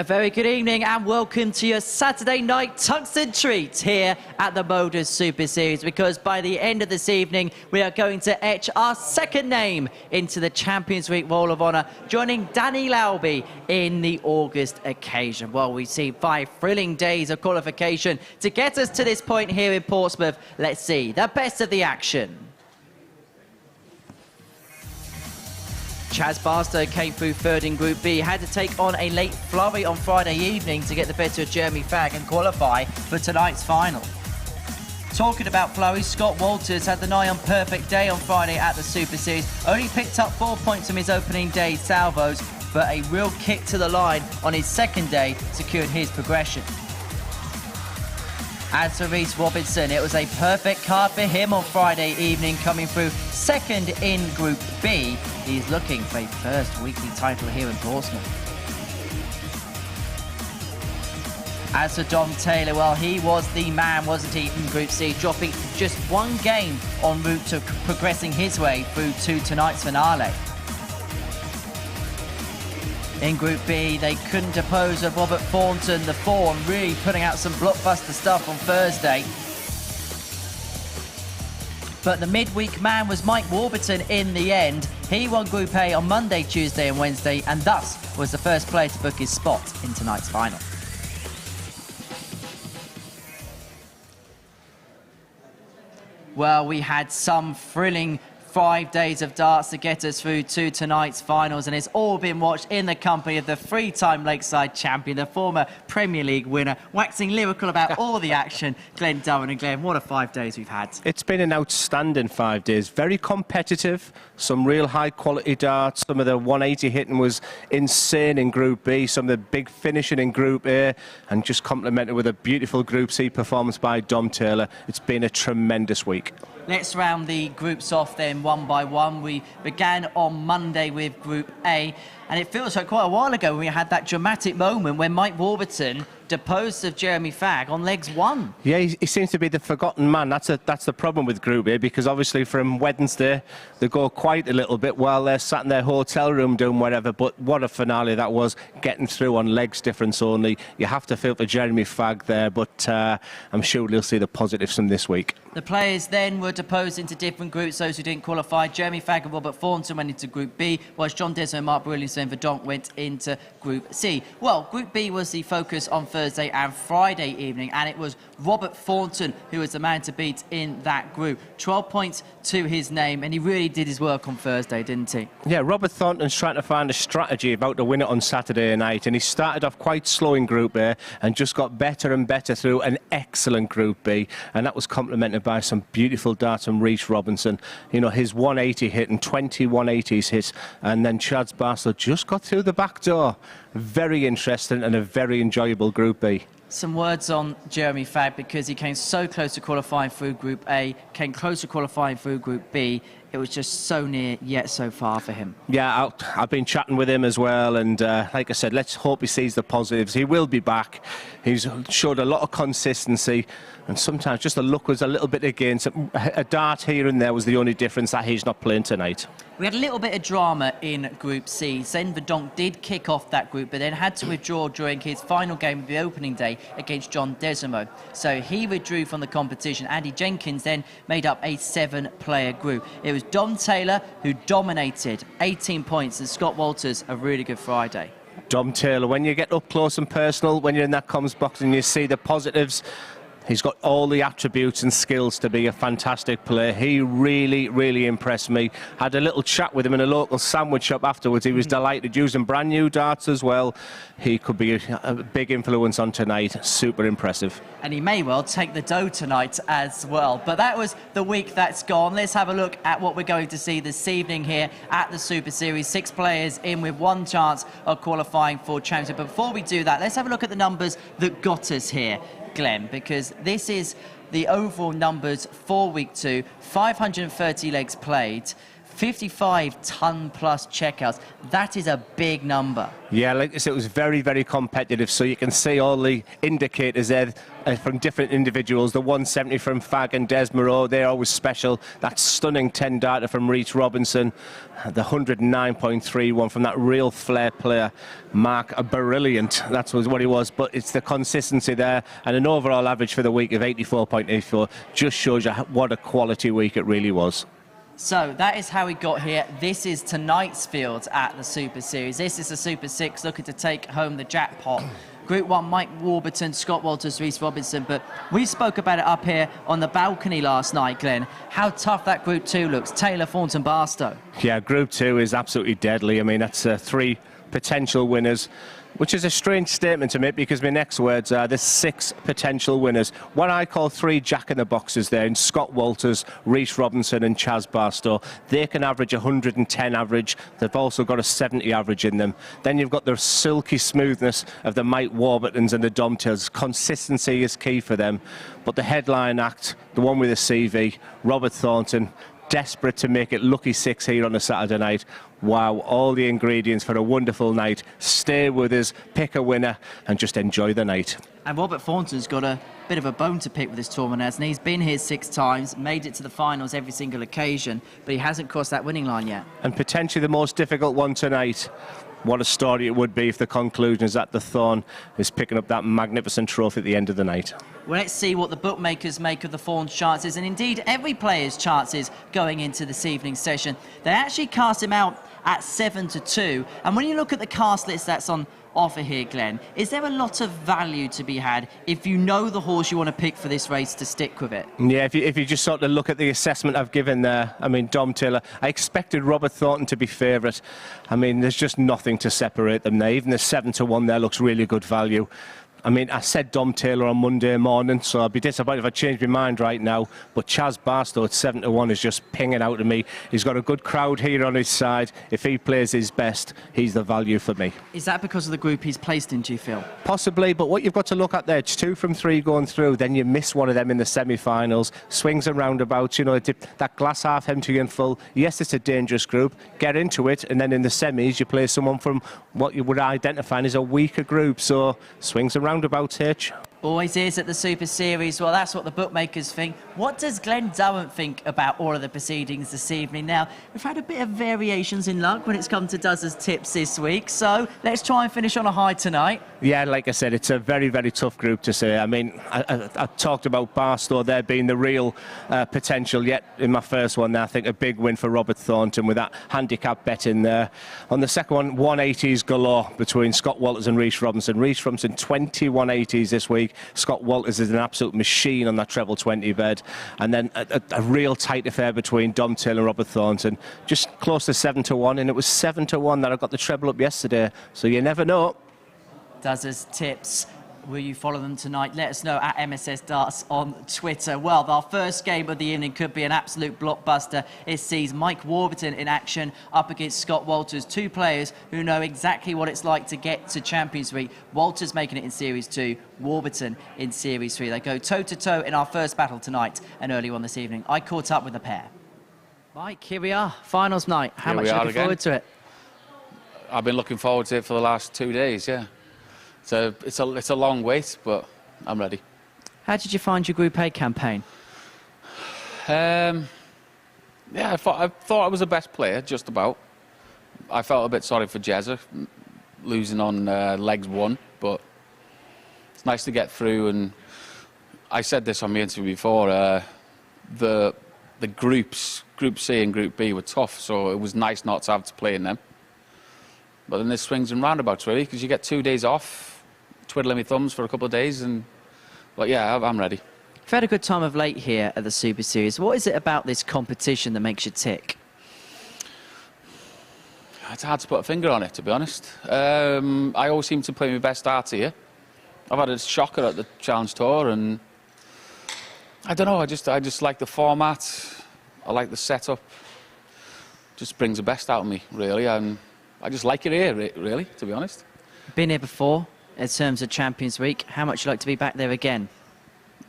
A very good evening and welcome to your Saturday night tungsten treat here at the MODUS Super Series, because by the end of this evening we are going to etch our second name into the Champions Week Roll of Honour, joining Danny Lauby in the August occasion. Well, we see 5 thrilling days of qualification to get us to this point here in Portsmouth. Let's see the best of the action. Chaz Barstow came through third in Group B, had to take on a late flurry on Friday evening to get the better of Jeremy Fagg and qualify for tonight's final. Talking about flurries, Scott Walters had the nigh on perfect day on Friday at the Super Series, only picked up 4 points from his opening day salvos, but a real kick to the line on his second day secured his progression. As for Reece Robinson, it was a perfect card for him on Friday evening, coming through second in Group B. He's looking for a first weekly title here in Portsmouth. As for Dom Taylor, well, he was the man, wasn't he, in Group C, dropping just 1 game en route to progressing his way through to tonight's finale. In Group B, they couldn't oppose of Robert Thornton, the Fawn, really putting out some blockbuster stuff on Thursday. But the midweek man was Mike Warburton in the end. He won Group A on Monday, Tuesday and Wednesday, and thus was the first player to book his spot in tonight's final. Well, we had some thrilling 5 days of darts to get us through to tonight's finals, and it's all been watched in the company of the 3-time Lakeside champion, the former Premier League winner, waxing lyrical about all the action. Glenn Durran. And Glenn, what a 5 days we've had. It's been an outstanding 5 days, very competitive, some real high quality darts. Some of the 180 hitting was insane in Group B, some of the big finishing in Group A, and just complemented with a beautiful Group C performance by Dom Taylor. It's been a tremendous week. Let's round the groups off then one by one. We began on Monday with Group A, and it feels like quite a while ago when we had that dramatic moment when Mike Warburton deposed of Jeremy Fagg on legs 1. Yeah, he seems to be the forgotten man. That's the problem with Group A, because obviously from Wednesday they go quite a little bit while they're sat in their hotel room doing whatever. But what a finale that was, getting through on legs difference only. You have to feel for Jeremy Fagg there, but I'm sure we'll see the positives from this week. The players then were deposed into different groups. Those who didn't qualify, Jeremy Fagg and Robert Thornton went into Group B, whilst John Desmond and Mark Williamson and Verdonk went into Group C. Well, Group B was the focus on Thursday and Friday evening, and it was Robert Thornton who was the man to beat in that group. 12 points to his name, and he really did his work on Thursday, didn't he? Yeah, Robert Thornton's trying to find a strategy about to win it on Saturday night, and he started off quite slow in Group A and just got better and better through an excellent Group B, and that was complemented by some beautiful darts from Reece Robinson. You know, his 180 hit and 20 180s hit, and then Chaz Barstow just got through the back door. Very interesting and a very enjoyable Group B. Some words on Jeremy Fagg, because he came so close to qualifying through Group A, came close to qualifying through Group B. It was just so near, yet so far for him. Yeah, I've been chatting with him as well, and like I said, let's hope he sees the positives. He will be back. He's showed a lot of consistency, and sometimes just the luck was a little bit against him. A dart here and there was the only difference that he's not playing tonight. We had a little bit of drama in Group C. Zen Verdonk did kick off that group, but then had to withdraw during his final game of the opening day against John Desmond. So he withdrew from the competition. Andy Jenkins then made up a 7-player group. It was Dom Taylor who dominated, 18 points, and Scott Walters a really good Friday. Dom Taylor, when you get up close and personal, when you're in that comms box and you see the positives, he's got all the attributes and skills to be a fantastic player. He really, really impressed me. Had a little chat with him in a local sandwich shop afterwards. He was delighted, using brand new darts as well. He could be a big influence on tonight. Super impressive. And he may well take the dough tonight as well. But that was the week that's gone. Let's have a look at what we're going to see this evening here at the Super Series. 6 players in with 1 chance of qualifying for championship. But before we do that, let's have a look at the numbers that got us here, Glenn, because this is the overall numbers for week 2. 530 legs played, 55-ton-plus checkouts. That is a big number. Yeah, like I said, it was very, very competitive. So you can see all the indicators there from different individuals. The 170 from Fag and Des Moreau, they're always special. That stunning 10 data from Reece Robinson. The 109.31 from that real flair player, Mark, a brilliant. That's what he was. But it's the consistency there, and an overall average for the week of 84.84 just shows you what a quality week it really was. So that is how we got here. This is tonight's field at the Super Series. This is the Super 6 looking to take home the jackpot. Group 1, Mike Warburton, Scott Walters, Reece Robinson. But we spoke about it up here on the balcony last night, Glenn. How tough that Group 2 looks. Taylor, Thornton, Barstow. Yeah, Group 2 is absolutely deadly. I mean, that's 3 potential winners, which is a strange statement to make because my next words are there's 6 potential winners. What I call 3 jack-in-the-boxes there in Scott Walters, Reece Robinson and Chaz Barstow. They can average 110 average. They've also got a 70 average in them. Then you've got the silky smoothness of the Mike Warburtons and the Domtails. Consistency is key for them. But the headline act, the one with the CV, Robert Thornton, desperate to make it lucky 6 here on a Saturday night. Wow, all the ingredients for a wonderful night. Stay with us, pick a winner, and just enjoy the night. And Robert Thornton's got a bit of a bone to pick with this tournament, hasn't he? He's been here 6 times, made it to the finals every single occasion, but he hasn't crossed that winning line yet. And potentially the most difficult one tonight. What a story it would be if the conclusion is that the Thorn is picking up that magnificent trophy at the end of the night. Well, let's see what the bookmakers make of the Thorn's chances, and indeed every player's chances going into this evening's session. They actually cast him out at 7-2, and when you look at the cast list that's on offer here, Glenn, is there a lot of value to be had if you know the horse you want to pick for this race to stick with it? Yeah, if you just sort of look at the assessment I've given there, I mean, Dom Taylor, I expected Robert Thornton to be favourite. I mean, there's just nothing to separate them there. Even the 7-1 there looks really good value. I mean, I said Dom Taylor on Monday morning, so I'd be disappointed if I changed my mind right now. But Chaz Barstow at 7-1 is just pinging out to me. He's got a good crowd here on his side. If he plays his best, he's the value for me. Is that because of the group he's placed in, do you feel? Possibly, but what you've got to look at there, it's 2 from 3 going through, then you miss one of them in the semi-finals. Swings and roundabouts, you know, that glass half empty and full. Yes, it's a dangerous group. Get into it, and then in the semis, you play someone from what you would identify as a weaker group. So, swings and roundabouts, Hitch. Always is at the Super Series. Well, that's what the bookmakers think. What does Glenn Durrant think about all of the proceedings this evening? Now, we've had a bit of variations in luck when it's come to Duzz's tips this week, so let's try and finish on a high tonight. Yeah, like I said, it's a very, very tough group to say. I mean, I talked about Barstow there being the real potential, yet in my first one there, I think a big win for Robert Thornton with that handicap bet in there. On the second one, 180s galore between Scott Walters and Reece Robinson. Reece Robinson, 20 180s this week. Scott Walters is an absolute machine on that treble 20 bed. And then a real tight affair between Dom Taylor and Robert Thornton. Just close to 7-1, and it was 7-1 that I got the treble up yesterday. So you never know. Duzz's tips. Will you follow them tonight? Let us know at MSS Darts on Twitter. Well, our first game of the evening could be an absolute blockbuster. It sees Mike Warburton in action up against Scott Walters, 2 players who know exactly what it's like to get to Champions Week. Walters making it in Series 2, Warburton in Series 3. They go toe-to-toe in our first battle tonight and early on this evening. I caught up with the pair. Mike, here we are, finals night. How much are you looking forward to it? I've been looking forward to it for the last 2 days, yeah. So it's a long wait, but I'm ready. How did you find your Group A campaign? Yeah, I thought I was the best player, just about. I felt a bit sorry for Jezza, losing on legs 1, but it's nice to get through. And I said this on my interview before, the groups, Group C and Group B, were tough, so it was nice not to have to play in them. But then there's swings and roundabouts, really, because you get 2 days off, twiddling my thumbs for a couple of days, but yeah, I'm ready. You've had a good time of late here at the Super Series. What is it about this competition that makes you tick? It's hard to put a finger on it, to be honest. I always seem to play my best art here. I've had a shocker at the Challenge Tour, and I don't know, I just like the format. I like the setup. Just brings the best out of me, really. I just like it here, really, to be honest. Been here before in terms of Champions Week. How much would you like to be back there again?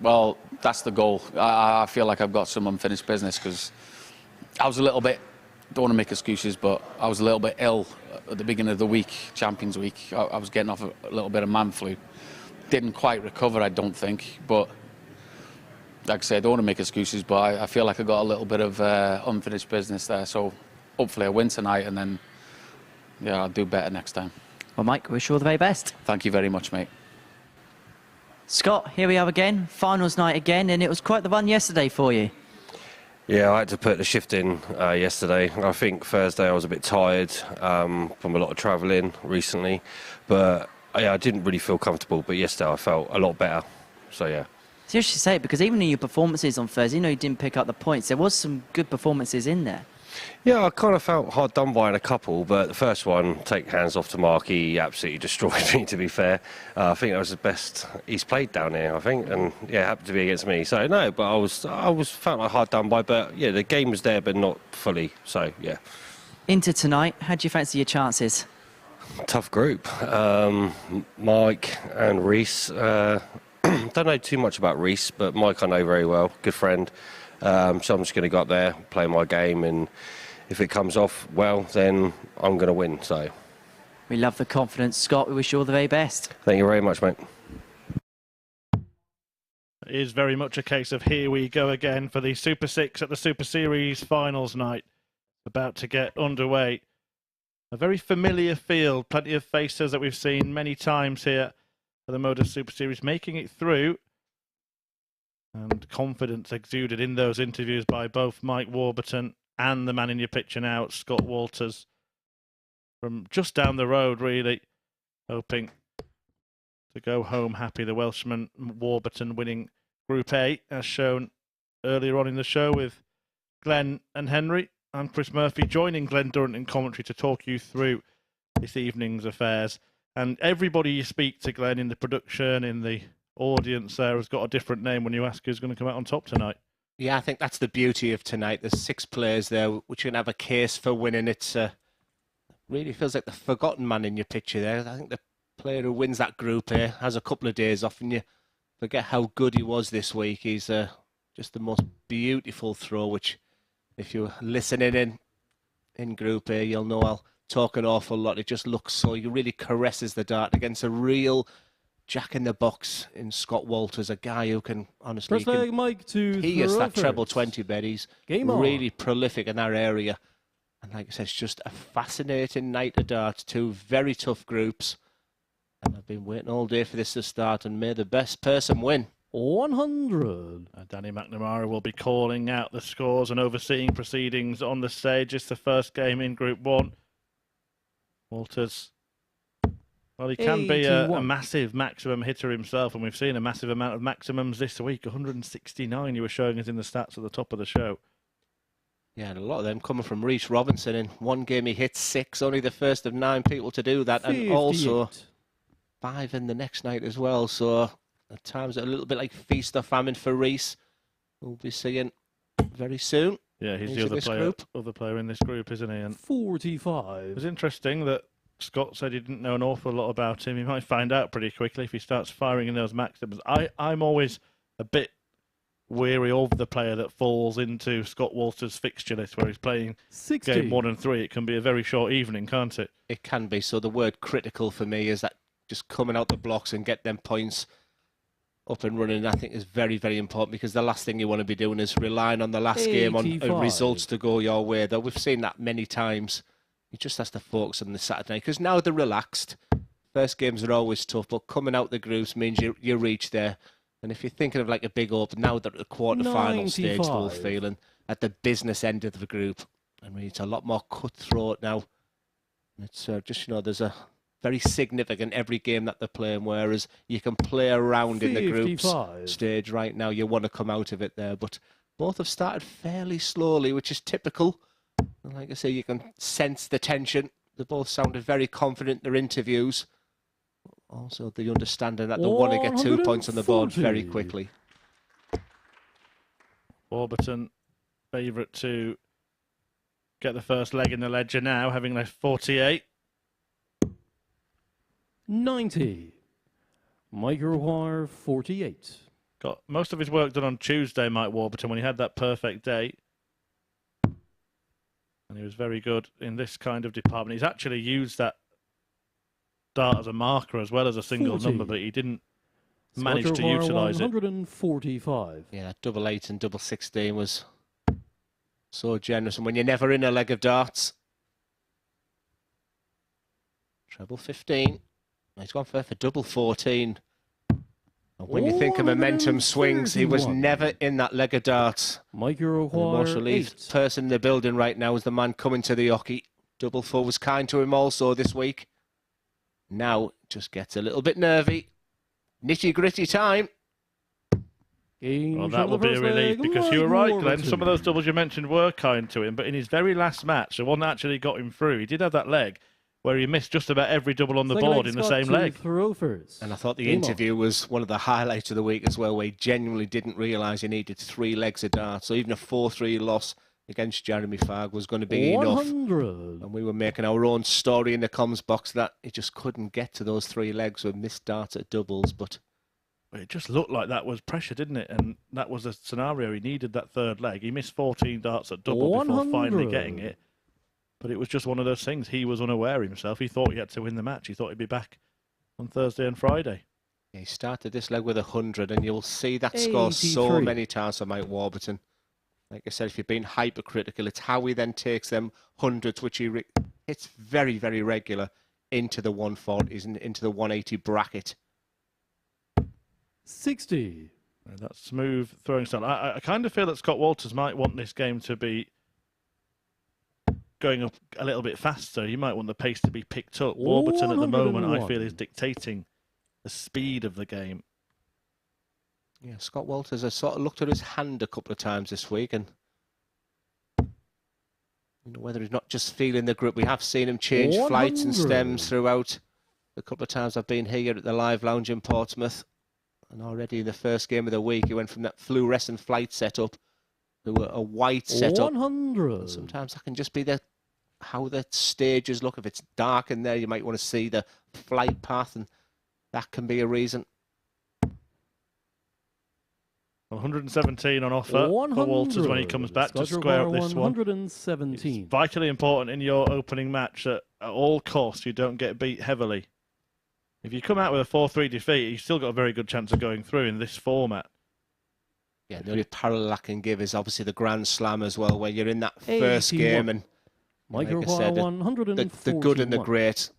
Well, that's the goal. I feel like I've got some unfinished business because I was a little bit don't want to make excuses, but I was a little bit ill at the beginning of the week, Champions Week. I was getting off a little bit of man flu. Didn't quite recover, I don't think, but like I said, I don't want to make excuses, but I feel like I got a little bit of unfinished business there, so hopefully I win tonight, and then, yeah, I'll do better next time. Well, Mike, wish you all the very best. Thank you very much, mate. Scott, here we are again, finals night again, and it was quite the run yesterday for you. Yeah, I had to put the shift in yesterday. I think Thursday I was a bit tired from a lot of travelling recently, but yeah, I didn't really feel comfortable. But yesterday I felt a lot better. So yeah. Seriously say it, because even in your performances on Thursday, you didn't pick up the points. There was some good performances in there. Yeah, I kind of felt hard done by in a couple, but the first one, take hands off to Mark, he absolutely destroyed me, to be fair. I think that was the best he's played down here, I think, and yeah, happened to be against me. So no, but I was felt like hard done by, but yeah, the game was there, but not fully. So yeah. Into tonight, how do you fancy your chances? Tough group. Mike and Reese. Don't know too much about Reese, but Mike I know very well, good friend. So I'm just going to go up there, play my game, and if it comes off well, then I'm going to win. So We love the confidence. Scott, we wish you all the very best. Thank you very much, mate. It is very much a case of here we go again for the Super 6 at the Super Series finals night. About to get underway. A very familiar field, plenty of faces that we've seen many times here for the MODUS Super Series, making it through. And confidence exuded in those interviews by both Mike Warburton and the man in your picture now, Scott Walters, from just down the road, really, hoping to go home happy. The Welshman Warburton winning Group A, as shown earlier on in the show with Glenn and Henry. I'm Chris Murphy, joining Glenn Durrant in commentary to talk you through this evening's affairs. And everybody you speak to, Glenn, in the production, in the audience there, has got a different name when you ask who's going to come out on top tonight. Yeah, I think that's the beauty of tonight. There's 6 players there which can have a case for winning. It's really feels like the forgotten man in your picture there. I think the player who wins that Group A has a couple of days off, and you forget how good he was this week. He's just the most beautiful throw, which if you're listening in Group A, you'll know I'll talk an awful lot. It just looks so, he really caresses the dart against a real jack-in-the-box in Scott Walters, a guy who can, honestly, he gets that treble 20 bet. He's really prolific in that area. And like I said, it's just a fascinating night of darts. 2 very tough groups. And I've been waiting all day for this to start, and may the best person win. 100. Danny McNamara will be calling out the scores and overseeing proceedings on the stage. It's the first game in Group 1. Walters, well, he can be a massive maximum hitter himself, and we've seen a massive amount of maximums this week. 169 you were showing us in the stats at the top of the show. Yeah, and a lot of them coming from Reece Robinson. In one game he hit 6, only the first of 9 people to do that, 58. And also 5 in the next night as well. So at times a little bit like feast or famine for Reece. We'll be seeing very soon. Yeah, he's the other player in this group, isn't he? And 45. It was interesting that Scott said he didn't know an awful lot about him. He might find out pretty quickly if he starts firing in those maximums. I'm always a bit weary of the player that falls into Scott Walters' fixture list where he's playing 60. game 1 and 3. It can be a very short evening, can't it? It can be. So the word critical for me is that just coming out the blocks and get them points up and running, I think, is very, very important, because the last thing you want to be doing is relying on the last game on results to go your way. Though we've seen that many times. He just has to focus on the Saturday, because now they're relaxed. First games are always tough, but coming out the groups means you reach there. And if you're thinking of like a big open, now they're at the quarter-final stage, full feeling at the business end of the group. And it's a lot more cutthroat now. It's just, there's a very significant every game that they're playing, whereas you can play around 55. In the groups stage right now. You want to come out of it there, but both have started fairly slowly, which is typical. And like I say, you can sense the tension. They both sounded very confident in their interviews. Also, the understanding that they want to get 2 points on the board very quickly. Warburton, favourite to get the first leg in the ledger now, having left 48. 90. Mike Roy, 48. Got most of his work done on Tuesday, Mike Warburton, when he had that perfect day. And he was very good in this kind of department. He's actually used that dart as a marker as well as a single 40. number, but he didn't manage to Scotch utilise it. 145. Yeah, that double 8 and double 16 was so generous. And when you're never in a leg of darts, treble 15. He's gone for double 14. And when you think of momentum swings, he was 131. never in that leg of darts. Micro And the most relieved 8. person in the building right now is the man coming to the hockey. Double 4 was kind to him also this week. Now just gets a little bit nervy. Nitty gritty time. Well, that will be a relief because you were right, Glenn. Some of those doubles you mentioned were kind to him, but in his very last match, the one that actually got him through, he did have that leg where he missed just about every double on the board in the same leg. And I thought the interview was one of the highlights of the week as well, where he genuinely didn't realise he needed 3 legs of darts. So even a 4-3 loss against Jeremy Farg was going to be 100. enough. And we were making our own story in the comms box that he just couldn't get to those 3 legs with missed darts at doubles. But it just looked like that was pressure, didn't it? And that was a scenario. He needed that 3rd leg. He missed 14 darts at double 100. before finally getting it. But it was just one of those things. He was unaware himself. He thought he had to win the match. He thought he'd be back on Thursday and Friday. yeah, he started this leg with 100, and you'll see that score so 83. many times for Mike Warburton. Like I said, if you're being hypercritical, it's how he then takes them hundreds, which he hits very, very regular, into the 140s and into the 180 bracket. 60. That smooth throwing style. I kind of feel that Scott Walters might want this game to be going up a little bit faster. He might want the pace to be picked up. Warburton at the moment, I feel, is dictating the speed of the game. Yeah, Scott Walters has sort of looked at his hand a couple of times this week, and whether he's not just feeling the grip. We have seen him change flights and stems throughout the couple of times I've been here at the Live Lounge in Portsmouth. And already in the first game of the week, he went from that fluorescent flight setup to a white setup. 100. And sometimes that can just be how the stages look. If it's dark in there, you might want to see the flight path, and that can be a reason. 117 on offer for Walters when he comes back to square up this one. 117. It's vitally important in your opening match that at all costs you don't get beat heavily. If you come out with a 4-3 defeat, you've still got a very good chance of going through in this format. Yeah, the only parallel I can give is obviously the Grand Slam as well, where you're in that first 81. game, and like I said, the good and the great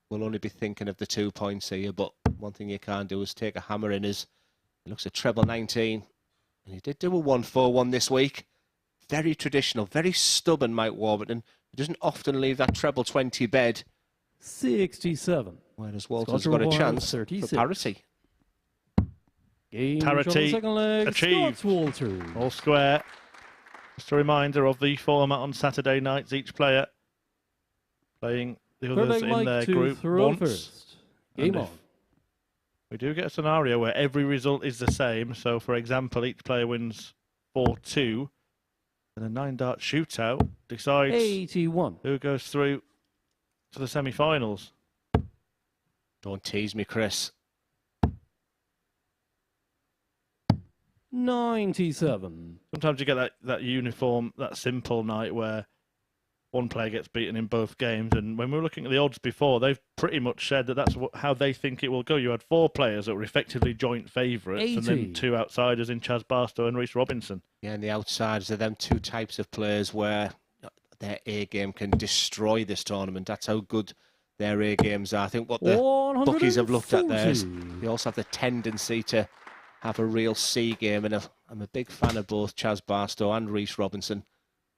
will only be thinking of the 2 points here. But one thing you can't do is take a hammer in his. He looks at treble 19, and he did do a 1-4-1 this week. Very traditional, very stubborn Mike Warburton. He doesn't often leave that treble 20 bed. 67. Whereas Walters got a chance for parity. Game Parity second leg, achieved. Scott Walters. All square. Just a reminder of the format on Saturday nights. Each player playing the others in their group once. First. Game on. We do get a scenario where every result is the same. So, for example, each player wins 4-2. And a 9-dart shootout decides 81. who goes through to the semi-finals. Don't tease me, Chris. 97. Sometimes you get that uniform, that simple night where one player gets beaten in both games. And when we were looking at the odds before, they've pretty much said that that's how they think it will go. You had 4 players that were effectively joint favourites, 80. and then 2 outsiders in Chaz Barstow and Rhys Robinson. Yeah, and the outsiders are them 2 types of players where their A game can destroy this tournament. That's how good their A games are. I think what the bookies have looked at there is they also have the tendency to have a real C game, and I'm a big fan of both Chaz Barstow and Rhys Robinson.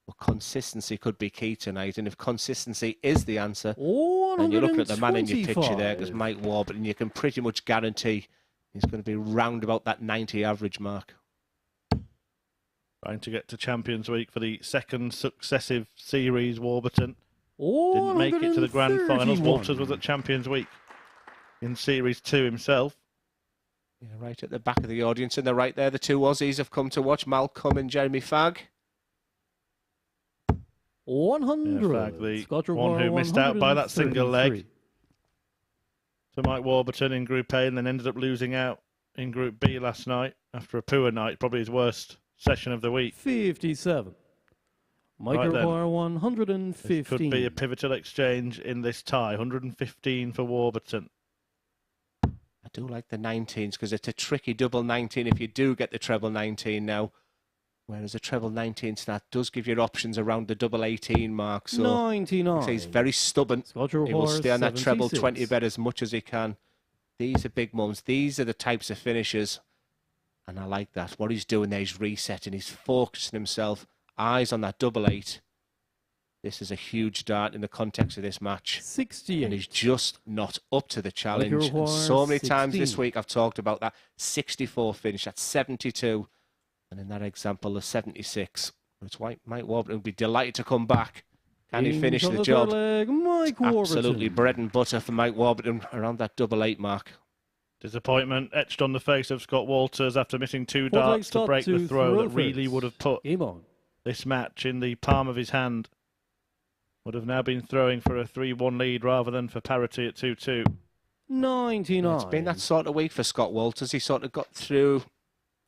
But consistency could be key tonight, and if consistency is the answer, and you're looking at the man in your picture there, because Mike Warburton, you can pretty much guarantee he's going to be round about that 90 average mark. Trying to get to Champions Week for the 2nd successive series, Warburton. Didn't make it to the grand finals. Walters was at Champions Week in Series 2 himself. Yeah, right at the back of the audience, and they're right there. The 2 Aussies have come to watch, Malcolm and Jeremy Farg. 100. Yeah, Farg, the one who missed out by that single leg. So Mike Warburton in Group A, and then ended up losing out in Group B last night after a poor night, probably his worst session of the week. 57. Mike then. require This could 115. be a pivotal exchange in this tie. 115 for Warburton. I do like the 19s because it's a tricky double 19 if you do get the treble 19 now. Whereas a treble 19 start does give you options around the double 18 mark. So 99. he's very stubborn. Scott He will requires stay on that treble 76. 20 bet as much as he can. These are big moments. These are the types of finishes. And I like that. What he's doing there, he's resetting. He's focusing himself. Eyes on that double 8. This is a huge dart in the context of this match. 68. And he's just not up to the challenge. And requires so many times this 16. week I've talked about that 64 finish, that 72. And in that example, the 76. It's Mike Warburton would be delighted to come back. Can he finish the job? Mike Absolutely Warburton. bread and butter for Mike Warburton around that double 8 mark. Disappointment etched on the face of Scott Walters after missing 2 Four darts legs to dot break the to throw that Throwford. really would have put Game on. this match in the palm of his hand. Would have now been throwing for a 3-1 lead rather than for parity at 2-2. 99. It's been that sort of week for Scott Walters. He sort of got through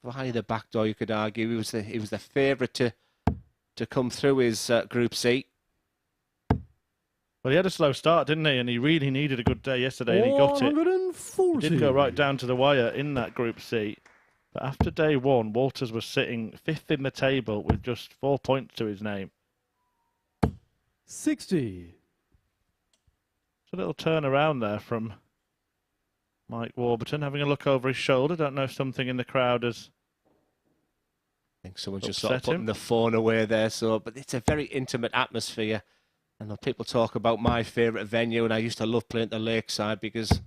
via the back door, you could argue. He was the favourite to come through his Group C. Well, he had a slow start, didn't he? And he really needed a good day yesterday, and he got it. 140. He did go right down to the wire in that Group C. But after day 1, Walters was sitting 5th in the table with just 4 points to his name. 60. It's a little turn around there from Mike Warburton, having a look over his shoulder. Don't know if something in the crowd has... I think someone's just sort of Upset putting him. the phone away there. But it's a very intimate atmosphere. I know people talk about my favourite venue, and I used to love playing at the Lakeside because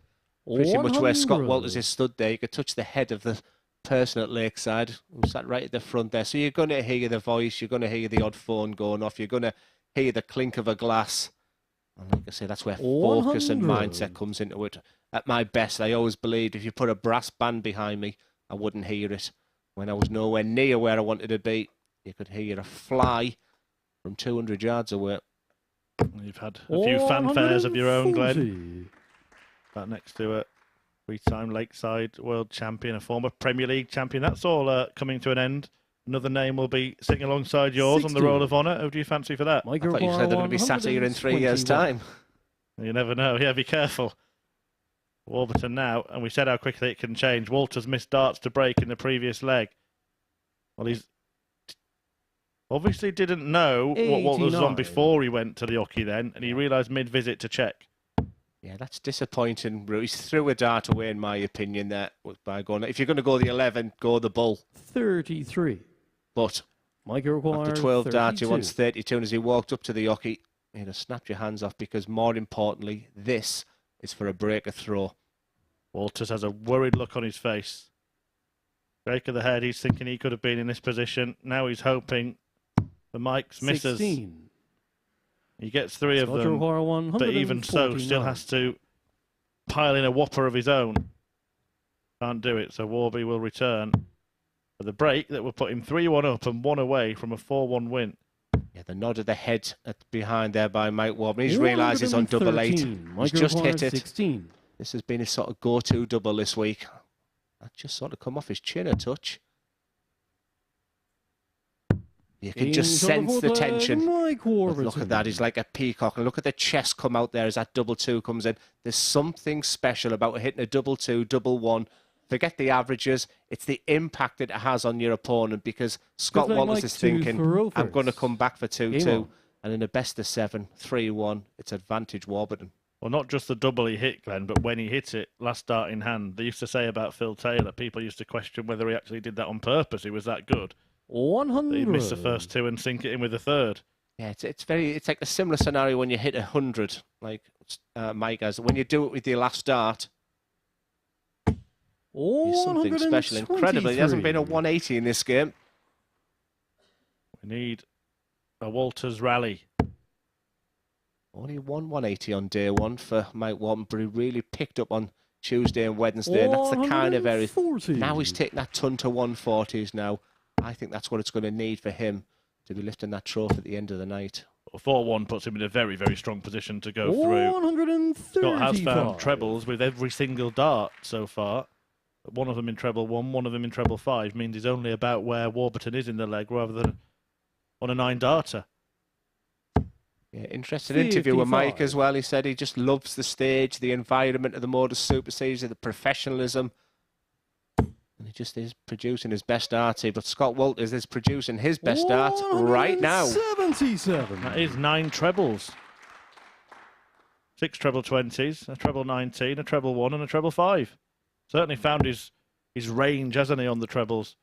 pretty much where Scott 100. Walters is stood there, you could touch the head of the person at Lakeside who sat right at the front there. So you're going to hear the voice, you're going to hear the odd phone going off, you're going to hear the clink of a glass. And like I say, that's where focus and 100. mindset comes into it. At my best, I always believed if you put a brass band behind me, I wouldn't hear it. When I was nowhere near where I wanted to be, you could hear a fly from 200 yards away. You've had a few fanfares of your own, Glenn. 140. That next to a 3-time Lakeside world champion, a former Premier League champion. That's all coming to an end. Another name will be sitting alongside yours on the 60. Roll of Honour. Who do you fancy for that? Mike I thought you said they're going to be sat here in 3 years' time. You never know. Yeah, be careful. Warburton now, and we said how quickly it can change. Walters missed darts to break in the previous leg. Well, he's obviously didn't know what Walters was on 89. before he went to the hockey then, and he realised mid-visit to check. Yeah, that's disappointing. He's threw a dart away, in my opinion, there by going. If you're going to go the 11, go the bull. 33. But Mike requires after 12 darts, he 32. wants 32. And as he walked up to the hockey, he'd have snapped your hands off because, more importantly, this is for a breaker throw. Walters has a worried look on his face. Break of the head, he's thinking he could have been in this position. Now he's hoping for Mike's misses. 16. He gets 3 of Scott them, require but even so, still 149. has to pile in a whopper of his own. Can't do it, so Warby will return for the break that will put him 3-1 up and 1 away from a 4-1 win. Yeah, the nod of the head behind there by Mike Warburton. He's realised he's on double 8. 113. He's Mike just hit requires it. 16. This has been his sort of go-to double this week. That just sort of come off his chin a touch. You can just sense the tension. Mike But Warburton. look at that, he's like a peacock. And look at the chest come out there as that double 2 comes in. There's something special about hitting a double 2, double 1. Forget the averages. It's the impact that it has on your opponent because Scott Good night, Walters Mike, is to thinking, Throwford. I'm going to come back for Game 2-2. on. And in a best of 7, 3-1, it's advantage Warburton. Well, not just the double he hit, Glenn, but when he hit it, last start in hand. They used to say about Phil Taylor, people used to question whether he actually did that on purpose. He was that good. 100. That he'd miss the first 2 and sink it in with the third. Yeah, it's like a similar scenario when you hit 100, like Mike has. When you do it with your last start, it's something special. Incredibly, there hasn't been a 180 in this game. We need a Walters rally. Only 180 on day 1 for Mike Warburton, but he really picked up on Tuesday and Wednesday, and that's the kind of area. 140. Now he's taking that ton to 140s now. I think that's what it's going to need for him to be lifting that trophy at the end of the night. Well, 4-1 puts him in a very, very strong position to go through. 135. Scott has found trebles with every single dart so far. One of them in treble 1, one of them in treble 5 means he's only about where Warburton is in the leg rather than on a 9-darter. Yeah, interesting interview with Mike as well. He said he just loves the stage, the environment of the MODUS Super Series, the professionalism. And he just is producing his best art here. But Scott Walters is producing his best art right now. 77. That is 9 trebles. 6 treble 20s, a treble 19, a treble 1 and a treble 5. Certainly found his range, hasn't he, on the trebles?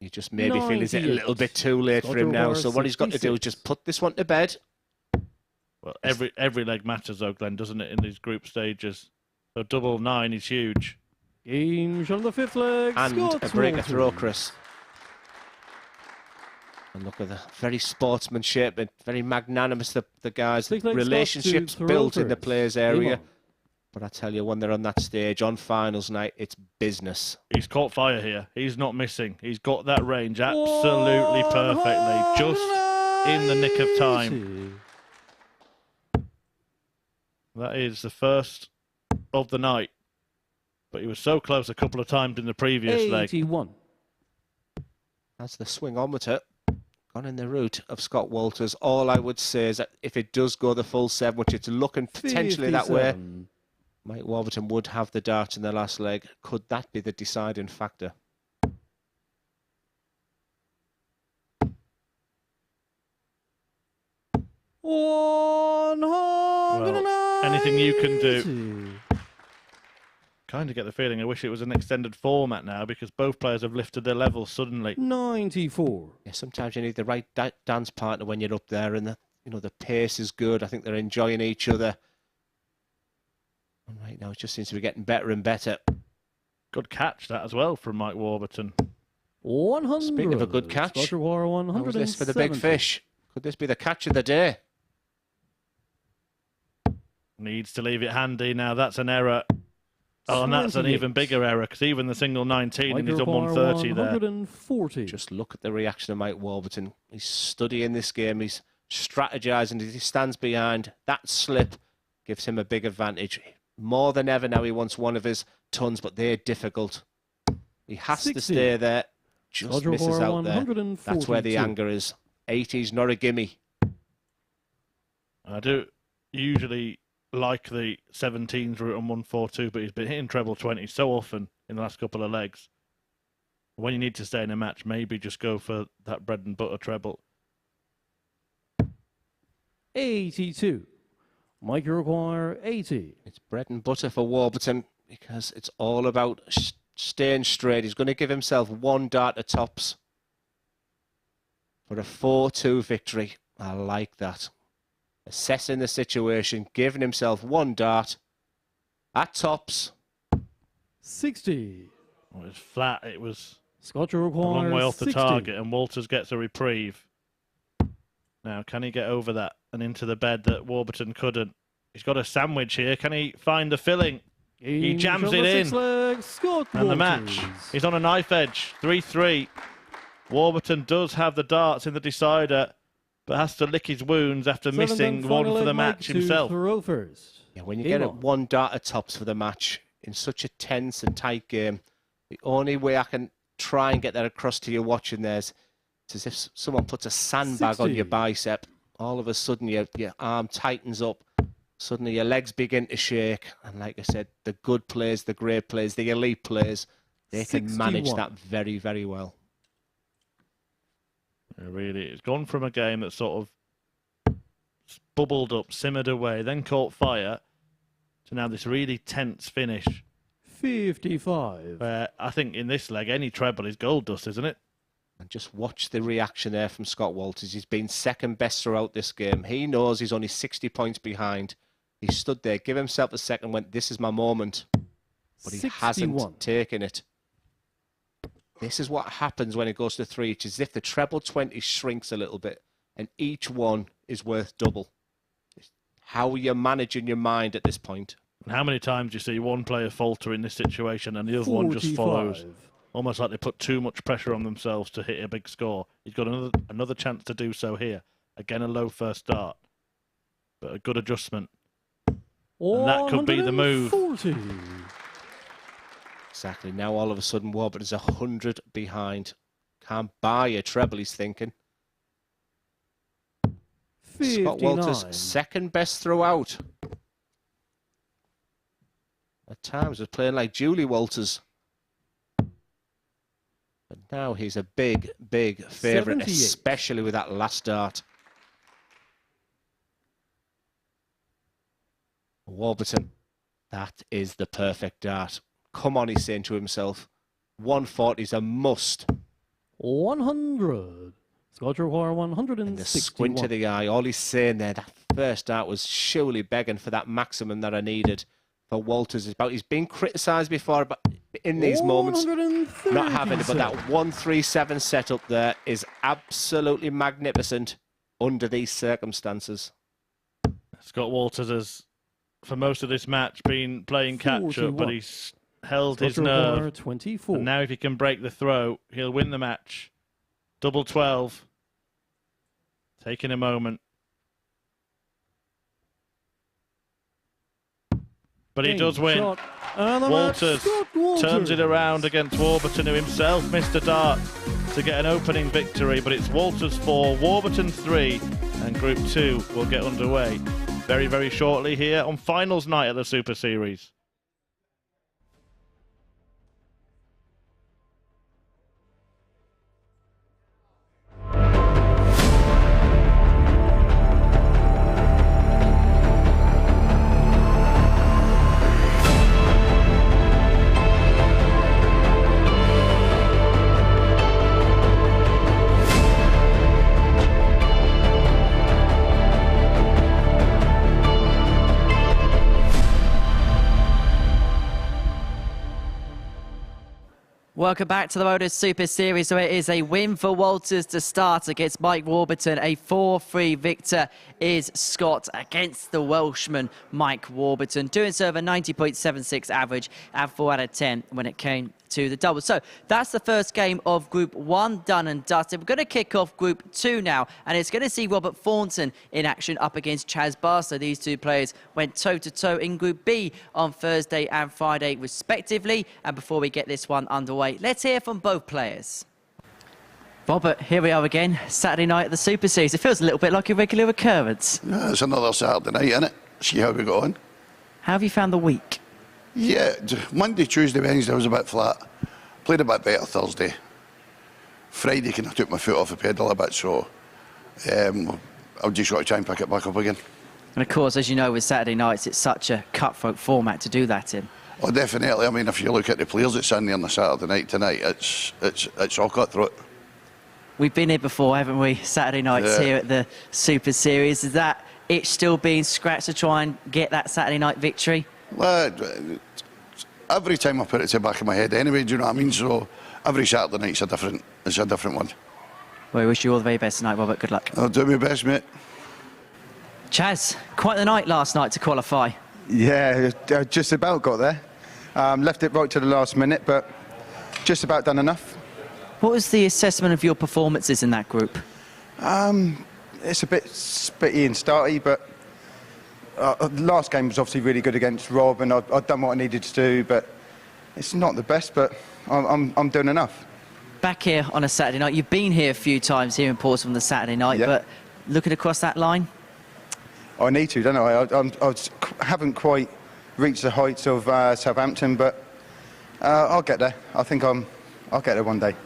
He just maybe feels it a little bit too late for him now. So what he's got to do is just put this one to bed. Well, every leg matters though, Glenn, doesn't it, in these group stages? So double 9 is huge. Game shot on the 5th leg. And a break of throw, Chris. And look at the very sportsmanship and very magnanimous, the guys. Relationships built in the players area. But I tell you, when they're on that stage on finals night, it's business. He's caught fire here. He's not missing. He's got that range absolutely perfectly, just in the nick of time. That is the first of the night. But he was so close a couple of times in the previous leg. 81. That's the swingometer gone in the route of Scott Walters. All I would say is that if it does go the full 7, which it's looking potentially that way, Mike Warburton would have the dart in the last leg. Could that be the deciding factor? Well, anything you can do. Kind of get the feeling I wish it was an extended format now, because both players have lifted their levels suddenly. 94. Yeah, sometimes you need the right dance partner when you're up there, and the pace is good. I think they're enjoying each other. And right now, it just seems to be getting better and better. Good catch that as well from Mike Warburton. 100. Speaking of a good catch, how's this for the big fish? Could this be the catch of the day? Needs to leave it handy now. That's an error. Oh, and that's an even bigger error, because even the single 19 and he's on 130 there. 140. Just look at the reaction of Mike Warburton. He's studying this game. He's strategizing as he stands behind. That slip gives him a big advantage. More than ever now, he wants one of his tons, but they're difficult. He has to stay there. Just misses out there. That's where the anger is. 80's not a gimme. I do usually like the 17s route on 142, but he's been hitting treble 20 so often in the last couple of legs. When you need to stay in a match, maybe just go for that bread and butter treble. 82. Mike, you require 80. It's bread and butter for Warburton, because it's all about staying straight. He's going to give himself one dart at tops for a 4-2 victory. I like that. Assessing the situation, giving himself one dart at tops. 60. Well, it was flat. It was Scott, a long way off the 60. target, and Walters gets a reprieve. Now, can he get over that and into the bed that Warburton couldn't? He's got a sandwich here. Can he find the filling? He jams it in. And the match. He's on a knife edge. 3-3. Warburton does have the darts in the decider, but has to lick his wounds after missing one for the match himself. Yeah, when you get it one dart at tops for the match in such a tense and tight game, the only way I can try and get that across to you watching this, it's as if someone puts a sandbag on your bicep. All of a sudden, your arm tightens up. Suddenly, your legs begin to shake. And like I said, the good players, the great players, the elite players, they can manage that very, very well. Really, it's gone from a game that sort of bubbled up, simmered away, then caught fire, to now this really tense finish. 55. I think in this leg, any treble is gold dust, isn't it? And just watch the reaction there from Scott Walters. He's been second best throughout this game. He knows he's only 60 points behind. He stood there, give himself a second, went, this is my moment. But he hasn't taken it. This is what happens when it goes to 3. It's as if the treble 20 shrinks a little bit, and each one is worth double. It's how you're managing your mind at this point. And how many times do you see one player falter in this situation and the other one just follows? Almost like they put too much pressure on themselves to hit a big score. He's got another chance to do so here. Again, a low first start, but a good adjustment. And that could be the move. Exactly. Now all of a sudden Warburton's 100 behind. Can't buy a treble, he's thinking. Scott Walters, 59. second best throughout. At times was playing like Julie Walters. But now he's a big, big favourite, 78. especially with that last dart. Warburton, that is the perfect dart. Come on, he's saying to himself. 140 is a must. 100. Scott require And the squint 161. of the eye, all he's saying there, that first dart was surely begging for that maximum that I needed for Walters. He's been criticised before, but in these moments, not having it. But that 137 setup there is absolutely magnificent under these circumstances. Scott Walters has, for most of this match, been playing catch-up, but 41. he's held Scott his nerve. 24. And now if he can break the throw, he'll win the match. Double 12. Taking a moment. But he does win. Shot. And the match, Walters Scott Walters turns it around against Warburton, who himself missed a dart to get an opening victory. But it's Walters 4, Warburton 3, and Group 2 will get underway very, very shortly here on finals night at the Super Series. Welcome back to the MODUS Super Series. So it is a win for Walters to start against Mike Warburton. A 4-3 victor is Scott against the Welshman Mike Warburton, doing so with a 90.76 average and 4 out of 10 when it came to the double. So that's the first game of Group 1 done and dusted. We're going to kick off Group 2 now, and it's going to see Robert Thornton in action up against Chaz Barstow. These two players went toe-to-toe in Group B on Thursday and Friday respectively. And before we get this one underway, let's hear from both players. Robert, here we are again, Saturday night at the Super Series. It feels a little bit like a regular occurrence. Yeah, it's another Saturday night, innit? See how we got on. How have you found the week? Yeah, Monday, Tuesday, Wednesday was a bit flat. Played a bit better Thursday. Friday, kind of took my foot off the pedal a bit, so I've just got to try and pick it back up again. And of course, as you know, with Saturday nights, it's such a cutthroat format to do that in. Oh, definitely. I mean, if you look at the players that's in there on the Saturday night tonight, it's all cutthroat. We've been here before, haven't we? Saturday nights here at the Super Series. Is that itch still being scratched to try and get that Saturday night victory? Well, every time I put it to the back of my head anyway, do you know what I mean? So every Saturday night's a different one. Well, we wish you all the very best tonight, Robert. Good luck. I'll do my best, mate. Chaz, quite the night last night to qualify. Yeah, just about got there. Left it right to the last minute, but just about done enough. What was the assessment of your performances in that group? It's a bit spitty and starty, but the last game was obviously really good against Rob, and I'd done what I needed to do, but it's not the best, but I'm doing enough. Back here on a Saturday night, you've been here a few times here in Portsmouth on the Saturday night, Yeah. but looking across that line? I need to, don't I? I haven't quite reached the heights of Southampton, but I'll get there. I think I'll get there one day.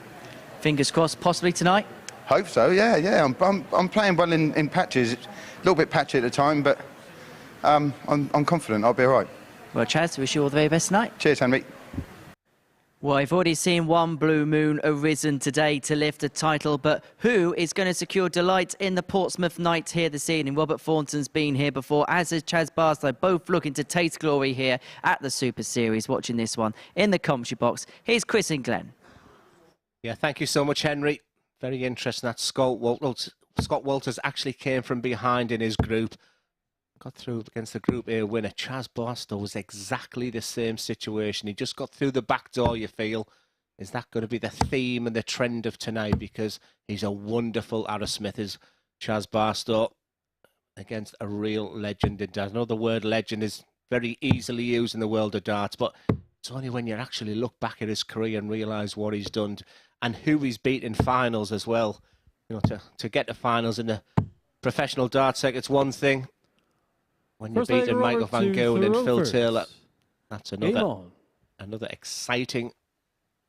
Fingers crossed, possibly tonight? Hope so, yeah. I'm playing well in patches. A little bit patchy at the time, but I'm confident I'll be all right. Well, Chaz, wish you all the very best tonight. Cheers, Henry. Well, I've already seen one blue moon arisen today to lift a title, but who is going to secure delight in the Portsmouth night here this evening? Robert Thornton's been here before, as has Chaz Barstow, both looking to taste glory here at the Super Series, watching this one in the commentary box. Here's Chris and Glenn. Yeah, thank you so much, Henry. Very interesting that Scott Walters actually came from behind in his group. Got through against the Group A winner. Chaz Barstow was exactly the same situation. He just got through the back door, you feel. Is that going to be the theme and the trend of tonight? Because he's a wonderful Arrowsmith, is Chaz Barstow, against a real legend in darts. I know the word legend is very easily used in the world of darts, but it's only when you actually look back at his career and realise what he's done and who he's beat in finals as well. You know, to get to finals in the professional darts, it's one thing. When you're First leg, beating Michael Robert Van to Gogh and throw Phil first. Taylor, that's Game on. another exciting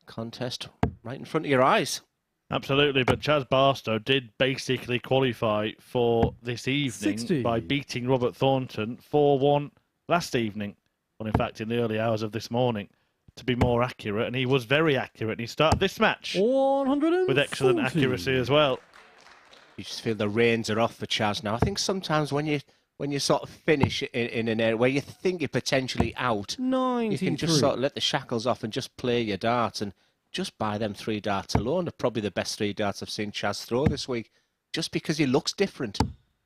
contest right in front of your eyes. Absolutely, but Chaz Barstow did basically qualify for this evening 60. by beating Robert Thornton 4-1 last evening, well, in fact, in the early hours of this morning, to be more accurate, and he was very accurate, and he started this match 140. with excellent accuracy as well. You just feel the reins are off for Chaz now. I think sometimes when you sort of finish in an area where you think you're potentially out, 93. you can just sort of let the shackles off and just play your darts. And just by them 3 darts alone, are probably the best 3 darts I've seen Chaz throw this week. Just because he looks different.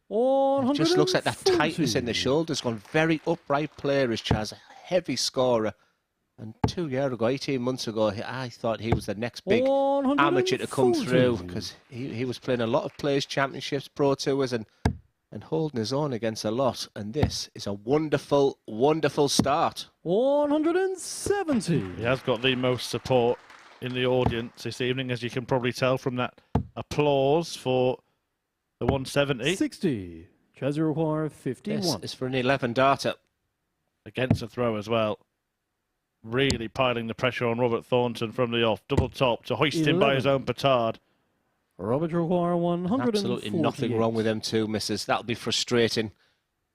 It just looks like that tightness in the shoulders. Gone very upright player is Chaz, a heavy scorer. And 2 years ago, 18 months ago, I thought he was the next big amateur to come through, because he was playing a lot of Players' Championships, Pro Tours, and holding his own against a lot. And this is a wonderful, wonderful start. 170. He has got the most support in the audience this evening, as you can probably tell from that applause for the 170. 60. Chaz require 51. This is for an 11 darter. Against a throw as well. Really piling the pressure on Robert Thornton from the off. Double top to hoist him by his own petard. Robert require 148. Absolutely nothing wrong with them two misses. That'll be frustrating,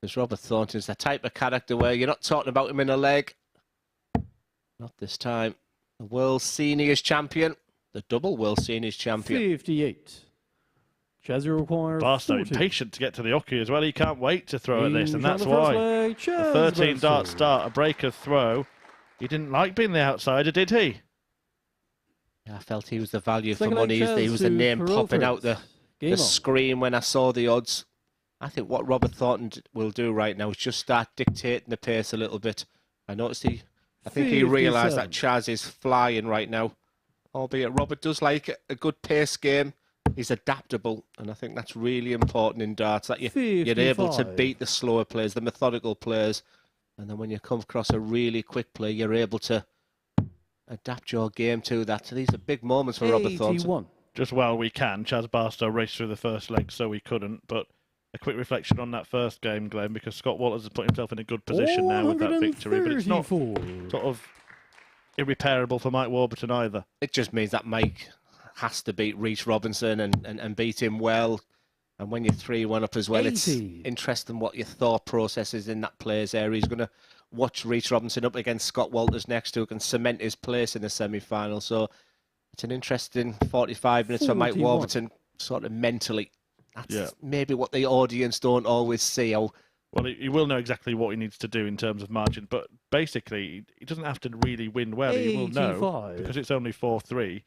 because Robert Thornton's the type of character where you're not talking about him in a leg. Not this time. The World Seniors Champion. The double World Seniors Champion. 58. Chaz require Barstow 40. impatient to get to the hockey as well. He can't wait to throw at this, and that's On the first why. leg, The Chaz 13 dart Barstow. start, a breaker throw. He didn't like being the outsider, did he? Yeah, I felt he was the value for Second money. leg, He was the Chaz name to popping Crawford. out the Game on. screen when I saw the odds. I think what Robert Thornton will do right now is just start dictating the pace a little bit. I think he realised that 57. Chaz is flying right now. Albeit Robert does like a good pace game. He's adaptable, and I think that's really important in darts, that you're able to 55. beat the slower players, the methodical players, and then when you come across a really quick player, you're able to adapt your game to that. So these are big moments for Robert Thornton. 81. Just while we can, Chaz Barstow raced through the first leg, so we couldn't. But a quick reflection on that first game, Glenn, because Scott Walters has put himself in a good position now with that victory, but it's not 134. sort of irreparable for Mike Warburton either. It just means that Mike has to beat Reece Robinson and beat him well. And when you're 3-1 up as well, 80. it's interesting what your thought process is in that player's area. He's going to watch Reece Robinson up against Scott Walters next, who can cement his place in the semi-final. So it's an interesting 45 minutes for Mike 41. Warburton, sort of mentally. That's maybe what the audience don't always see. Well, he will know exactly what he needs to do in terms of margin, but basically, he doesn't have to really win well. He will know, 85. because it's only 4-3,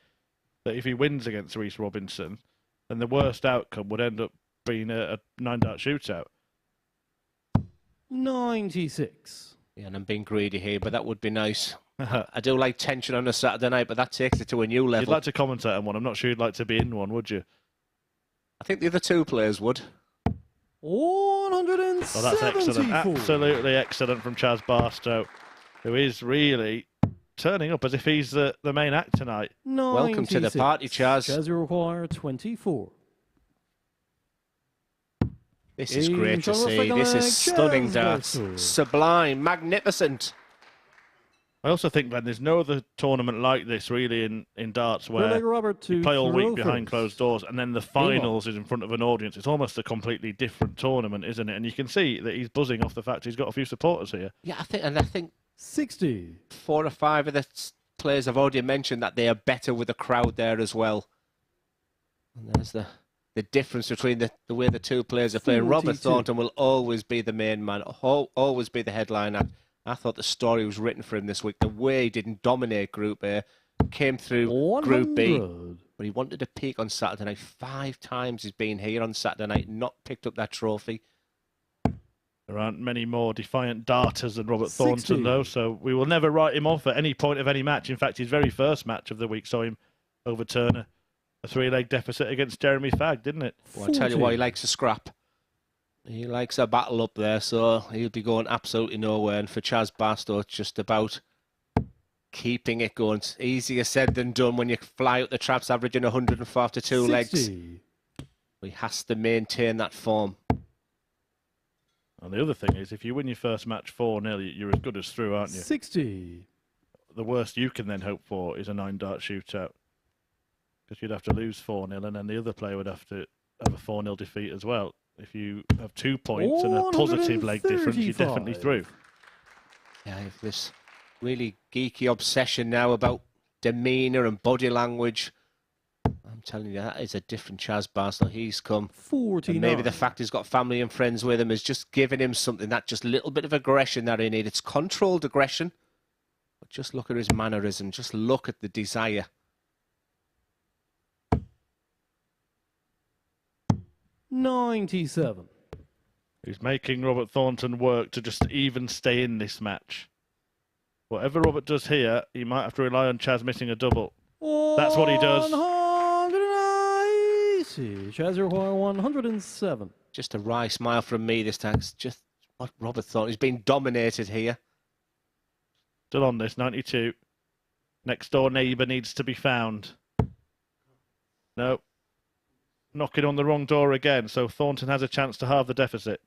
that if he wins against Reece Robinson, then the worst outcome would end up being a 9-dart shootout. 96. Yeah, and I'm being greedy here, but that would be nice. I do like tension on a Saturday night, but that takes it to a new You'd level. like to commentate on one. I'm not sure you'd like to be in one, would you? I think the other two players would. 174. Well, that's excellent. Absolutely excellent from Chaz Barstow, who is really turning up as if he's the main act tonight. Welcome to the party, Chaz. Chaz require 24. This is great to see. This is stunning darts. Sublime, magnificent. I also think, Glenn, there's no other tournament like this really in darts where Robert you play all week throw behind first. closed doors and then the finals is in front of an audience. It's almost a completely different tournament, isn't it? And you can see that he's buzzing off the fact he's got a few supporters here. Yeah, I think 60. 4 or 5 of the players have already mentioned that they are better with the crowd there as well. And there's the difference between the way the two players are playing. Robert 42. Thornton will always be the main man, always be the headliner. I thought the story was written for him this week. The way he didn't dominate Group A, came through 100. Group B, but he wanted to peak on Saturday night. 5 times he's been here on Saturday night, not picked up that trophy. There aren't many more defiant darters than Robert 60. Thornton, though, so we will never write him off at any point of any match. In fact, his very first match of the week saw him overturn a 3-leg deficit against Jeremy Fagg, didn't it? Well, I tell you what, he likes a scrap. He likes a battle up there, so he'll be going absolutely nowhere. And for Chaz Barstow, it's just about keeping it going. It's easier said than done when you fly out the traps averaging 142 legs. 60. He has to maintain that form. And the other thing is, if you win your first match 4-0, you're as good as through, aren't you? 60. The worst you can then hope for is a 9-dart shootout. Because you'd have to lose 4-0, and then the other player would have to have a 4-0 defeat as well. If you have 2 points and a positive leg difference, you're definitely through. Yeah, I have this really geeky obsession now about demeanour and body language. I'm telling you, that is a different Chaz Barstow. He's come. 49. And maybe the fact he's got family and friends with him is just giving him something, that just little bit of aggression that he needs. It's controlled aggression. But just look at his mannerism. Just look at the desire. 97. He's making Robert Thornton work to just even stay in this match. Whatever Robert does here, he might have to rely on Chaz missing a double. That's what he does. 190. Chaz require 107. Just a wry smile from me this time. It's just what Robert thought. He's been dominated here. Still on this, 92. Next door neighbour needs to be found. No. Knocking on the wrong door again, so Thornton has a chance to halve the deficit.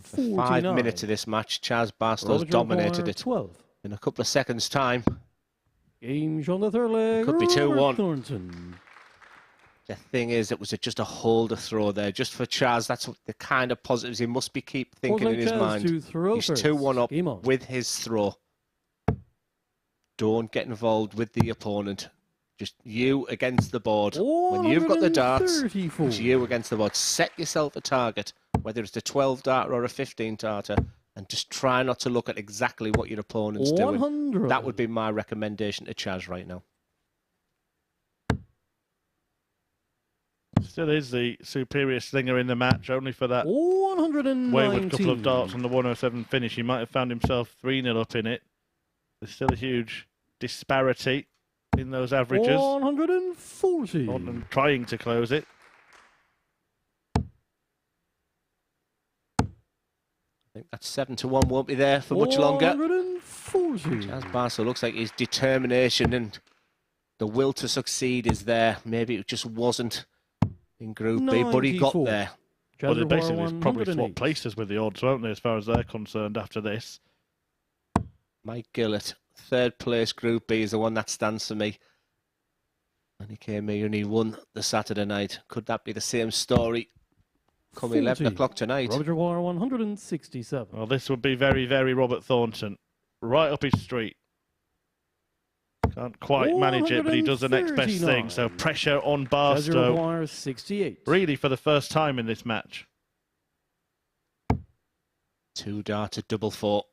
For 5 minutes of this match, Chaz Barstow's dominated it. 12. In a couple of seconds' time. Game's on the third leg. Could be 2-1. Thornton. The thing is, it was just a holder throw there, just for Chaz. That's what the kind of positives he must be keep thinking in his mind. He's 2-1 up with his throw. Don't get involved with the opponent. Just you against the board. When you've got the darts, it's you against the board. Set yourself a target, whether it's a 12-darter or a 15-darter, and just try not to look at exactly what your opponent's doing. That would be my recommendation to Chaz right now. Still is the superior slinger in the match, only for that 119. wayward couple of darts on the 107 finish. He might have found himself 3-0 up in it. There's still a huge disparity in those averages. 140. Thornton trying to close it. I think that 7-1 won't be there for much longer. 140. Chaz Barstow looks like his determination and the will to succeed is there. Maybe it just wasn't in Group B, but he got there. Well, they basically probably swap places with the odds, won't they, as far as they're concerned after this. Mike Gillett, 3rd place Group B, is the one that stands for me. And he came here and he won the Saturday night. Could that be the same story come 11 o'clock tonight? Robert Jaguar 167. Well, this would be very, very Robert Thornton. Right up his street. Can't quite manage it, but he does the next best thing. So pressure on Barstow. 68. Really for the first time in this match. 2-darter double 4.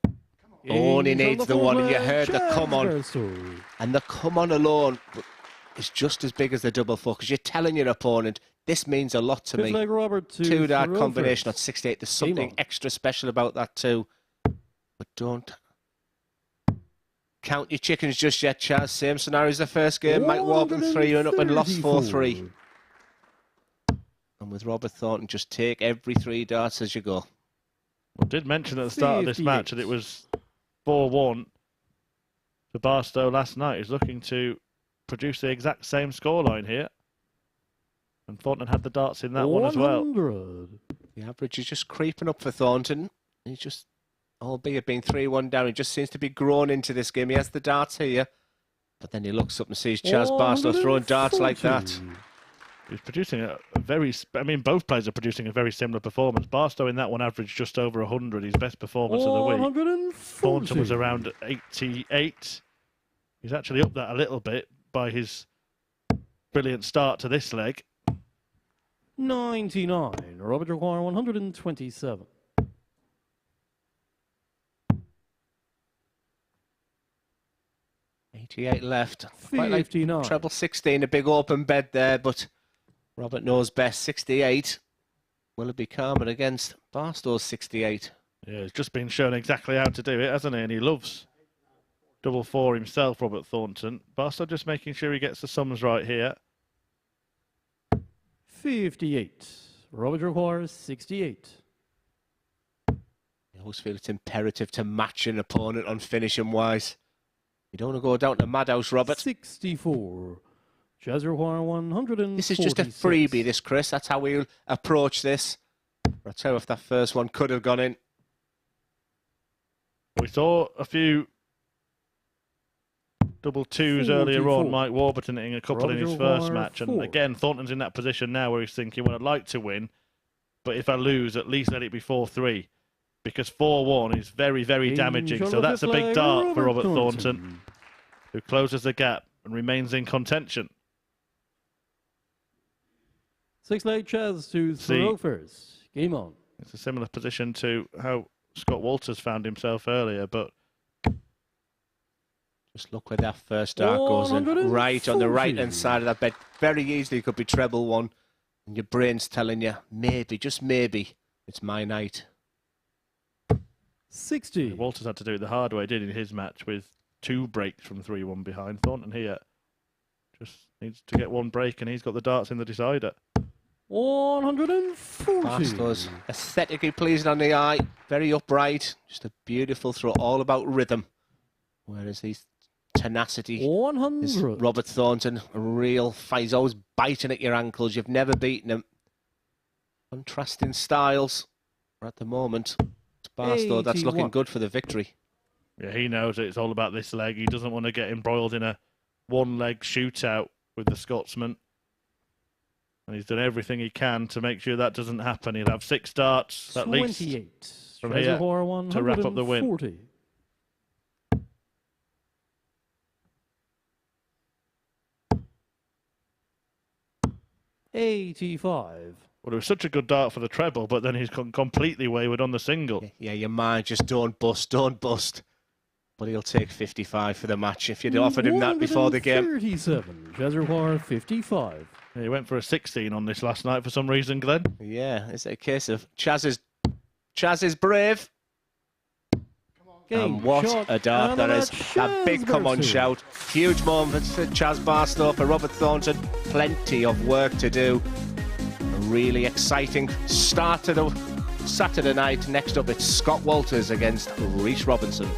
Only needs the one, and you heard the come on. And the come on alone is just as big as the double 4, because you're telling your opponent, this means a lot to me. 2-dart combination at 68. There's something extra special about that too. But don't count your chickens just yet, Chaz. Same scenario as the first game. Mike Warburton 3-1 up and lost 4-3. And with Robert Thornton, just take every 3 darts as you go. I did mention at the start of this match that it was 4-1 for Barstow last night. He's looking to produce the exact same scoreline here. And Thornton had the darts in that one as well. The average is just creeping up for Thornton. He's just, albeit being 3-1 down, he just seems to be grown into this game. He has the darts here, but then he looks up and sees Chaz Barstow throwing darts like that. He's producing a very, I mean, both players are producing a very similar performance. Barstow in that one averaged just over 100, his best performance of the week. Thornton was around 88. He's actually up that a little bit by his brilliant start to this leg. 99. Robert Jaguar 127. .88 left. Quite 59. like treble 16, a big open bed there, but Robert knows best. 68. Will it be Carmen against Barstow's 68? Yeah, he's just been shown exactly how to do it, hasn't he? And he loves double 4 himself, Robert Thornton. Barstow just making sure he gets the sums right here. 58. Robert Jaguar 68. I always feel it's imperative to match an opponent on finishing wise. You don't want to go down to madhouse, Robert. 64. Reservoir 146. This is just a freebie, this, Chris. That's how we'll approach this. I'll tell you if that first one could have gone in. We saw a few double twos earlier on. Mike Warburton hitting a couple in his first match. And again, Thornton's in that position now where he's thinking, well, I'd like to win, but if I lose, at least let it be 4-3. Because 4-1 is very, very damaging. So that's a big dart for Robert Thornton, who closes the gap and remains in contention. 6-leg Chaz to throw first. Game on. It's a similar position to how Scott Walters found himself earlier, but just look where that first dart goes in. Right on the right-hand side of that bed. Very easily could be treble one. And your brain's telling you, maybe, just maybe, it's my night. 60. Walters had to do it the hard way, did in his match with 2 breaks from 3-1 behind. Thornton here just needs to get 1 break, and he's got the darts in the decider. 140. Bastos, aesthetically pleasing on the eye, very upright, just a beautiful throw, all about rhythm. Whereas these tenacity 100. is Robert Thornton, a real fight. He's always biting at your ankles. You've never beaten him. Contrasting styles. At the moment, Barstow, that's looking good for the victory. Yeah, he knows it's all about this leg. He doesn't want to get embroiled in a 1-leg shootout with the Scotsman. And he's done everything he can to make sure that doesn't happen. He'll have 6 darts at least from here to wrap up the win. 85. Well, it was such a good dart for the treble, but then he's gone completely wayward on the single. Yeah, your mind just don't bust. But he'll take 55 for the match if you'd offered him that before the game. 37. Reservoir 55. Yeah, he went for a 16 on this last night for some reason, Glenn. Yeah, it's a case of Chaz is brave. And what a dart that is. A big come-on shout. Huge moment for Chaz Barstow, for Robert Thornton. Plenty of work to do. A really exciting start to the Saturday night. Next up, it's Scott Walters against Rhys Robinson.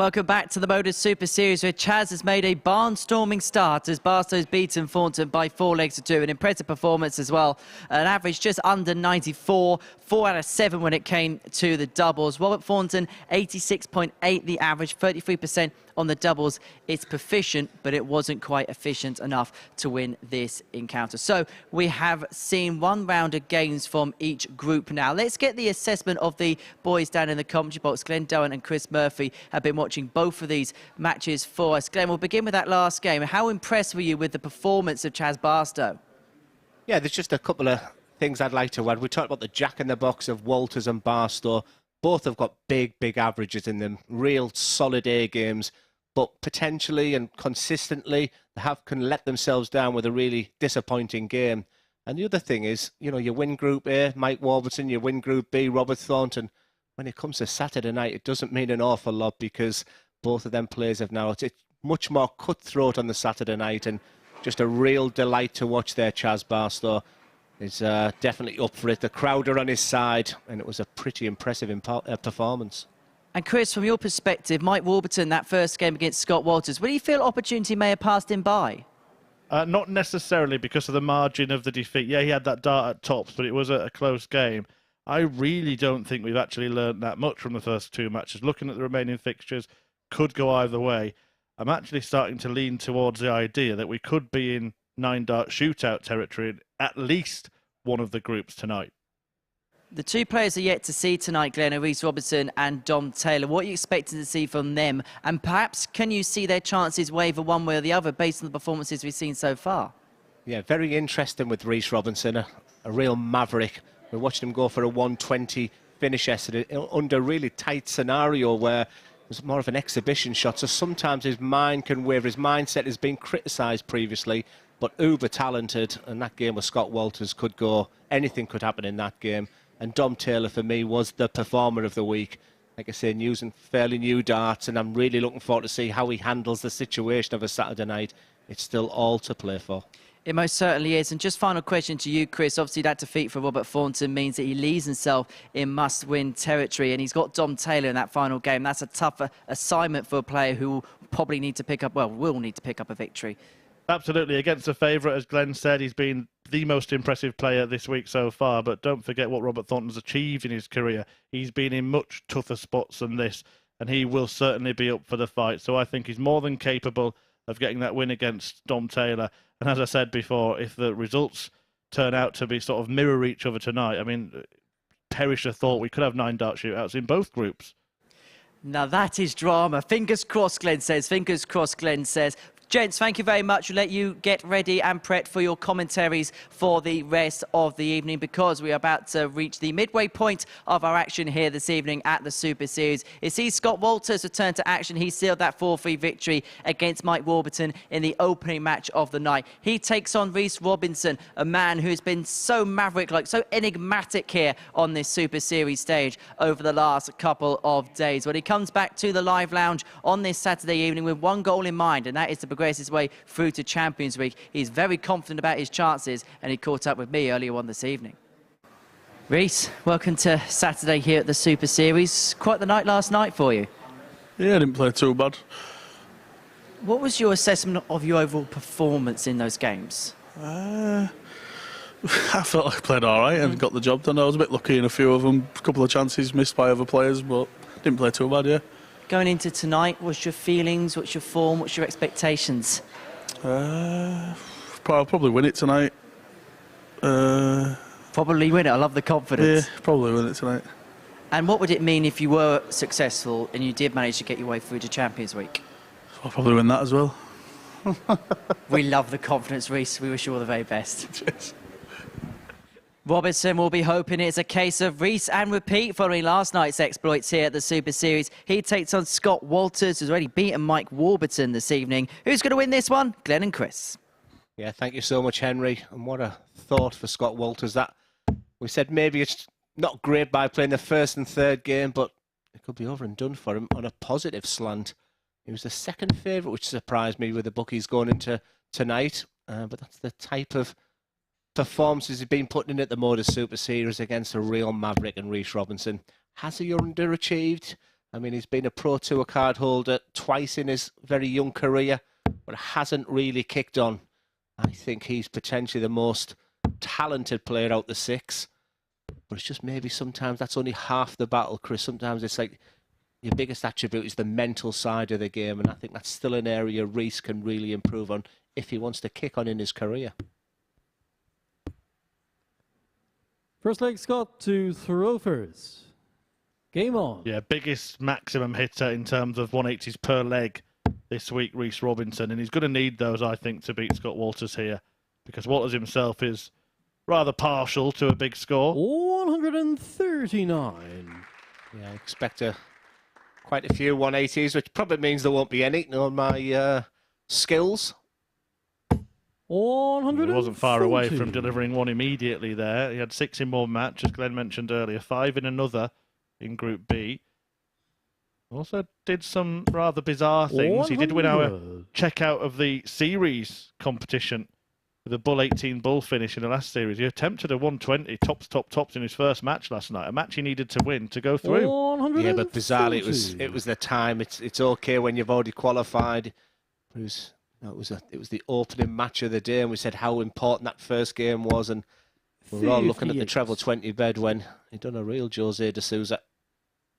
Welcome back to the MODUS Super Series, where Chaz has made a barnstorming start as Barstow's beaten Thornton by 4 legs to 2. An impressive performance as well. An average just under 94, 4 out of 7 when it came to the doubles. Robert Thornton, 86.8 the average, 33% on the doubles. It's proficient, but it wasn't quite efficient enough to win this encounter. So we have seen one round of games from each group now. Let's get the assessment of the boys down in the commentary box. Glenn Dowen and Chris Murphy have been watching both of these matches for us. Glenn, we'll begin with that last game. How impressed were you with the performance of Chaz Barstow? Yeah, there's just a couple of things I'd like to add. We talked about the jack-in-the-box of Walters and Barstow. Both have got big averages in them, real solid A games, but potentially and consistently they can let themselves down with a really disappointing game. And the other thing is, you know, you win Group A, Mike Warburton, you win Group B, Robert Thornton. When it comes to Saturday night, it doesn't mean an awful lot because both of them players have now, it's much more cutthroat on the Saturday night and just a real delight to watch there. Chaz Barstow is definitely up for it. The crowd are on his side, and it was a pretty impressive performance. And Chris, from your perspective, Mike Warburton, that first game against Scott Walters, what do you feel opportunity may have passed him by? Not necessarily because of the margin of the defeat. Yeah, he had that dart at tops, but it was a close game. I really don't think we've actually learned that much from the first 2 matches. Looking at the remaining fixtures, could go either way. I'm actually starting to lean towards the idea that we could be in 9-dart shootout territory in at least one of the groups tonight. The 2 players are yet to see tonight, Glenn, Reese Robertson and Dom Taylor. What are you expecting to see from them? And perhaps can you see their chances waver one way or the other based on the performances we've seen so far? Yeah, very interesting with Reese Robinson, a real maverick. We watched him go for a 120 finish yesterday under a really tight scenario where it was more of an exhibition shot. So sometimes his mind can waver. His mindset has been criticised previously, but uber talented. And that game with Scott Walters could go, anything could happen in that game. And Dom Taylor, for me, was the performer of the week. Like I say, using fairly new darts, and I'm really looking forward to see how he handles the situation of a Saturday night. It's still all to play for. It most certainly is. And just final question to you, Chris. Obviously, that defeat for Robert Thornton means that he leaves himself in must-win territory, and he's got Dom Taylor in that final game. That's a tougher assignment for a player who will probably need to pick up, well, will need to pick up a victory. Absolutely. Against a favourite, as Glenn said, he's been the most impressive player this week so far. But don't forget what Robert Thornton's achieved in his career. He's been in much tougher spots than this, and he will certainly be up for the fight. So I think he's more than capable of getting that win against Dom Taylor. And as I said before, if the results turn out to be sort of mirror each other tonight, I mean, perish the thought we could have 9-dart shootouts in both groups. Now that is drama. Fingers crossed, Glenn says. Fingers crossed, Glenn says. Gents, thank you very much. We'll let you get ready and prepped for your commentaries for the rest of the evening, because we are about to reach the midway point of our action here this evening at the Super Series. It sees Scott Walters return to action. He sealed that 4-3 victory against Mike Warburton in the opening match of the night. He takes on Reese Robinson, a man who's been so maverick-like, so enigmatic here on this Super Series stage over the last couple of days. When he comes back to the live lounge on this Saturday evening with one goal in mind, and that is to progress his way through to Champions Week. He's very confident about his chances, and he caught up with me earlier on this evening. Reese, welcome to Saturday here at the Super Series. Quite the night last night for you. Yeah, I didn't play too bad. What was your assessment of your overall performance in those games? I felt like I played all right and got the job done. I was a bit lucky in a few of them. A couple of chances missed by other players, but didn't play too bad, yeah. Going into tonight, what's your feelings, what's your form, what's your expectations? I'll probably win it tonight. Probably win it, I love the confidence. Yeah, probably win it tonight. And what would it mean if you were successful and you did manage to get your way through to Champions Week? I'll probably win that as well. We love the confidence, Reese. We wish you all the very best. Cheers. Robertson will be hoping it's a case of Reese and repeat following last night's exploits here at the Super Series. He takes on Scott Walters, who's already beaten Mike Warburton this evening. Who's going to win this one? Glenn and Chris. Yeah, thank you so much, Henry. And what a thought for Scott Walters. That we said maybe it's not great by playing the first and third game, but it could be over and done for him on a positive slant. He was the second favourite, which surprised me with the bookies going into tonight. But that's the type of performances he's been putting in at the MODUS Super Series against a real maverick and Reese Robinson. Has he underachieved? I mean, he's been a Pro Tour card holder twice in his very young career, but hasn't really kicked on. I think he's potentially the most talented player out the 6. But it's just maybe sometimes that's only half the battle, Chris. Sometimes it's like your biggest attribute is the mental side of the game, and I think that's still an area Reece can really improve on if he wants to kick on in his career. First leg, Scott, to throw first. Game on. Yeah, biggest maximum hitter in terms of 180s per leg this week, Reece Robinson. And he's going to need those, I think, to beat Scott Walters here. Because Walters himself is rather partial to a big score. 139. Yeah, I expect quite a few 180s, which probably means there won't be any on my skills. 140. He wasn't far away from delivering one immediately there. He had 6 in one match, as Glenn mentioned earlier, 5 in another in Group B. Also did some rather bizarre things. He did win our checkout of the series competition with a bull 18 bull finish in the last series. He attempted a 120 tops in his first match last night, a match he needed to win to go through. Yeah, but bizarrely it was the time. It's okay when you've already qualified. It was the opening match of the day, and we said how important that first game was, and we were all looking at the treble 20 bed when he'd done a real Jose de Souza.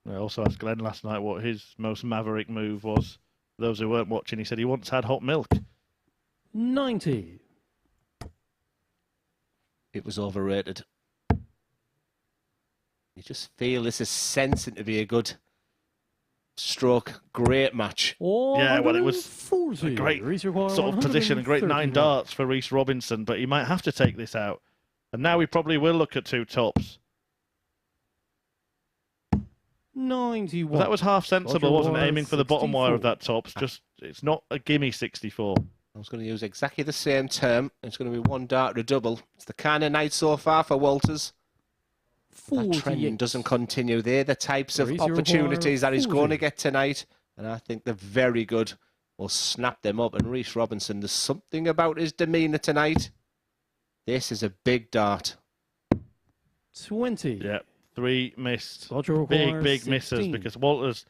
I also asked Glenn last night what his most maverick move was. For those who weren't watching, he said he once had hot milk. 90. It was overrated. You just feel this is sensing to be a good stroke, great match. Yeah, well, it was a great sort of position, a great 9 darts for Reece Robinson, but he might have to take this out. And now we probably will look at 2 tops. 91. But that was half sensible, wasn't it? Aiming for the bottom 64. wire of that tops. It's not a gimme 64. I was going to use exactly the same term. It's going to be 1 dart to double. It's the kind of night so far for Walters. That trend doesn't continue. They're the types of opportunities that he's going to get tonight. And I think they're very good. We'll snap them up. And Reece Robinson, there's something about his demeanour tonight. This is a big dart. 20. Yeah, 3 missed. Big Misses because Walters,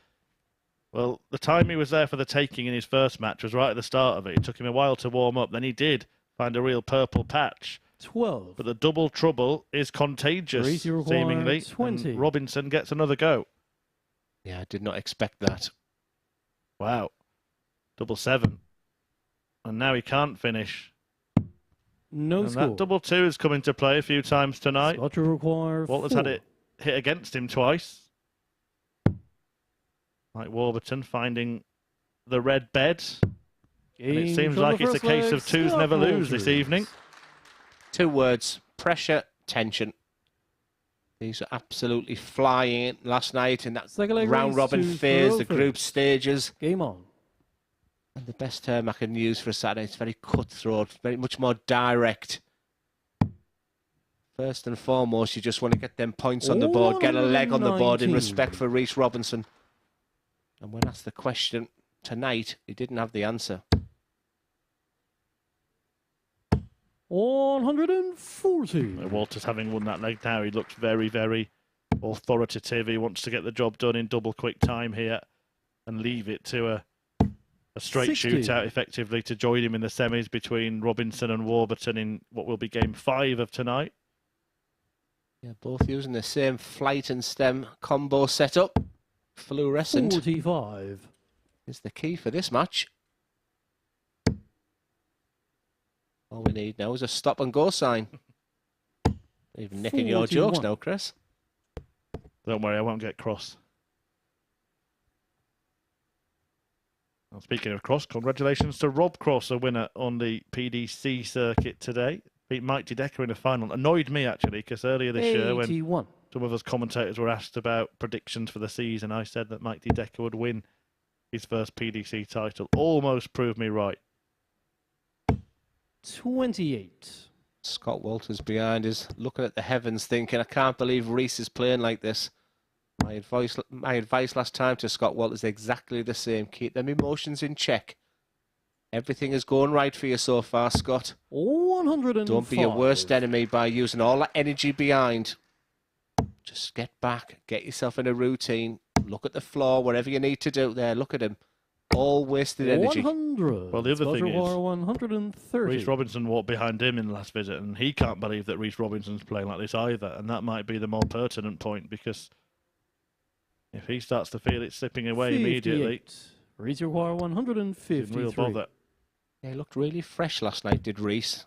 well, the time he was there for the taking in his first match was right at the start of it. It took him a while to warm up. Then he did find a real purple patch. 12. But the double trouble is contagious, seemingly. 20. And Robinson gets another go. Yeah, I did not expect that. Wow. Double 7. And now he can't finish. No score. That double 2 has come into play a few times tonight. Walters had it hit against him twice. Like Warburton finding the red bed. And it seems like it's a case of 2s never lose this evening. 2 words: pressure, tension. These are absolutely flying last night in that round-robin phase, the group stages. Game on. And the best term I can use for a Saturday, it's very cutthroat, very much more direct. First and foremost, you just want to get them points on the board, get a leg on the board in respect for Reece Robinson. And when asked the question tonight, he didn't have the answer. 140. Walters having won that leg now, he looks very, very authoritative. He wants to get the job done in double quick time here and leave it to a straight 60. shootout effectively to join him in the semis between Robinson and Warburton in what will be game 5 of tonight. Yeah, both using the same flight and stem combo setup. Fluorescent 45 is the key for this match. All we need now is a stop and go sign. Even nicking your jokes now, Chris. Don't worry, I won't get cross. Well, speaking of cross, congratulations to Rob Cross, a winner on the PDC circuit today. Beat Mike Dedecker in the final. Annoyed me, actually, because earlier this year when some of us commentators were asked about predictions for the season, I said that Mike Dedecker would win his first PDC title. Almost proved me right. 28. Scott Walters behind is looking at the heavens thinking, I can't believe Reece is playing like this. My advice last time to Scott Walters is exactly the same. Keep them emotions in check. Everything is going right for you so far, Scott. 105. Don't be your worst enemy by using all that energy behind. Just get back, get yourself in a routine, Look at the floor, whatever you need to do there. Look at him. All wasted energy. 100. Well, the other thing is, 130. Reece Robinson walked behind him in the last visit, and he can't believe that Reece Robinson's playing like this either. And that might be the more pertinent point, because if he starts to feel it slipping away immediately, Reece require 153. it's in real bother. Yeah, he looked really fresh last night, did Reece.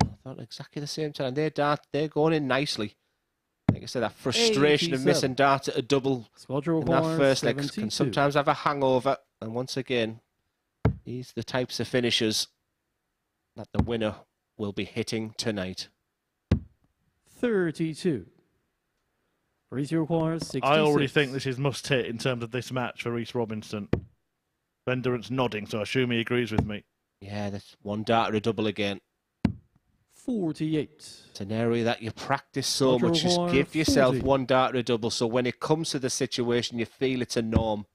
I thought exactly the same time. They're going in nicely. Like I said, that frustration of missing darts at a double in that first leg can sometimes have a hangover. And once again, these are the types of finishers that the winner will be hitting tonight. 32. Reece requires 66. I already think this is must hit in terms of this match for Reece Robinson. Ben Durrant's nodding, so I assume he agrees with me. Yeah, that's one dart or a double again. 48. It's an area that you practice so much. Just give yourself 40. one dart or a double, so when it comes to the situation, you feel it's a norm.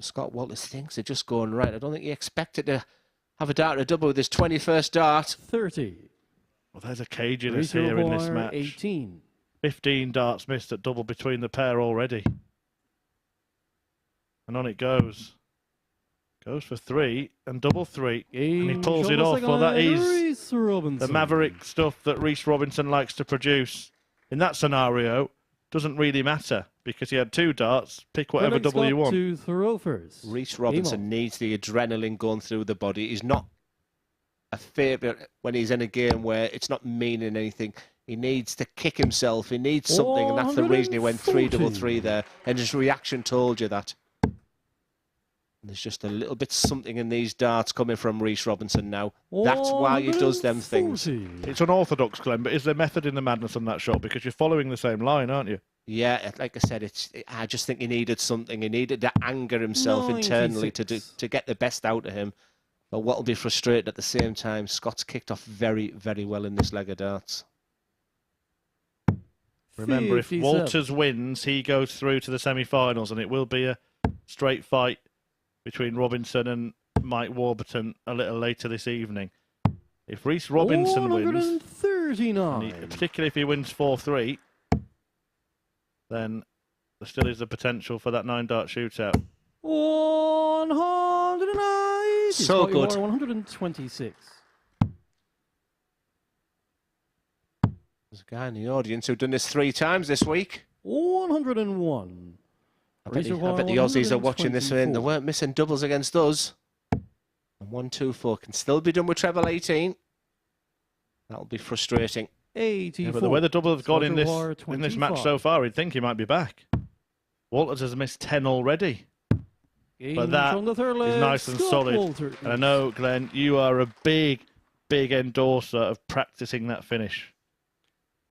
Scott Walters thinks they're just going right. I don't think he expected to have a dart or a double with his 21st dart. 30. Well, there's a caginess here in this match. 18. 15 darts missed at double between the pair already. And on it goes. Goes for 3 and double 3. And he pulls it off. Well, that is the maverick stuff that Reece Robinson likes to produce. In that scenario, doesn't really matter because he had 2 darts. Pick whatever double you want. To throw first. Reece Robinson needs the adrenaline going through the body. He's not a favourite when he's in a game where it's not meaning anything. He needs to kick himself. He needs something, and that's the reason he went 3-3 there. And his reaction told you that. There's just a little bit something in these darts coming from Reece Robinson now. That's why he does them things. It's unorthodox, Glenn, but is there method in the madness on that shot? Because you're following the same line, aren't you? Yeah, like I said, I just think he needed something. He needed to anger himself internally to get the best out of him. But what will be frustrating at the same time, Scott's kicked off very, very well in this leg of darts. Remember, if Walters wins, he goes through to the semi-finals, and it will be a straight fight between Robinson and Mike Warburton a little later this evening. If Reece Robinson wins, particularly if he wins 4-3, then there still is the potential for that 9-dart shootout. 109. So good. 126. There's a guy in the audience who's done this 3 times this week. 101. I bet the Aussies are watching this and they weren't missing doubles against us. And 1-2-4 can still be done with treble 18. That'll be frustrating. 84. Yeah, but the way the double have gone in this match so far, you'd think he might be back. Walters has missed 10 already. But that is nice and solid. And I know, Glenn, you are a big, big endorser of practicing that finish.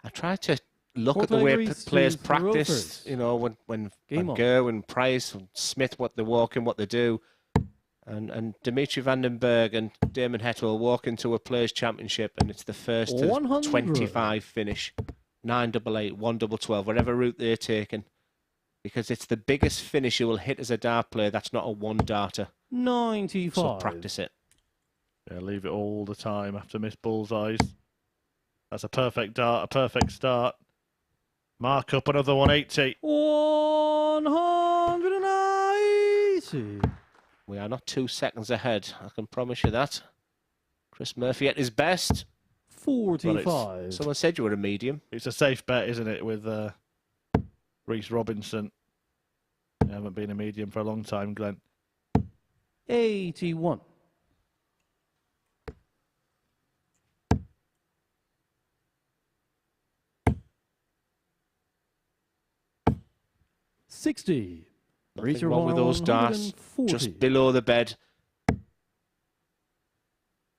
I try to look at the way players practice, you know, when Gerr and Price and Smith, what they walk in, what they do. And Dimitri Vandenberg and Damon Hett will walk into a Players' Championship and it's the first to 25 finish. 9-8, 1-12, whatever route they're taking. Because it's the biggest finish you will hit as a dart player. That's not a one-darter. 95. So practice it. Yeah, leave it all the time after missed bullseyes. That's a perfect dart, a perfect start. Mark up another 180. 180. We are not 2 seconds ahead. I can promise you that. Chris Murphy at his best. 45. Well, someone said you were a medium. It's a safe bet, isn't it, with Reece Robinson. You haven't been a medium for a long time, Glenn. 81. $60. Nothing wrong with those darts. Just below the bed.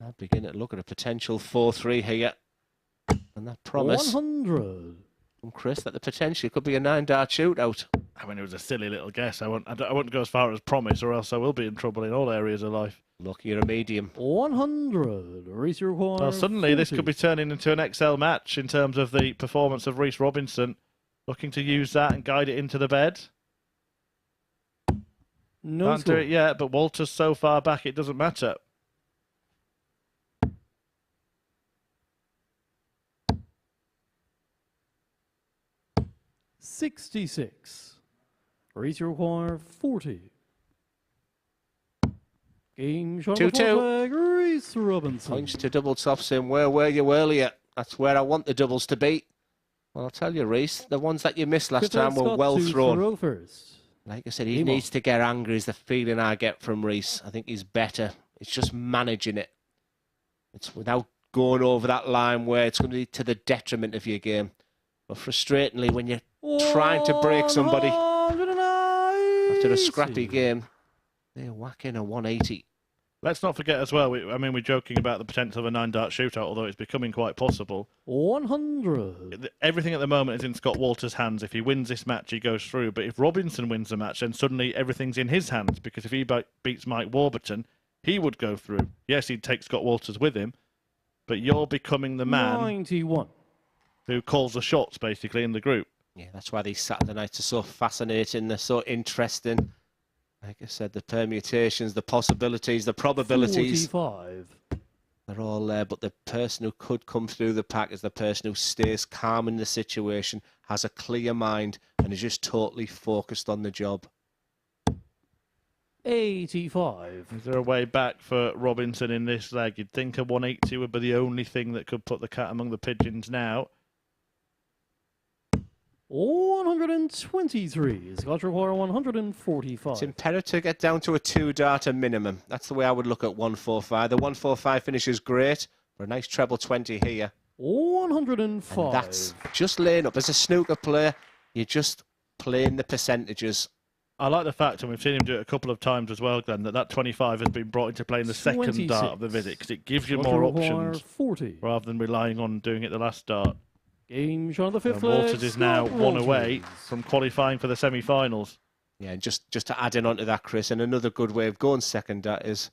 I'll begin to look at a potential 4-3 here. And that promise 100. from Chris that the potential could be a 9-dart shootout. I mean, it was a silly little guess. I won't go as far as promise, or else I will be in trouble in all areas of life. Look, you're a medium. 100. Well, suddenly this could be turning into an XL match in terms of the performance of Reece Robinson. Looking to use that and guide it into the bed. No Can't do it yet, but Walter's so far back it doesn't matter. 66. Race require 40. Game shot 2-2. flag, Reese Robinson. Points to double top saying, where were you earlier? That's where I want the doubles to be. Well, I'll tell you, Reese, the ones that you missed last time were well thrown. First. Like I said, he needs to get angry is the feeling I get from Reese. I think he's better. It's just managing it. It's without going over that line where it's going to be to the detriment of your game. But frustratingly, when you're trying to break somebody after a scrappy game, they're whacking a 180. Let's not forget as well, we're joking about the potential of a 9-dart shootout, although it's becoming quite possible. 100. Everything at the moment is in Scott Walters' hands. If he wins this match, he goes through. But if Robinson wins the match, then suddenly everything's in his hands, because if he beats Mike Warburton, he would go through. Yes, he'd take Scott Walters with him, but you're becoming the man 91. who calls the shots, basically, in the group. Yeah, that's why these Saturday nights are so fascinating. They're so interesting. Like I said, the permutations, the possibilities, the probabilities. 45. They're all there, but the person who could come through the pack is the person who stays calm in the situation, has a clear mind, and is just totally focused on the job. 85. Is there a way back for Robinson in this leg? You'd think a 180 would be the only thing that could put the cat among the pigeons now. 123. Scotch require 145. It's imperative to get down to a 2-darter minimum. That's the way I would look at 145. The 145 finish is great for a nice treble 20 here. 105. And that's just laying up. As a snooker player, you're just playing the percentages. I like the fact, and we've seen him do it a couple of times as well, Glenn, that 25 has been brought into play in the second dart of the visit, because it gives you more options 40. rather than relying on doing it the last dart. Game shot of the fifth And Walters leg, is now Scott one Walters. away from qualifying for the semi-finals. Yeah, and just to add in onto that, Chris, and another good way of going second dart is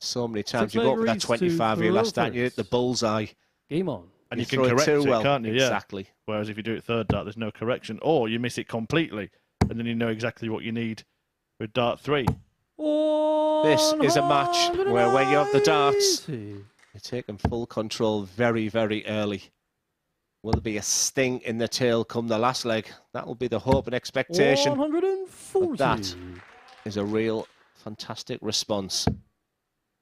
so many times you go up with that 25 here last dart, you hit the bullseye. Game on. And you can correct it, can't you? Yeah. Exactly. Whereas if you do it third dart, there's no correction. Or you miss it completely, and then you know exactly what you need with dart 3. This is a match where when you have the darts, you're taking full control very, very early. Will there be a sting in the tail come the last leg? That will be the hope and expectation. 140. But that is a real fantastic response.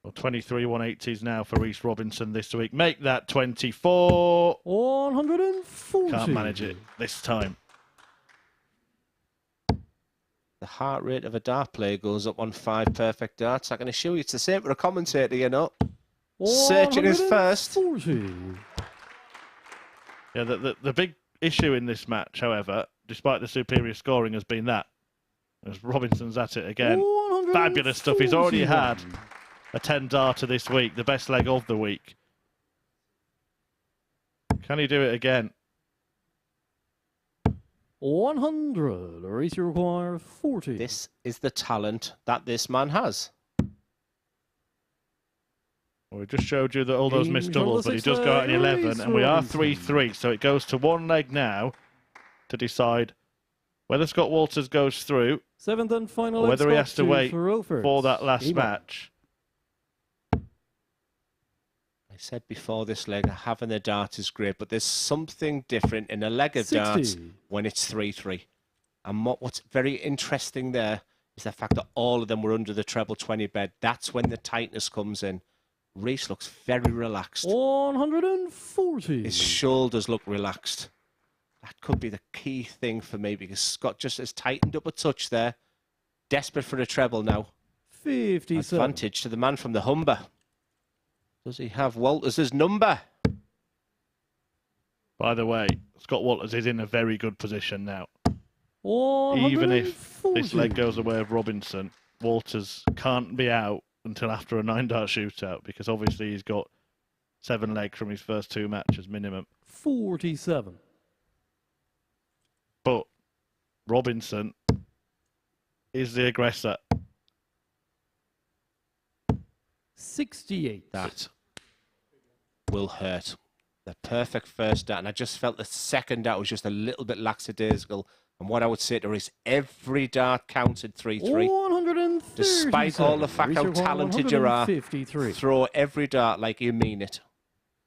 Well, 23 180s now for Reese Robinson this week. Make that 24. 140. Can't manage it this time. The heart rate of a dart player goes up on 5 perfect darts. I can assure you it's the same for a commentator, you know. Searching his first. 140. Yeah, the big issue in this match, however, despite the superior scoring, has been that. As Robinson's at it again. Fabulous stuff. He's already had a 10-darter this week, the best leg of the week. Can he do it again? 100. Race require 40. This is the talent that this man has. Well, we just showed you that all those missed doubles, but he does go out in 11, and we are 3-3, so it goes to one leg now to decide whether Scott Walters goes through, Seventh and final or whether he has to wait for for that last match. I said before this leg, having the dart is great, but there's something different in a leg of 60. darts when it's 3-3. And what's very interesting there is the fact that all of them were under the treble 20 bed. That's when the tightness comes in. Reese looks very relaxed. 140. His shoulders look relaxed. That could be the key thing for me, because Scott just has tightened up a touch there. Desperate for a treble now. 57. Advantage to the man from the Humber. Does he have Walters' number? By the way, Scott Walters is in a very good position now. 140. Even if this leg goes the way of Robinson, Walters can't be out until after a 9-dart shootout, because obviously he's got 7 legs from his first 2 matches minimum. 47. But Robinson is the aggressor. 68. That will hurt. The perfect first dart, and I just felt the second dart was just a little bit lackadaisical. And what I would say to her is every dart counted 3-3. 137. Despite all the fact how talented you are, 153. throw every dart like you mean it.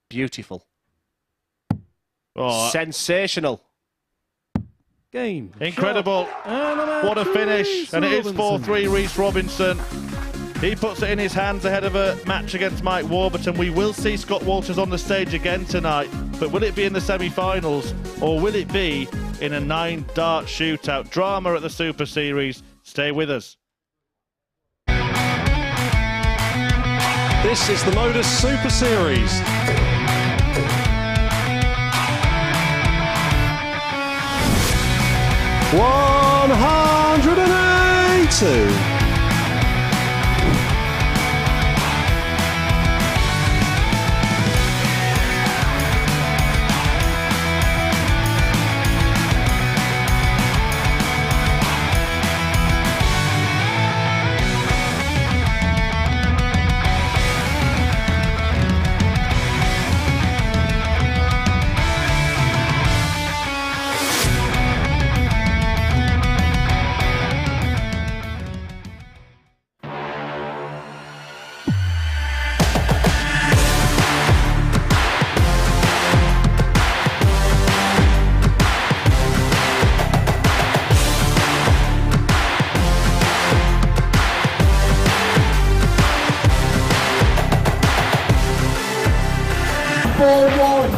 Beautiful. Oh, Sensational. Game. Incredible. Shot. What a finish. And it is 4-3 Reece Robinson. He puts it in his hands ahead of a match against Mike Warburton. We will see Scott Walters on the stage again tonight, but will it be in the semi-finals or will it be in a 9-dart shootout? Drama at the Super Series. Stay with us. This is the MODUS Super Series. $182.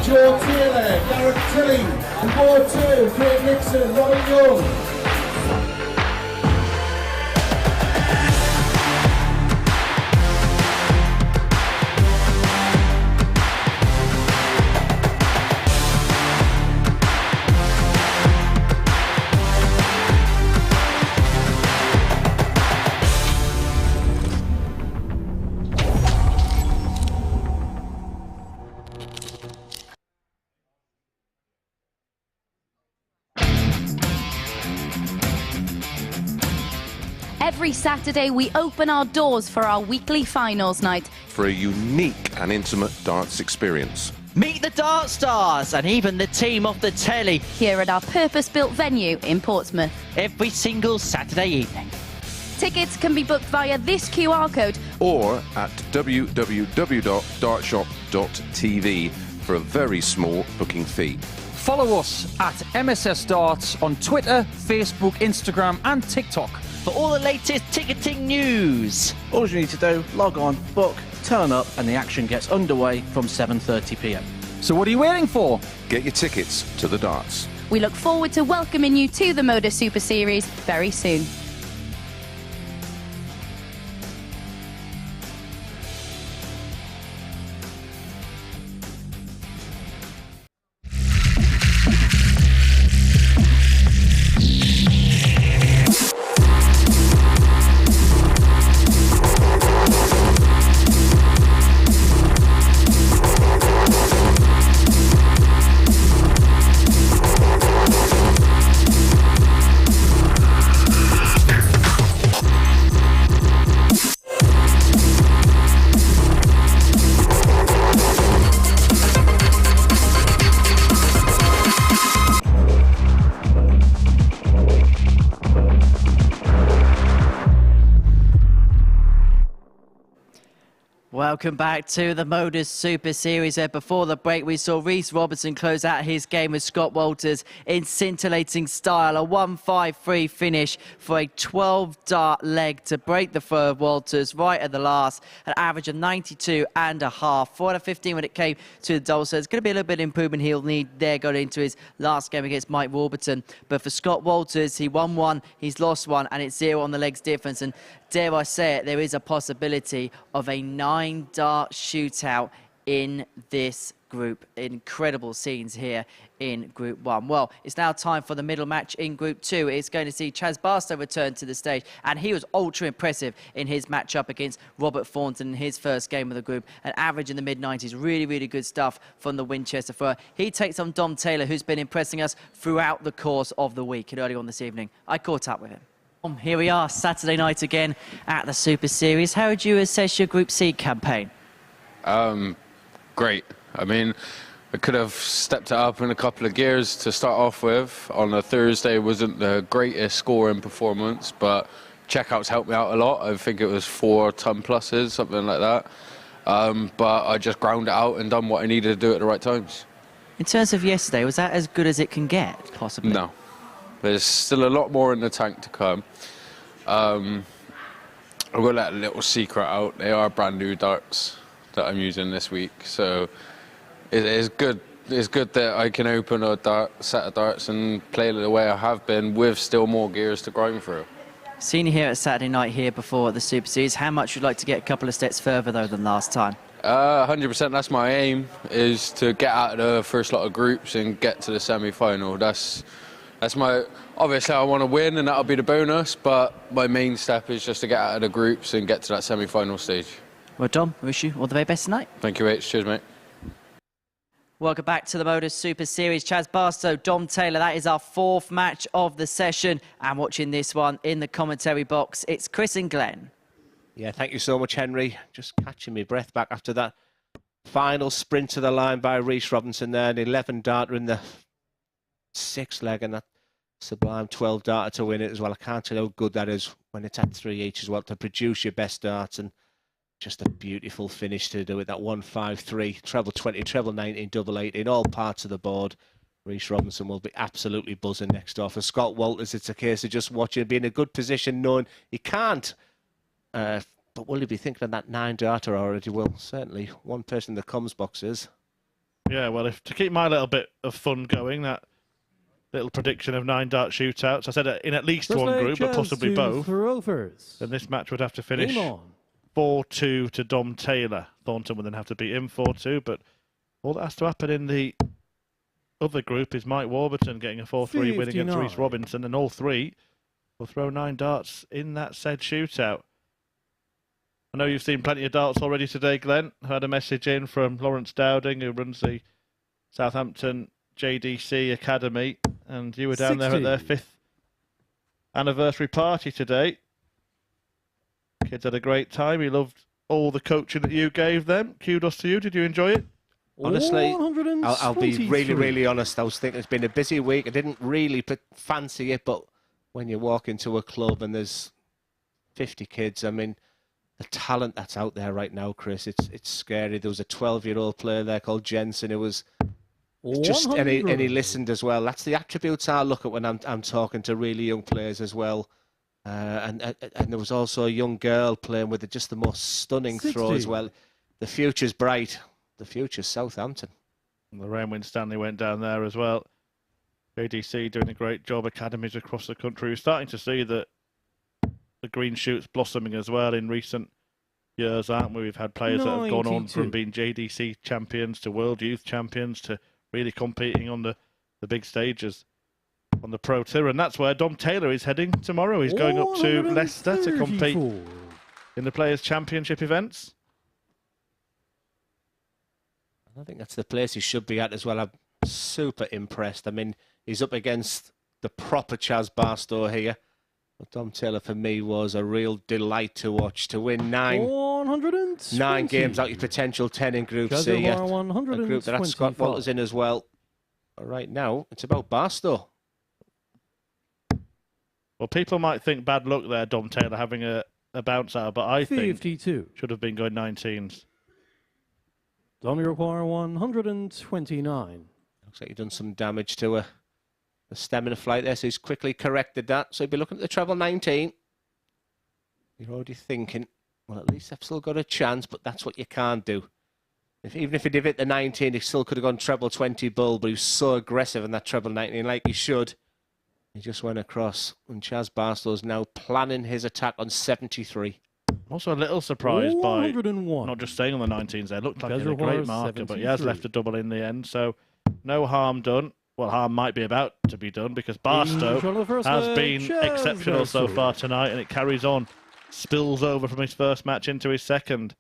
Joe Taylor, Garrett Tilling, and board 2, Craig Nixon, Robin Young. Every Saturday, we open our doors for our weekly finals night. For a unique and intimate darts experience. Meet the Dart Stars and even the team off the telly. Here at our purpose-built venue in Portsmouth. Every single Saturday evening. Tickets can be booked via this QR code. Or at www.dartshop.tv for a very small booking fee. Follow us at MSS Darts on Twitter, Facebook, Instagram and TikTok. For all the latest ticketing news. All you need to do, log on, book, turn up, and the action gets underway from 7:30 p.m. So what are you waiting for? Get your tickets to the darts. We look forward to welcoming you to the MODUS Super Series very soon. Welcome back to the MODUS Super Series. Before the break, we saw Reece Robinson close out his game with Scott Walters in scintillating style. A 1-5-3 finish for a 12-dart leg to break the throw of Walters right at the last. An average of 92.5. 4 out of 15 when it came to the double. So it's going to be a little bit of improvement he'll need there going into his last game against Mike Warburton. But for Scott Walters, he won one, he's lost one, and it's 0 on the legs difference. And dare I say it, there is a possibility of a 9-dart shootout in this group. Incredible scenes here in Group 1. Well, it's now time for the middle match in Group 2. It's going to see Chaz Barstow return to the stage, and he was ultra impressive in his matchup against Robert Thornton in his first game of the group. An average in the mid-90s. Really, really good stuff from the Winchester thrower. He takes on Dom Taylor, who's been impressing us throughout the course of the week and early on this evening. I caught up with him. Here we are, Saturday night again at the Super Series. How would you assess your Group C campaign? Great. I mean, I could have stepped it up in a couple of gears to start off with. On a Thursday wasn't the greatest scoring performance, but checkouts helped me out a lot. I think it was 4 ton pluses, something like that. But I just ground it out and done what I needed to do at the right times. In terms of yesterday, was that as good as it can get, possibly? No. There's still a lot more in the tank to come. I'm going to let a little secret out. They are brand new darts that I'm using this week. So it is good. It's good that I can open a set of darts and play the way I have been with still more gears to grind through. Seen you here at Saturday night here before at the Super Series. How much would you like to get a couple of steps further, though, than last time? 100%, that's my aim, is to get out of the first lot of groups and get to the semi-final. That's my... Obviously, I want to win, and that'll be the bonus, but my main step is just to get out of the groups and get to that semi-final stage. Well, Dom, I wish you all the very best tonight. Thank you, H. Cheers, mate. Welcome back to the MODUS Super Series. Chaz Barstow, Dom Taylor, that is our 4th match of the session. And watching this one in the commentary box, it's Chris and Glenn. Yeah, thank you so much, Henry. Just catching my breath back after that final sprint to the line by Rhys Robinson there. An 11 darter in the 6th leg and that sublime 12 darter to win it as well. I can't tell you how good that is when it's at 3 each as well, to produce your best darts, and just a beautiful finish to do it. That 1-5-3, treble 20, treble 19, double 8 in all parts of the board. Rhys Robinson will be absolutely buzzing next off. For Scott Walters, it's a case of just watching, being in a good position, knowing he can't. But will he be thinking of that 9 darter already? Well, certainly one person in the comms box is. Yeah, well, if to keep my little bit of fun going, that little prediction of 9 dart shootouts, I said in at least one group, but possibly both, then this match would have to finish 4-2 to Dom Taylor. Thornton would then have to beat him 4-2, but all that has to happen in the other group is Mike Warburton getting a 4-3 win against Rhys Robinson, and all 3 will throw 9 darts in that said shootout. I know you've seen plenty of darts already today, Glenn. I had a message in from Lawrence Dowding, who runs the Southampton JDC Academy, and you were down there at their 5th anniversary party today. Kids had a great time. He loved all the coaching that you gave them. Kudos to you. Did you enjoy it? Honestly, I'll be really, really honest. I was thinking it's been a busy week. I didn't really fancy it, but when you walk into a club and there's 50 kids, I mean, the talent that's out there right now, Chris, it's scary. There was a 12-year-old player there called Jensen who was just, and he listened as well. That's the attributes I look at when I'm talking to really young players as well. And there was also a young girl playing with just the most stunning throw as well. The future's bright. The future's Southampton. And the Rainwind Stanley went down there as well. JDC doing a great job. Academies across the country. We're starting to see that the green shoots blossoming as well in recent years, aren't we? We've had players that have gone on from being JDC champions to World Youth champions to really competing on the big stages on the Pro Tour, and that's where Dom Taylor is heading tomorrow. He's going up to Leicester to compete in the Players' Championship events. I think that's the place he should be at as well. I'm super impressed. I mean, he's up against the proper Chaz Barstow here. But Dom Taylor, for me, was a real delight to watch. To win 9 games out your potential 10 in Group C. A group that had Scott Walters in as well. But right now, it's about Barstow. Well, people might think bad luck there, Dom Taylor having a bounce out, but I think 52 should have been going 19s. Dom, you require 129. Looks like you've done some damage to a stamina flight there, so he's quickly corrected that. So he'll be looking at the treble 19. You're already thinking, well, at least I've still got a chance, but that's what you can't do. Even if he'd have hit the 19, he still could have gone treble 20 bull, but he was so aggressive in that treble 19, like he should. He just went across, and Chaz Barstow's now planning his attack on 73. Also a little surprised by not just staying on the 19s there. Looked like a great marker, but he has left a double in the end, so no harm done. Well, harm might be about to be done because Barstow has been exceptional so far tonight, and it carries on. Spills over from his first match into his second.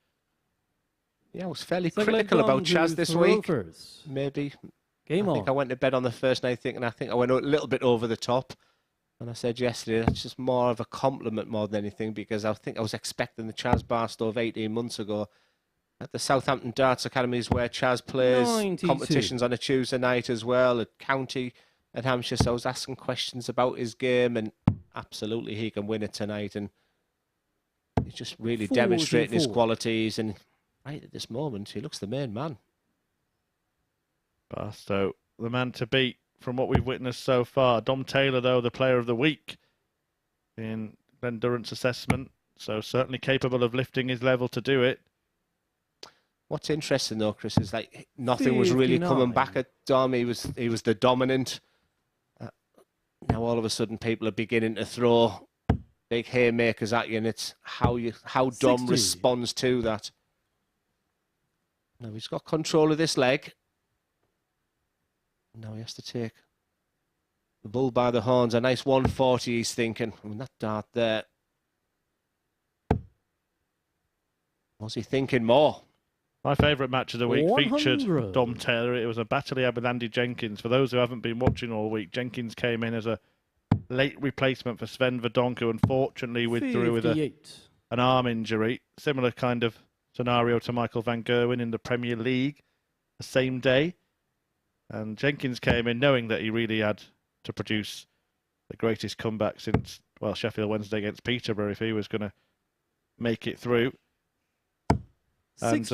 Yeah, I was fairly critical about Chaz this week. Maybe. I think I went to bed on the first night thinking, I think I went a little bit over the top. And I said yesterday, that's just more of a compliment more than anything, because I think I was expecting the Chaz Barstow of 18 months ago at the Southampton Darts Academies, where Chaz plays 92. Competitions on a Tuesday night as well, at County, at Hampshire. So I was asking questions about his game, and absolutely he can win it tonight. And he's just really demonstrating his qualities. And right at this moment, he looks the main man. Barstow, the man to beat from what we've witnessed so far. Dom Taylor, though, the player of the week in Glenn Durrant's assessment, so certainly capable of lifting his level to do it. What's interesting though, Chris, is like nothing was really coming back at Dom. He was the dominant. Now all of a sudden people are beginning to throw big haymakers at you, and it's how Dom 60. responds to that. Now he's got control of this leg. Now he has to take the bull by the horns. A nice 140, he's thinking. I mean, that dart there. Was he thinking more? My favourite match of the week 100. featured Dom Taylor. It was a battle he had with Andy Jenkins. For those who haven't been watching all week, Jenkins came in as a late replacement for Sven Verdonk, who unfortunately withdrew with an arm injury. Similar kind of scenario to Michael van Gerwen in the Premier League the same day. And Jenkins came in knowing that he really had to produce the greatest comeback since, well, Sheffield Wednesday against Peterborough if he was going to make it through. And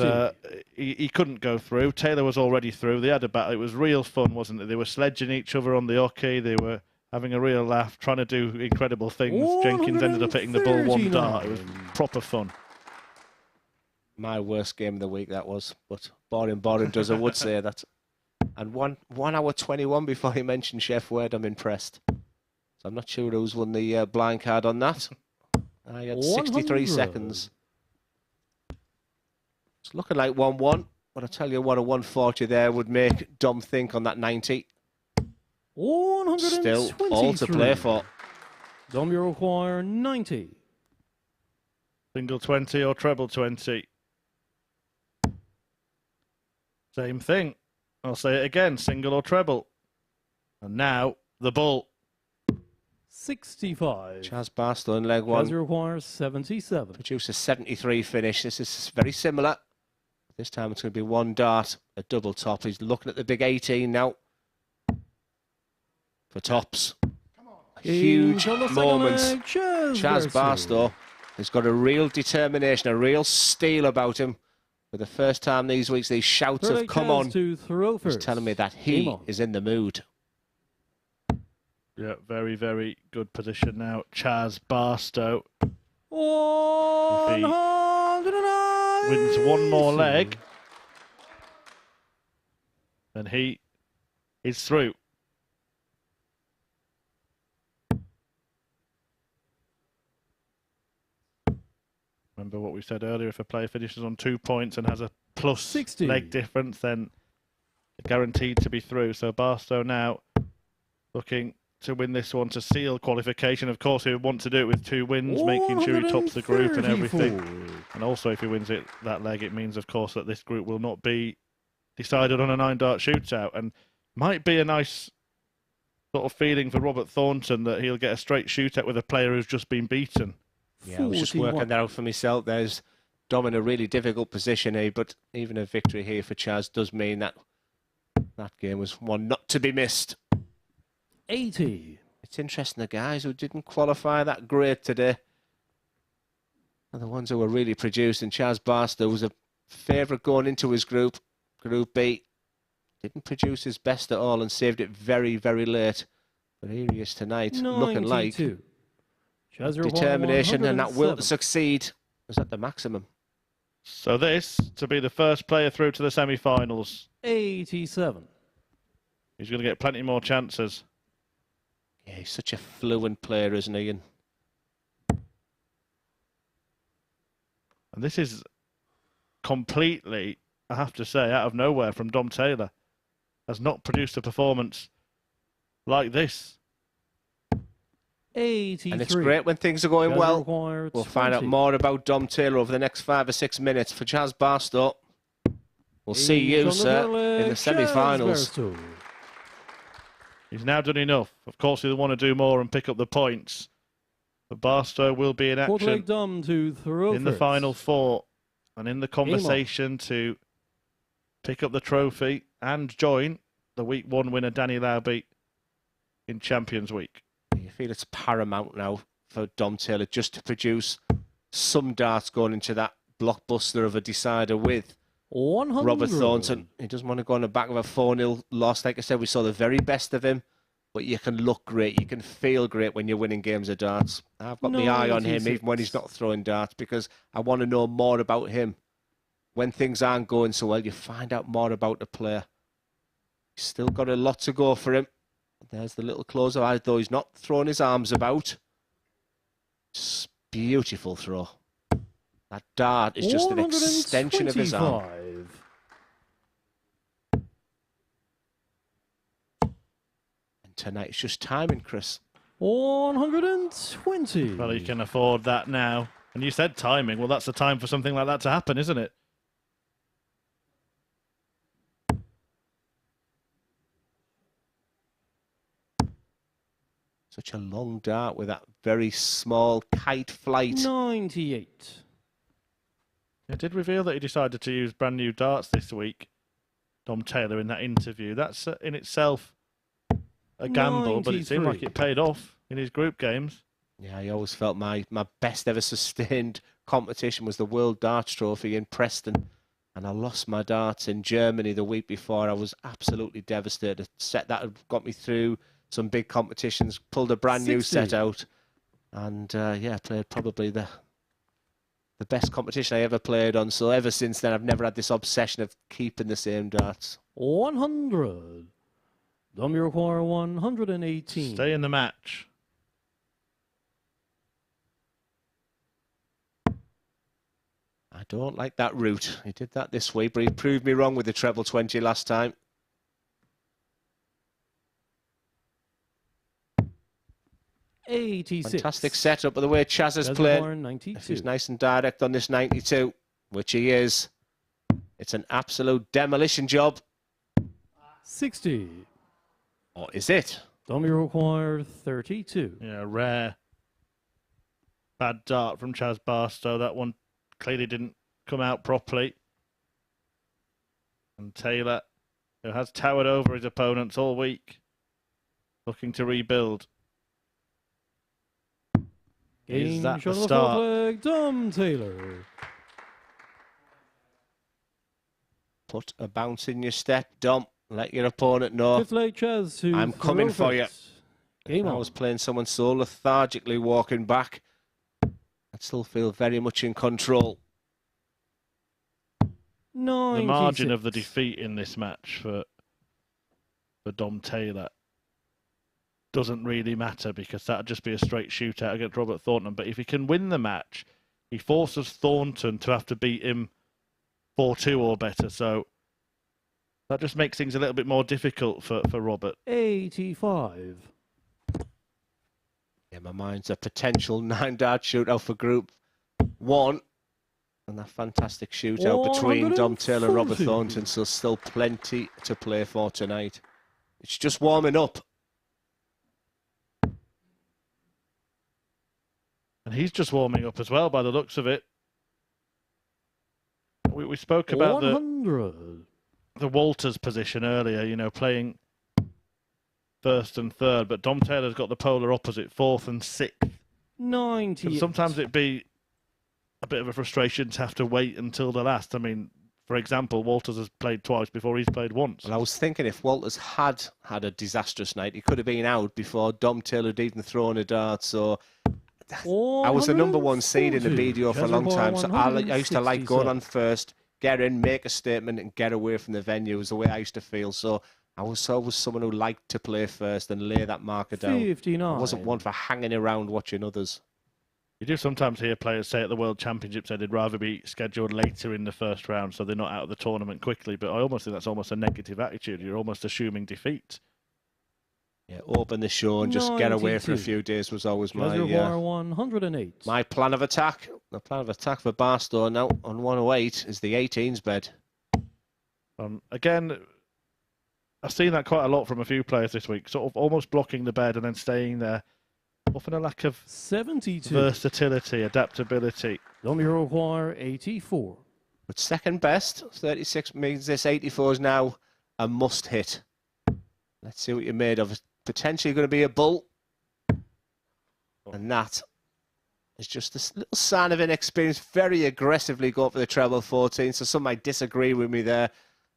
he couldn't go through. Taylor was already through. They had a battle. It was real fun, wasn't it? They were sledging each other on the hockey. They were having a real laugh, trying to do incredible things. Jenkins ended up hitting the ball one dart. It was proper fun. My worst game of the week, that was. But boring does, I would say that. And 1 hour 21 before he mentioned Chef Wade, I'm impressed. So I'm not sure who's won the blind card on that. I had 63 seconds. It's looking like 1-1, but I tell you what, a 140 there would make Dom think on that 90. 123. Still all to play for. Dom, you require 90. Single 20 or treble 20. Same thing. I'll say it again, single or treble. And now, the bull. 65. Chaz Barstow in leg one. Chaz requires 77. Produce a 73 finish. This is very similar. This time it's going to be one dart, a double top. He's looking at the big 18 now. For tops. Huge moment. Chaz Barstow has got a real determination, a real steel about him. For the first time these weeks, these shouts have come on. He's telling me that he is in the mood. Yeah, very, very good position now. Chaz Barstow. 109. Wins one more leg. And he is through. Remember what we said earlier, if a player finishes on 2 points and has a plus 60 leg difference, then they're guaranteed to be through. So Barstow now looking to win this one to seal qualification. Of course, he would want to do it with 2 wins, making sure he tops the group and everything. And also, if he wins that leg, it means, of course, that this group will not be decided on a 9-dart shootout. And might be a nice sort of feeling for Robert Thornton that he'll get a straight shootout with a player who's just been beaten. Yeah, I was just working that out for myself. There's Dom in a really difficult position here, but even a victory here for Chaz does mean that that game was one not to be missed. 80. It's interesting, the guys who didn't qualify that great today are the ones who were really producing. Chaz Barstow was a favourite going into his group, Group B. Didn't produce his best at all and saved it very, very late. But here he is tonight, 92. looking like determination and that will to succeed is at the maximum. So this, to be the first player through to the semi-finals. 87. He's going to get plenty more chances. Yeah, he's such a fluent player, isn't he? And this is completely, I have to say, out of nowhere from Dom Taylor. Has not produced a performance like this. 83. And it's great when things are going well. We'll find out 20. more about Dom Taylor over the next 5 or 6 minutes. For Chaz Barstow, we'll see you, sir, in the semi-finals. He's now done enough. Of course, he'll want to do more and pick up the points. But Barstow will be in action in the final 4 and in the conversation to pick up the trophy and join the Week 1 winner, Danny Lauby, in Champions Week. You feel it's paramount now for Dom Taylor just to produce some darts going into that blockbuster of a decider with 100. Robert Thornton. He doesn't want to go on the back of a 4-0 loss. Like I said, we saw the very best of him. But you can look great. You can feel great when you're winning games of darts. I've got my eye on him even when he's not throwing darts because I want to know more about him. When things aren't going so well, you find out more about the player. He's still got a lot to go for him. There's the little closer eye, though he's not throwing his arms about. Just beautiful throw. That dart is just an extension of his arm. And tonight it's just timing, Chris. 120. Well, he can afford that now. And you said timing. Well, that's the time for something like that to happen, isn't it? Such a long dart with that very small kite flight. 98. It did reveal that he decided to use brand new darts this week, Dom Taylor, in that interview. That's in itself a gamble, but it seemed like it paid off in his group games. Yeah, I always felt my best ever sustained competition was the World Darts Trophy in Preston. And I lost my darts in Germany the week before. I was absolutely devastated. A set that had got me through some big competitions, pulled a brand new set out. And yeah, played probably the best competition I ever played on. So ever since then, I've never had this obsession of keeping the same darts. 100. Dom, you require 118. Stay in the match. I don't like that route. He did that this week, but he proved me wrong with the treble 20 last time. 86. Fantastic setup by the way Chaz has played. 92. If he's nice and direct on this 92, which he is, it's an absolute demolition job. 60. Or is it? Dom, you require 32. Yeah, rare. Bad dart from Chaz Barstow. That one clearly didn't come out properly. And Taylor, who has towered over his opponents all week, looking to rebuild. Is that the start? Dom Taylor. Put a bounce in your step, Dom. Let your opponent know. Fifth leg Chaz, who I'm coming for you. Game I on. was playing someone so lethargically walking back. I still feel very much in control. 96. The margin of the defeat in this match for Dom Taylor doesn't really matter because that'd just be a straight shootout against Robert Thornton. But if he can win the match, he forces Thornton to have to beat him 4-2 or better. So that just makes things a little bit more difficult for Robert. 85. Yeah, my mind's a potential 9-dart shootout for Group 1. And that fantastic shootout between Dom Taylor and Robert Thornton. So still plenty to play for tonight. It's just warming up. And he's just warming up as well by the looks of it. We spoke about 100. the Walters position earlier, you know, playing first and third, but Dom Taylor's got the polar opposite, fourth and sixth. 90. And sometimes it'd be a bit of a frustration to have to wait until the last. I mean, for example, Walters has played twice before he's played once. Well, I was thinking if Walters had a disastrous night, he could have been out before Dom Taylor had even thrown a dart. So I was the #1 seed in the BDO for a long time, so I used to like going on first, get in, make a statement, and get away from the venue. Was the way I used to feel. So I was always someone who liked to play first and lay that marker down. 59. I wasn't one for hanging around watching others. You do sometimes hear players say at the World Championships they'd rather be scheduled later in the first round so they're not out of the tournament quickly, but I almost think that's almost a negative attitude. You're almost assuming defeat. Yeah, open the show and just get away for a few days was always my 108. my plan of attack. The plan of attack for Barstow now on 108 is the 18s bed. Again, I've seen that quite a lot from a few players this week, sort of almost blocking the bed and then staying there. Often a lack of 72. versatility, adaptability. Dom, you require 84. But second best, 36 means this 84 is now a must hit. Let's see what you're made of. Potentially going to be a bull. And that There's just this little sign of inexperience, very aggressively go for the treble 14, so some might disagree with me there.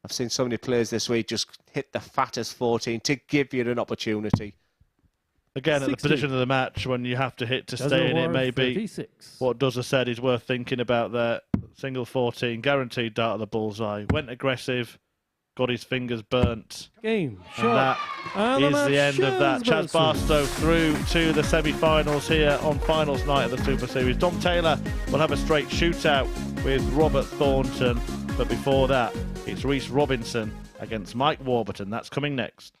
I've seen so many players this week just hit the fattest 14 to give you an opportunity. Again, at the position of the match, when you have to hit to stay in it, maybe what Does has said is worth thinking about there. Single 14, guaranteed dart of the bullseye. Went aggressive, got his fingers burnt. Game, and that is the end of that. Chaz Barstow through to the semi-finals here on finals night of the Super Series. Dom Taylor will have a straight shootout with Robert Thornton. But before that, it's Reece Robinson against Mike Warburton. That's coming next.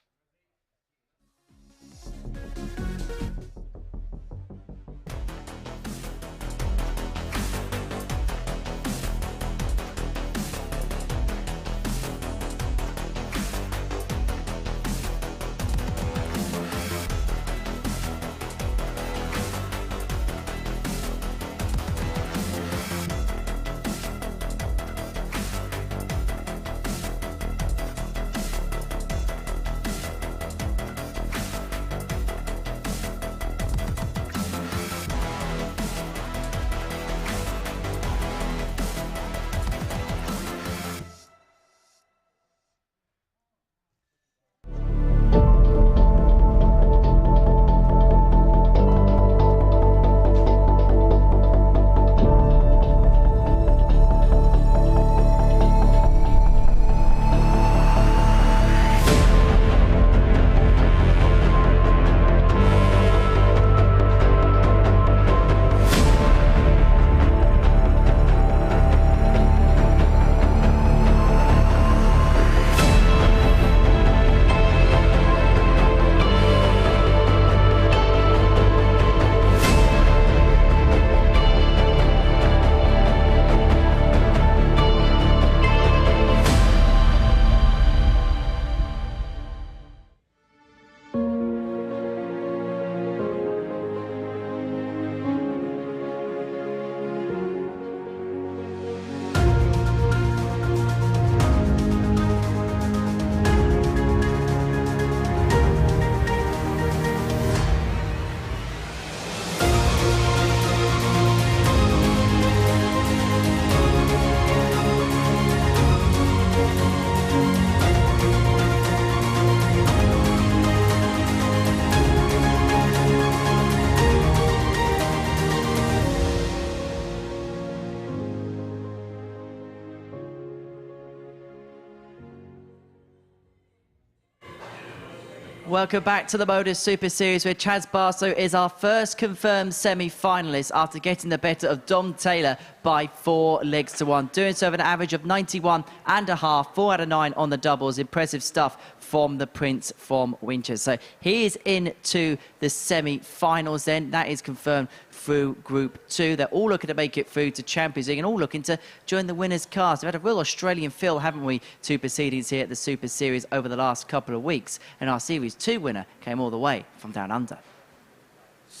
Welcome back to the MODUS Super Series, where Chaz Barstow is our first confirmed semi-finalist after getting the better of Dom Taylor by 4 legs to 1. Doing so with an average of 91.5, 4 out of 9 on the doubles. Impressive stuff from the Prince from Winchester. So he is into the semi-finals then. That is confirmed through Group 2. They're all looking to make it through to Champions League and all looking to join the winners' cast. We've had a real Australian feel, haven't we, to proceedings here at the Super Series over the last couple of weeks. And our Series 2 winner came all the way from down under.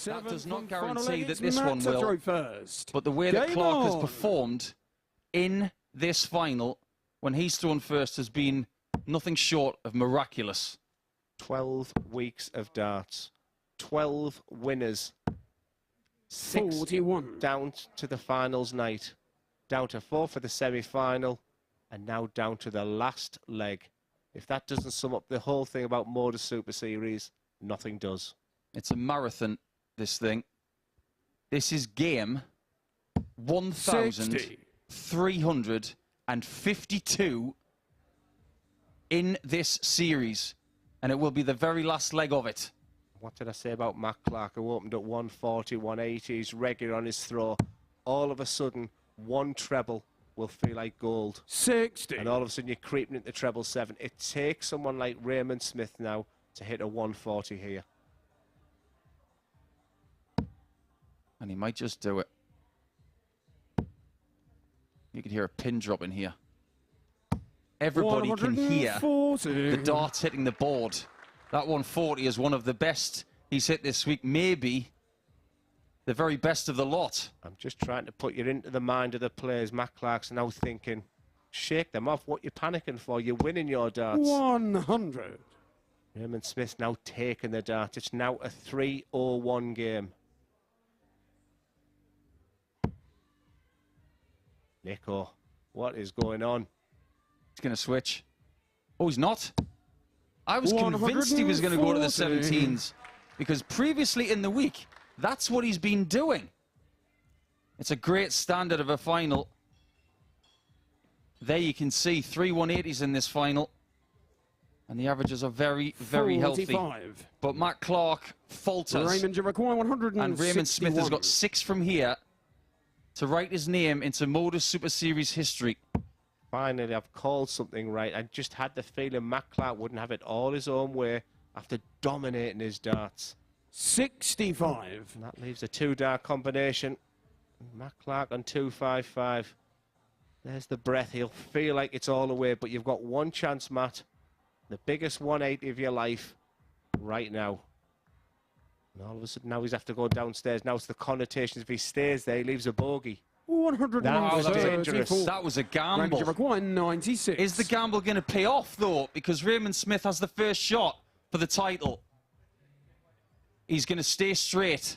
That does not guarantee that this one will, but the way that Clark has performed in this final when he's thrown first has been nothing short of miraculous. 12 weeks of darts, 12 winners, 6 41 down to the finals night, down to 4 for the semi-final, and now down to the last leg. If that doesn't sum up the whole thing about MODUS Super Series, nothing does. It's a marathon, this thing. This is game 1,352 in this series, and it will be the very last leg of it. What did I say about Matt Clark, who opened at 140, 180, he's regular on his throw. All of a sudden, one treble will feel like gold. 60. And all of a sudden, you're creeping into treble 7. It takes someone like Raymond Smith now to hit a 140 here. And he might just do it. You can hear a pin drop in here. Everybody can hear the darts hitting the board. That 140 is one of the best he's hit this week, maybe the very best of the lot. I'm just trying to put you into the mind of the players. Matt Clark's now thinking, shake them off. What you panicking for? You're winning your darts. 100. Raymond Smith's now taking the dart. It's now a 3-0-1 game. Nico, what is going on? He's going to switch. Oh, he's not. I was convinced he was going to go to the 17s because previously in the week, that's what he's been doing. It's a great standard of a final. There you can see 3 180s in this final. And the averages are very, very healthy. But Matt Clark falters. Raymond, you require 161. And Raymond Smith has got 6 from here to write his name into MODUS Super Series history. Finally, I've called something right. I just had the feeling Matt Clark wouldn't have it all his own way after dominating his darts. 65. And that leaves a 2-dart combination. Matt Clark on 255. There's the breath. He'll feel like it's all away, but you've got one chance, Matt. The biggest 180 of your life right now. And all of a sudden now he's have to go downstairs. Now it's the connotations. If he stays there, he leaves a bogey. 134. That was a gamble. You require 96. Is the gamble going to pay off, though? Because Raymond Smith has the first shot for the title. He's going to stay straight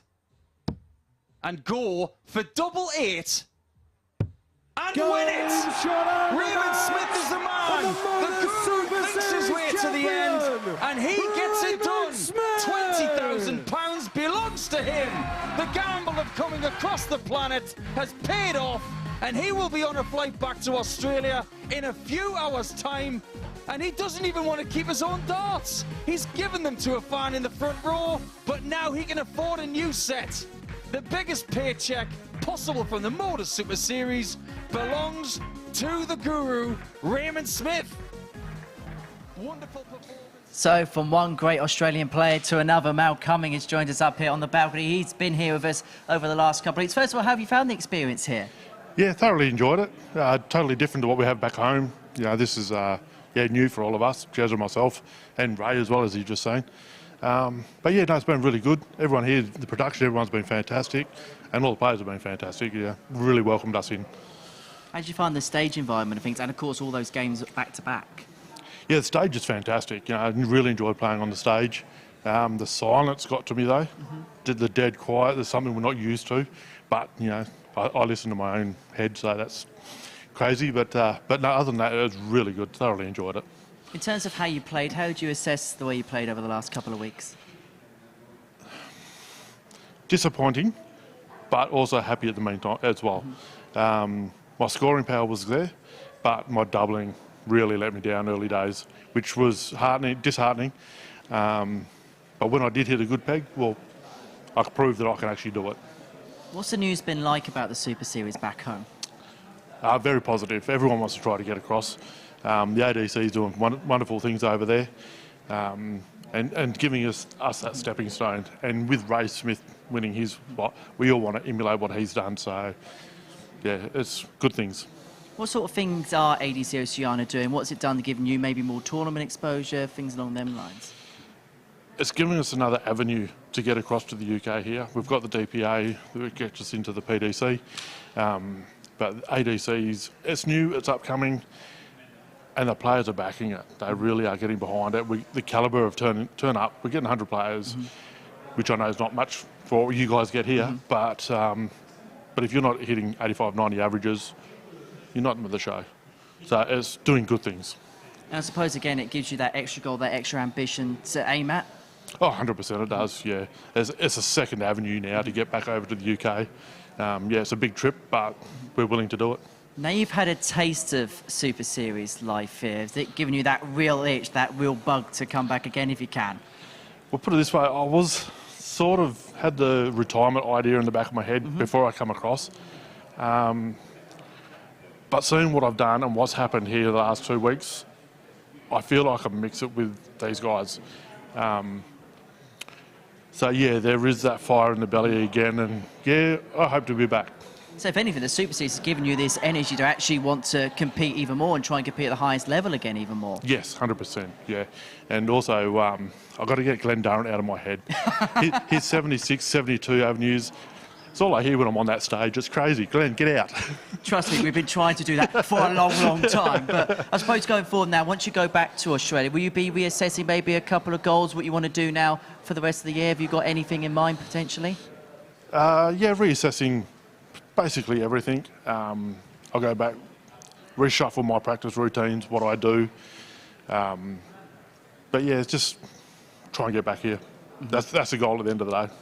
and go for double 8 and win it! Raymond Smith is the man! The guru thinks his way to the end, and he gets it done! £20,000 belongs to him! The gamble of coming across the planet has paid off, and he will be on a flight back to Australia in a few hours' time, and he doesn't even want to keep his own darts. He's given them to a fan in the front row, but now he can afford a new set. The biggest paycheck possible from the MODUS Super Series belongs to the guru, Raymond Smith. Wonderful performance. So from one great Australian player to another, Mal Cumming has joined us up here on the balcony. He's been here with us over the last couple of weeks. First of all, how have you found the experience here? Yeah, thoroughly enjoyed it. Totally different to what we have back home. You know, this is new for all of us, Jez and myself, and Ray as well, as you just saying. But yeah, no, it's been really good. Everyone here, the production, everyone's been fantastic, and all the players have been fantastic. Yeah, really welcomed us in. How did you find the stage environment and things, and of course all those games back to back? Yeah, the stage is fantastic. You know, I really enjoyed playing on the stage. The silence got to me though. Did the dead quiet. There's something we're not used to, but you know, I listen to my own head, so that's crazy. But no, other than that, it was really good. Thoroughly enjoyed it. In terms of how you played, how would you assess the way you played over the last couple of weeks? Disappointing, but also happy at the meantime as well. My scoring power was there, but my doubling really let me down early days, which was disheartening. But when I did hit a good peg, well, I could prove that I can actually do it. What's the news been like about the Super Series back home? Very positive. Everyone wants to try to get across. The ADC is doing wonderful things over there, and giving us that stepping stone. And with Ray Smith winning his spot, we all want to emulate what he's done. So, yeah, it's good things. What sort of things are ADC Oceania doing? What's it done to give you maybe more tournament exposure, things along them lines? It's giving us another avenue to get across to the UK here. We've got the DPA that gets us into the PDC, but ADC's, it's new, it's upcoming, and the players are backing it. They really are getting behind it. The calibre of turn up, we're getting 100 players, which I know is not much for what you guys get here, but if you're not hitting 85, 90 averages, you're not in the show. So it's doing good things. And I suppose, again, it gives you that extra goal, that extra ambition to aim at? Oh, 100% it does, yeah. It's a second avenue now to get back over to the UK. Yeah, it's a big trip, but we're willing to do it. Now you've had a taste of Super Series life here. Has it given you that real itch, that real bug to come back again if you can? Well, put it this way, I was sort of had the retirement idea in the back of my head before I come across. But seeing what I've done and what's happened here the last 2 weeks, I feel like I can mix it with these guys. So yeah, there is that fire in the belly again, and yeah, I hope to be back. So if anything, the Super Series has given you this energy to actually want to compete even more and try and compete at the highest level again even more. Yes, 100%, yeah. And also, I've got to get Glenn Durrant out of my head. His 76, 72 avenues, it's all I hear when I'm on that stage. It's crazy. Glenn, get out. Trust me, we've been trying to do that for a long, long time. But I suppose going forward now, once you go back to Australia, will you be reassessing maybe a couple of goals, what you want to do now for the rest of the year? Have you got anything in mind potentially? Yeah, reassessing basically everything. I'll go back, reshuffle my practice routines, what I do. But yeah, it's just try and get back here. That's the goal at the end of the day.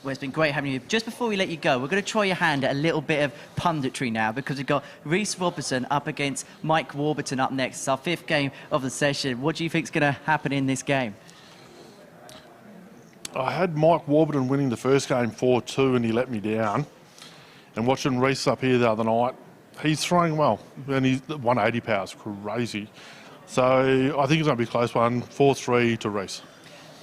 Well, it's been great having you. Just before we let you go, we're going to try your hand at a little bit of punditry now, because we've got Rhys Robertson up against Mike Warburton up next. It's our 5th game of the session. What do you think is going to happen in this game? I had Mike Warburton winning the first game 4-2 and he let me down. And watching Rhys up here the other night, he's throwing well. And he's 180 power is crazy. So I think it's going to be a close one, 4-3 to Rhys.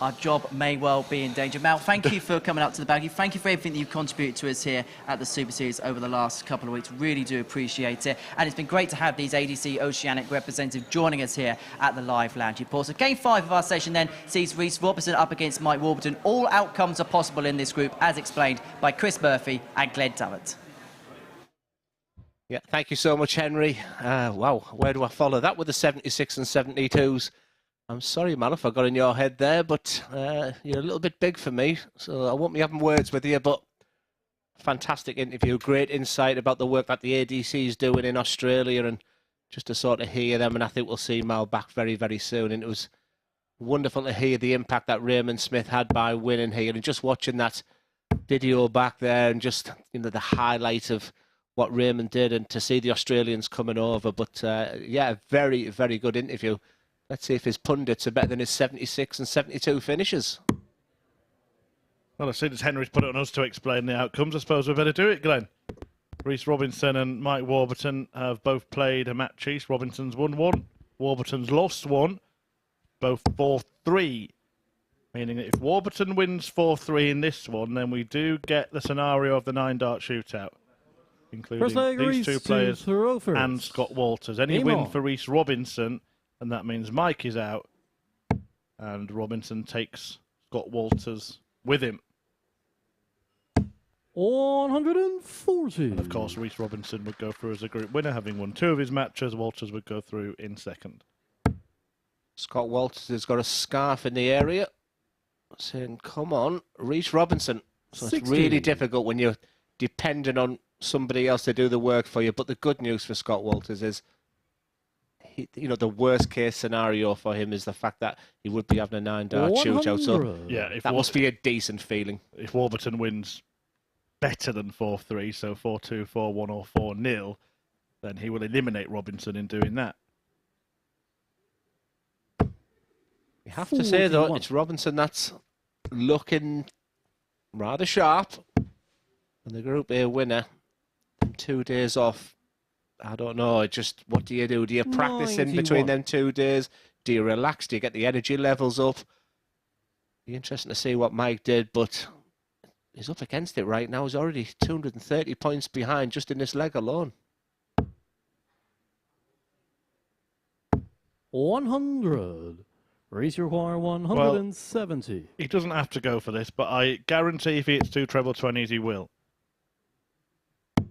Our job may well be in danger. Mal, thank you for coming up to the bag. Thank you for everything that you've contributed to us here at the Super Series over the last couple of weeks. Really do appreciate it. And it's been great to have these ADC Oceanic representatives joining us here at the live lounge report. So game 5 of our session then sees Rhys Robertson up against Mike Warburton. All outcomes are possible in this group, as explained by Chris Murphy and Glenn Tummett. Yeah, thank you so much, Henry. Wow, where do I follow that with the 76 and 72s? I'm sorry, Mal, if I got in your head there, but you're a little bit big for me, so I won't be having words with you, but fantastic interview, great insight about the work that the ADC is doing in Australia, and just to sort of hear them, and I think we'll see Mal back very, very soon, and it was wonderful to hear the impact that Raymond Smith had by winning here, and just watching that video back there, and just, you know, the highlight of what Raymond did, and to see the Australians coming over, but yeah, very, very good interview. Let's see if his pundits are better than his 76 and 72 finishes. Well, as soon as Henry's put it on us to explain the outcomes, I suppose we better do it, Glenn. Rhys Robinson and Mike Warburton have both played a match each. Robinson's won 1, Warburton's lost 1, both 4-3. Meaning that if Warburton wins 4-3 in this one, then we do get the scenario of the 9-dart shootout, including these 2 players and Scott Walters. Any win for Rhys Robinson, and that means Mike is out, and Robinson takes Scott Walters with him. 140. And of course, Rhys Robinson would go through as a group winner, having won 2 of his matches. Walters would go through in second. Scott Walters has got a scarf in the area, saying, come on, Rhys Robinson. So 60. It's really difficult when you're dependent on somebody else to do the work for you. But the good news for Scott Walters is, you know, the worst case scenario for him is the fact that he would be having a 9-dart shootout. So yeah, that must be a decent feeling. If Warburton wins better than 4-3, so 4-2, 4-1 or 4-0, then he will eliminate Robinson in doing that. You have to say, though, it's Robinson that's looking rather sharp. And the Group A winner, 2 days off. I don't know, just what do you do? Do you practice in between them 2 days? Do you relax? Do you get the energy levels up? Be interesting to see what Mike did, but he's up against it right now. He's already 230 points behind just in this leg alone. 100. Raise your wire 170. Well, he doesn't have to go for this, but I guarantee if he hits 2 treble 20s, he will. I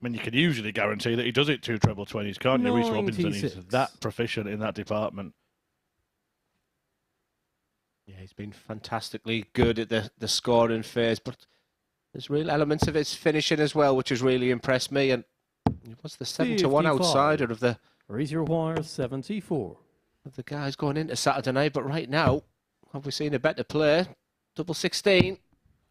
mean, you can usually guarantee that he does it 2 treble 20s, can't you? Rhys Robinson, he's that proficient in that department. Yeah, he's been fantastically good at the scoring phase, but there's real elements of his finishing as well, which has really impressed me. And he was the 7-1 outsider of the... Raise your wire 74. Of the guys going into Saturday night, but right now, have we seen a better player? Double 16.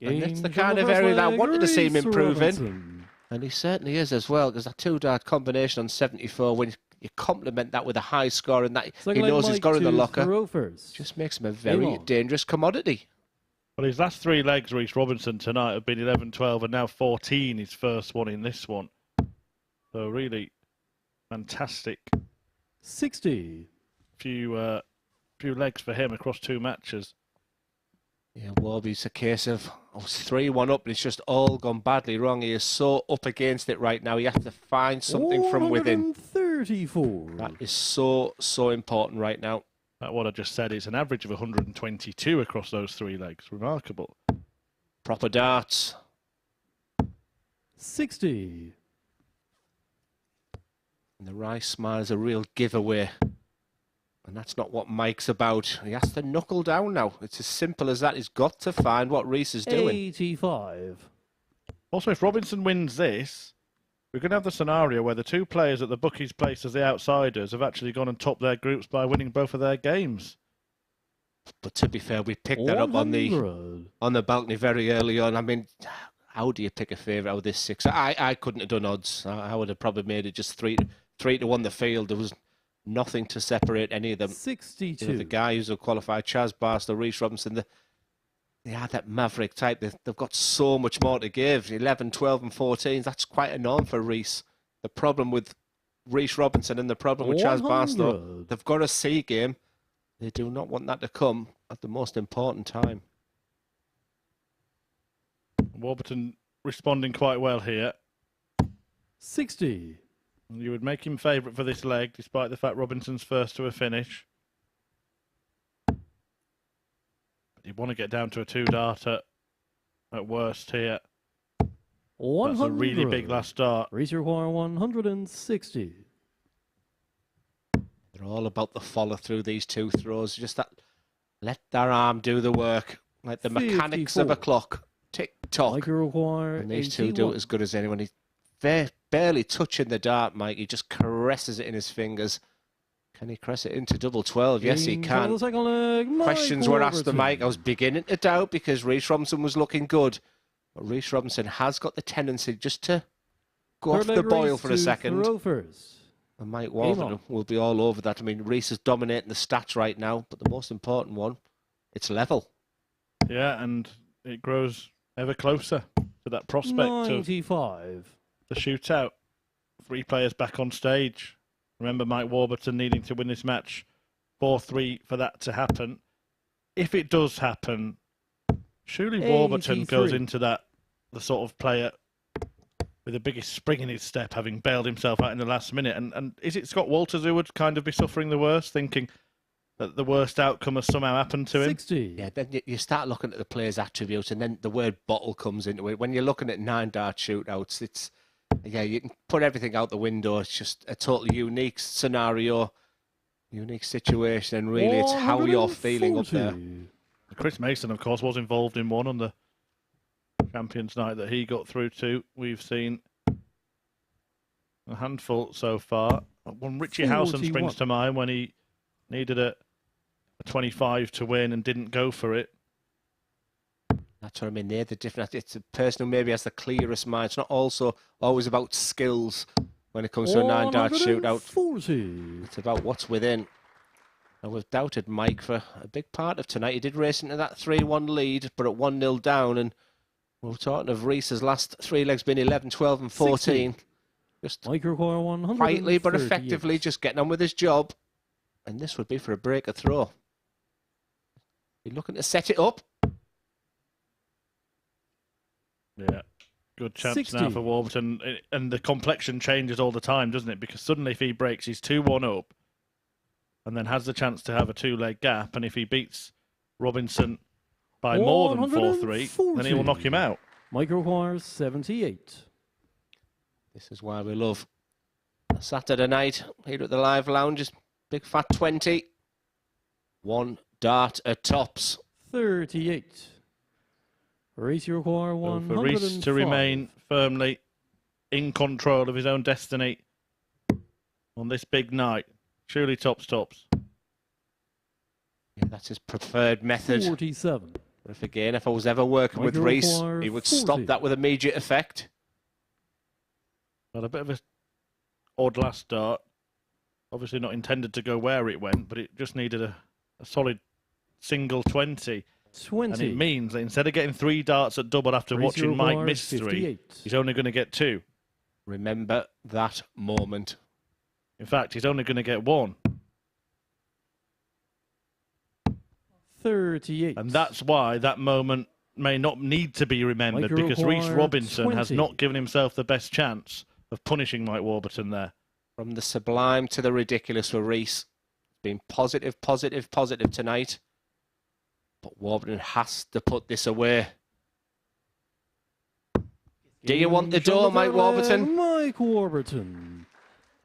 And that's the kind of area that I wanted to see him improve in. And he certainly is as well, because that 2-dart combination on 74, when you complement that with a high score and that he knows he's got in the locker, just makes him a very dangerous commodity. Well, his last 3 legs, Rhys Robinson, tonight have been 11, 12, and now 14, his first one in this one. So really fantastic. 60. Few legs for him across 2 matches. Yeah, Warby's a case of, I was 3-1 up, and it's just all gone badly wrong. He is so up against it right now. He has to find something from within. 134. That is so, so important right now. Like what I just said, it's an average of 122 across those 3 legs. Remarkable. Proper darts. 60. And the Rice smile is a real giveaway. And that's not what Mike's about. He has to knuckle down now. It's as simple as that. He's got to find what Rhys is doing. 85. Also, if Robinson wins this, we're going to have the scenario where the two players that the bookies placed as the outsiders have actually gone and topped their groups by winning both of their games. But to be fair, we picked that up on the balcony very early on. I mean, how do you pick a favourite out of this 6? I couldn't have done odds. I would have probably made it just 3-1 the field. There was nothing to separate any of them. 62. You know, the guy who's a qualified Chaz Barstow, Reece Robinson, they are that maverick type. They've got so much more to give. 11, 12 and 14, that's quite a norm for Reece. The problem with Reece Robinson and the problem with Chaz Barstow, they've got a C game. They do not want that to come at the most important time. Warburton responding quite well here. 60. You would make him favourite for this leg, despite the fact Robinson's first to a finish. But you want to get down to a 2-darter at worst here. 100. That's a really big last start. Reece require 160. They're all about the follow through, these two throws. Just that, let their arm do the work, like the mechanics of a clock. Tick tock. And these two do it as good as anyone. He's barely touching the dart, Mike. He just caresses it in his fingers. Can he caress it into double 12? Yes, he can. Questions were asked to Mike. I was beginning to doubt because Reece Robinson was looking good. But Reece Robinson has got the tendency just to go off the boil for a second. And Mike Warburton will be all over that. I mean, Reece is dominating the stats right now, but the most important one, it's level. Yeah, and it grows ever closer to that prospect 95. of the shootout. 3 players back on stage. Remember Mike Warburton needing to win this match 4-3 for that to happen. If it does happen, surely Warburton goes into that, the sort of player with the biggest spring in his step, having bailed himself out in the last minute. And is it Scott Walters who would kind of be suffering the worst, thinking that the worst outcome has somehow happened to him? 60. Yeah, then you start looking at the player's attributes, and then the word bottle comes into it. When you're looking at 9-dart shootouts, it's, yeah, you can put everything out the window. It's just a totally unique scenario, unique situation, and really it's how you're feeling up there. Chris Mason, of course, was involved in one on the Champions Night that he got through to. We've seen a handful so far. One Richie Howson springs to mind when he needed a 25 to win and didn't go for it. That's what I mean. They're the different. It's a person who maybe has the clearest mind. It's not also always about skills when it comes to a 9-dart shootout. It's about what's within. And we've doubted Mike for a big part of tonight. He did race into that 3-1 lead, but at 1-0 down. And we're talking of Reece's last 3 legs being 11, 12 and 14. 60. Just quietly but effectively just getting on with his job. And this would be for a breaker throw. You're looking to set it up. Yeah, good chance 60. now for Warburton. And the complexion changes all the time, doesn't it? Because suddenly if he breaks, he's 2-1 up. And then has the chance to have a 2-leg gap. And if he beats Robinson by more than 4-3, then he will knock him out. Mike requires 78. This is why we love Saturday night here at the Live Lounges. Big fat 20. 1 dart at tops. 38. Reece require 105. For Reece to remain firmly in control of his own destiny on this big night. Surely tops. Yeah, that's his preferred method. 47. But if I was ever working with Reece, he would stop that with immediate effect. Well, a bit of an odd last start. Obviously not intended to go where it went, but it just needed a solid single 20. 20. And it means that instead of getting 3 darts at double after watching Mike miss 3, he's only going to get 2. Remember that moment. In fact, he's only going to get 1. 38. And that's why that moment may not need to be remembered, Mike because Reece Robinson 20. has not given himself the best chance of punishing Mike Warburton there. From the sublime to the ridiculous for Reece. Been positive tonight. But Warburton has to put this away. Do you want the door, Mike Warburton? Mike Warburton.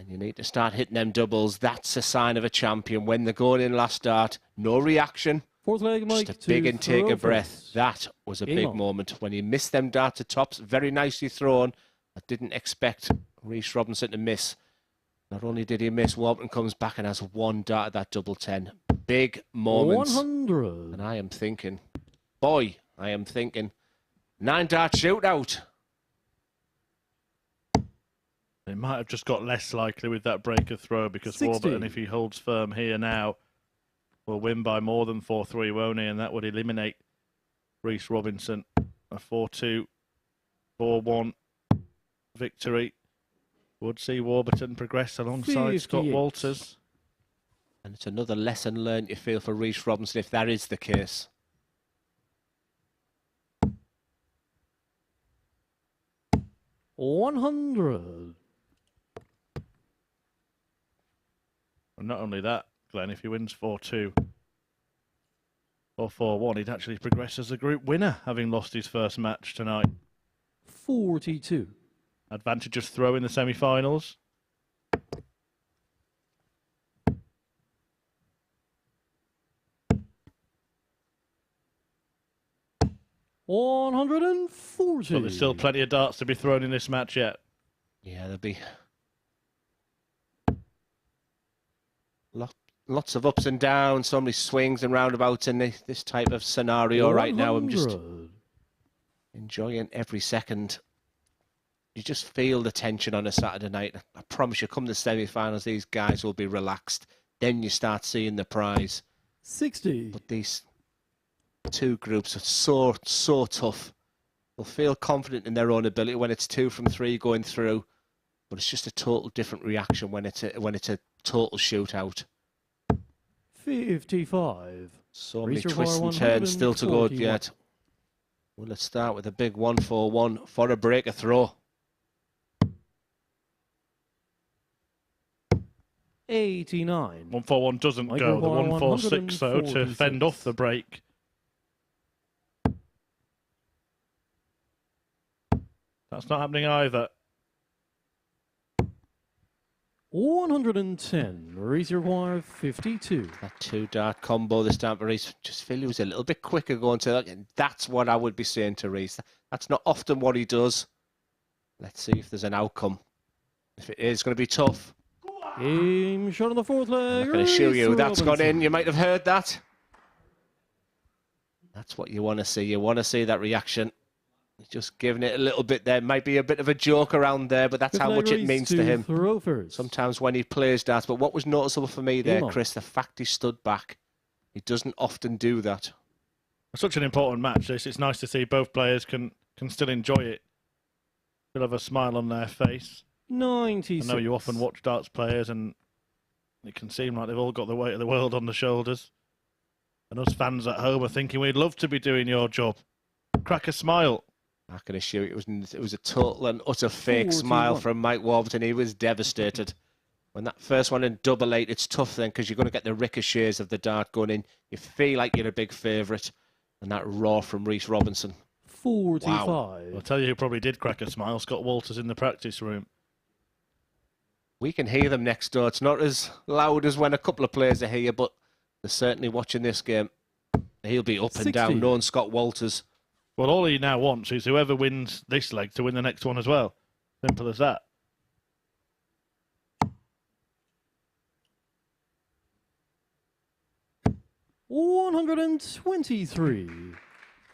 And you need to start hitting them doubles. That's a sign of a champion. When they're going in last start, no reaction. Fourth leg, Mike. Just a big intake of breath. That was a big moment. When he missed them darts to tops, very nicely thrown. I didn't expect Reece Robinson to miss. Not only did he miss, Warburton comes back and has one dart at that double 10. Big moments. 100. And I am thinking, boy, 9-dart shootout. It might have just got less likely with that breaker throw because 60. Warburton, if he holds firm here now, will win by more than 4-3, won't he? And that would eliminate Reece Robinson. A 4-2, 4-1 victory would see Warburton progress alongside Scott 58. Walters. And it's another lesson learned, you feel, for Reece Robinson, if that is the case. $100. And not only that, Glenn, if he wins 4-2 or 4-1, he'd actually progress as a group winner, having lost his first match tonight. 42. Advantageous throw in the semi-finals. $140. But there's still plenty of darts to be thrown in this match yet. Yeah, there'll be lots of ups and downs, so many swings and roundabouts in this type of scenario right now. I'm just enjoying every second. You just feel the tension on a Saturday night. I promise you, come the semi-finals, these guys will be relaxed. Then you start seeing the prize. 60. But these two groups are so tough. They'll feel confident in their own ability when it's 2 from 3 going through, but it's just a total different reaction when it's a total shootout. 55. So many twists and turns still to go yet. Well, let's start with a big 1-4-1 for a breaker throw. 89. 1-4-1 doesn't go. The 1-4-6 though to fend off the break. That's not happening either. 110. Reece require 52. That 2-dart combo this time for Reece. Just feel he was a little bit quicker going to that. And that's what I would be saying to Reece. That's not often what he does. Let's see if there's an outcome. If it is, it's going to be tough. Game shot on the fourth leg. I'm not going to show you. That's gone in. You might have heard that. That's what you want to see. You want to see that reaction. Just giving it a little bit there. Might be a bit of a joke around there, but that's how much it means to him. Sometimes when he plays darts. But what was noticeable for me there, Chris, the fact he stood back. He doesn't often do that. Such an important match, this. It's nice to see both players can still enjoy it. Still have a smile on their face. 96. I know you often watch darts players and it can seem like they've all got the weight of the world on the shoulders. And us fans at home are thinking we'd love to be doing your job. Crack a smile. I can assure you it was a total and utter fake smile from Mike Warburton. He was devastated. When that first one in double 8, it's tough then because you're going to get the ricochets of the dart going in. You feel like you're a big favourite. And that roar from Reece Robinson. 45. Wow. I'll tell you who probably did crack a smile. Scott Walters in the practice room. We can hear them next door. It's not as loud as when a couple of players are here, but they're certainly watching this game. He'll be up 60. and down, knowing Scott Walters. Well, all he now wants is whoever wins this leg to win the next one as well. Simple as that. $123.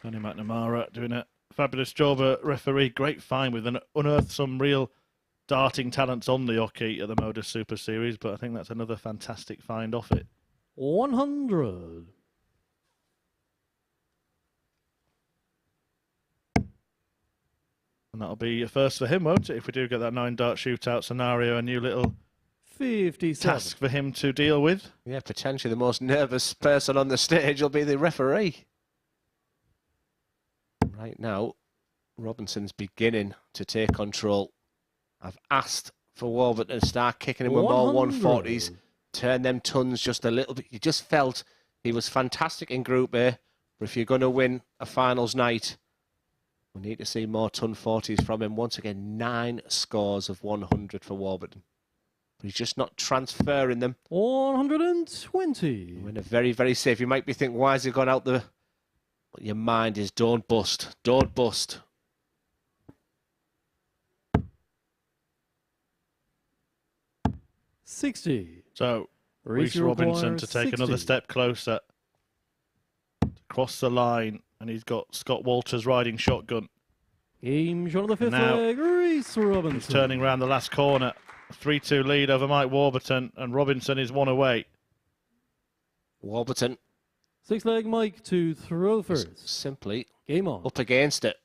Tony McNamara doing a fabulous job at referee. Great find with unearthed some real darting talents on the hockey at the MODUS Super Series, but I think that's another fantastic find off it. 100. And that'll be a first for him, won't it? If we do get that 9-dart shootout scenario, a new little 57. task for him to deal with. Yeah, potentially the most nervous person on the stage will be the referee. Right now, Robinson's beginning to take control. I've asked for Warburton to start kicking him with more 140s, turn them tons just a little bit. You just felt he was fantastic in Group A, but if you're going to win a finals night, we need to see more ton 40s from him. Once again, 9 scores of 100 for Warburton. But he's just not transferring them. 120. We're in a very, very safe. You might be thinking, why has he gone out the... But your mind is, don't bust. Don't bust. 60. So, Reese Reece Robinson requires to take another 60. step closer. To cross the line, and he's got Scott Walters riding shotgun. Game shot of the fifth Now, leg, Reese Robinson. He's turning around the last corner. 3-2 lead over Mike Warburton, and Robinson is one away. Warburton. Sixth leg, Mike to throw first. Simply game on. Up against it.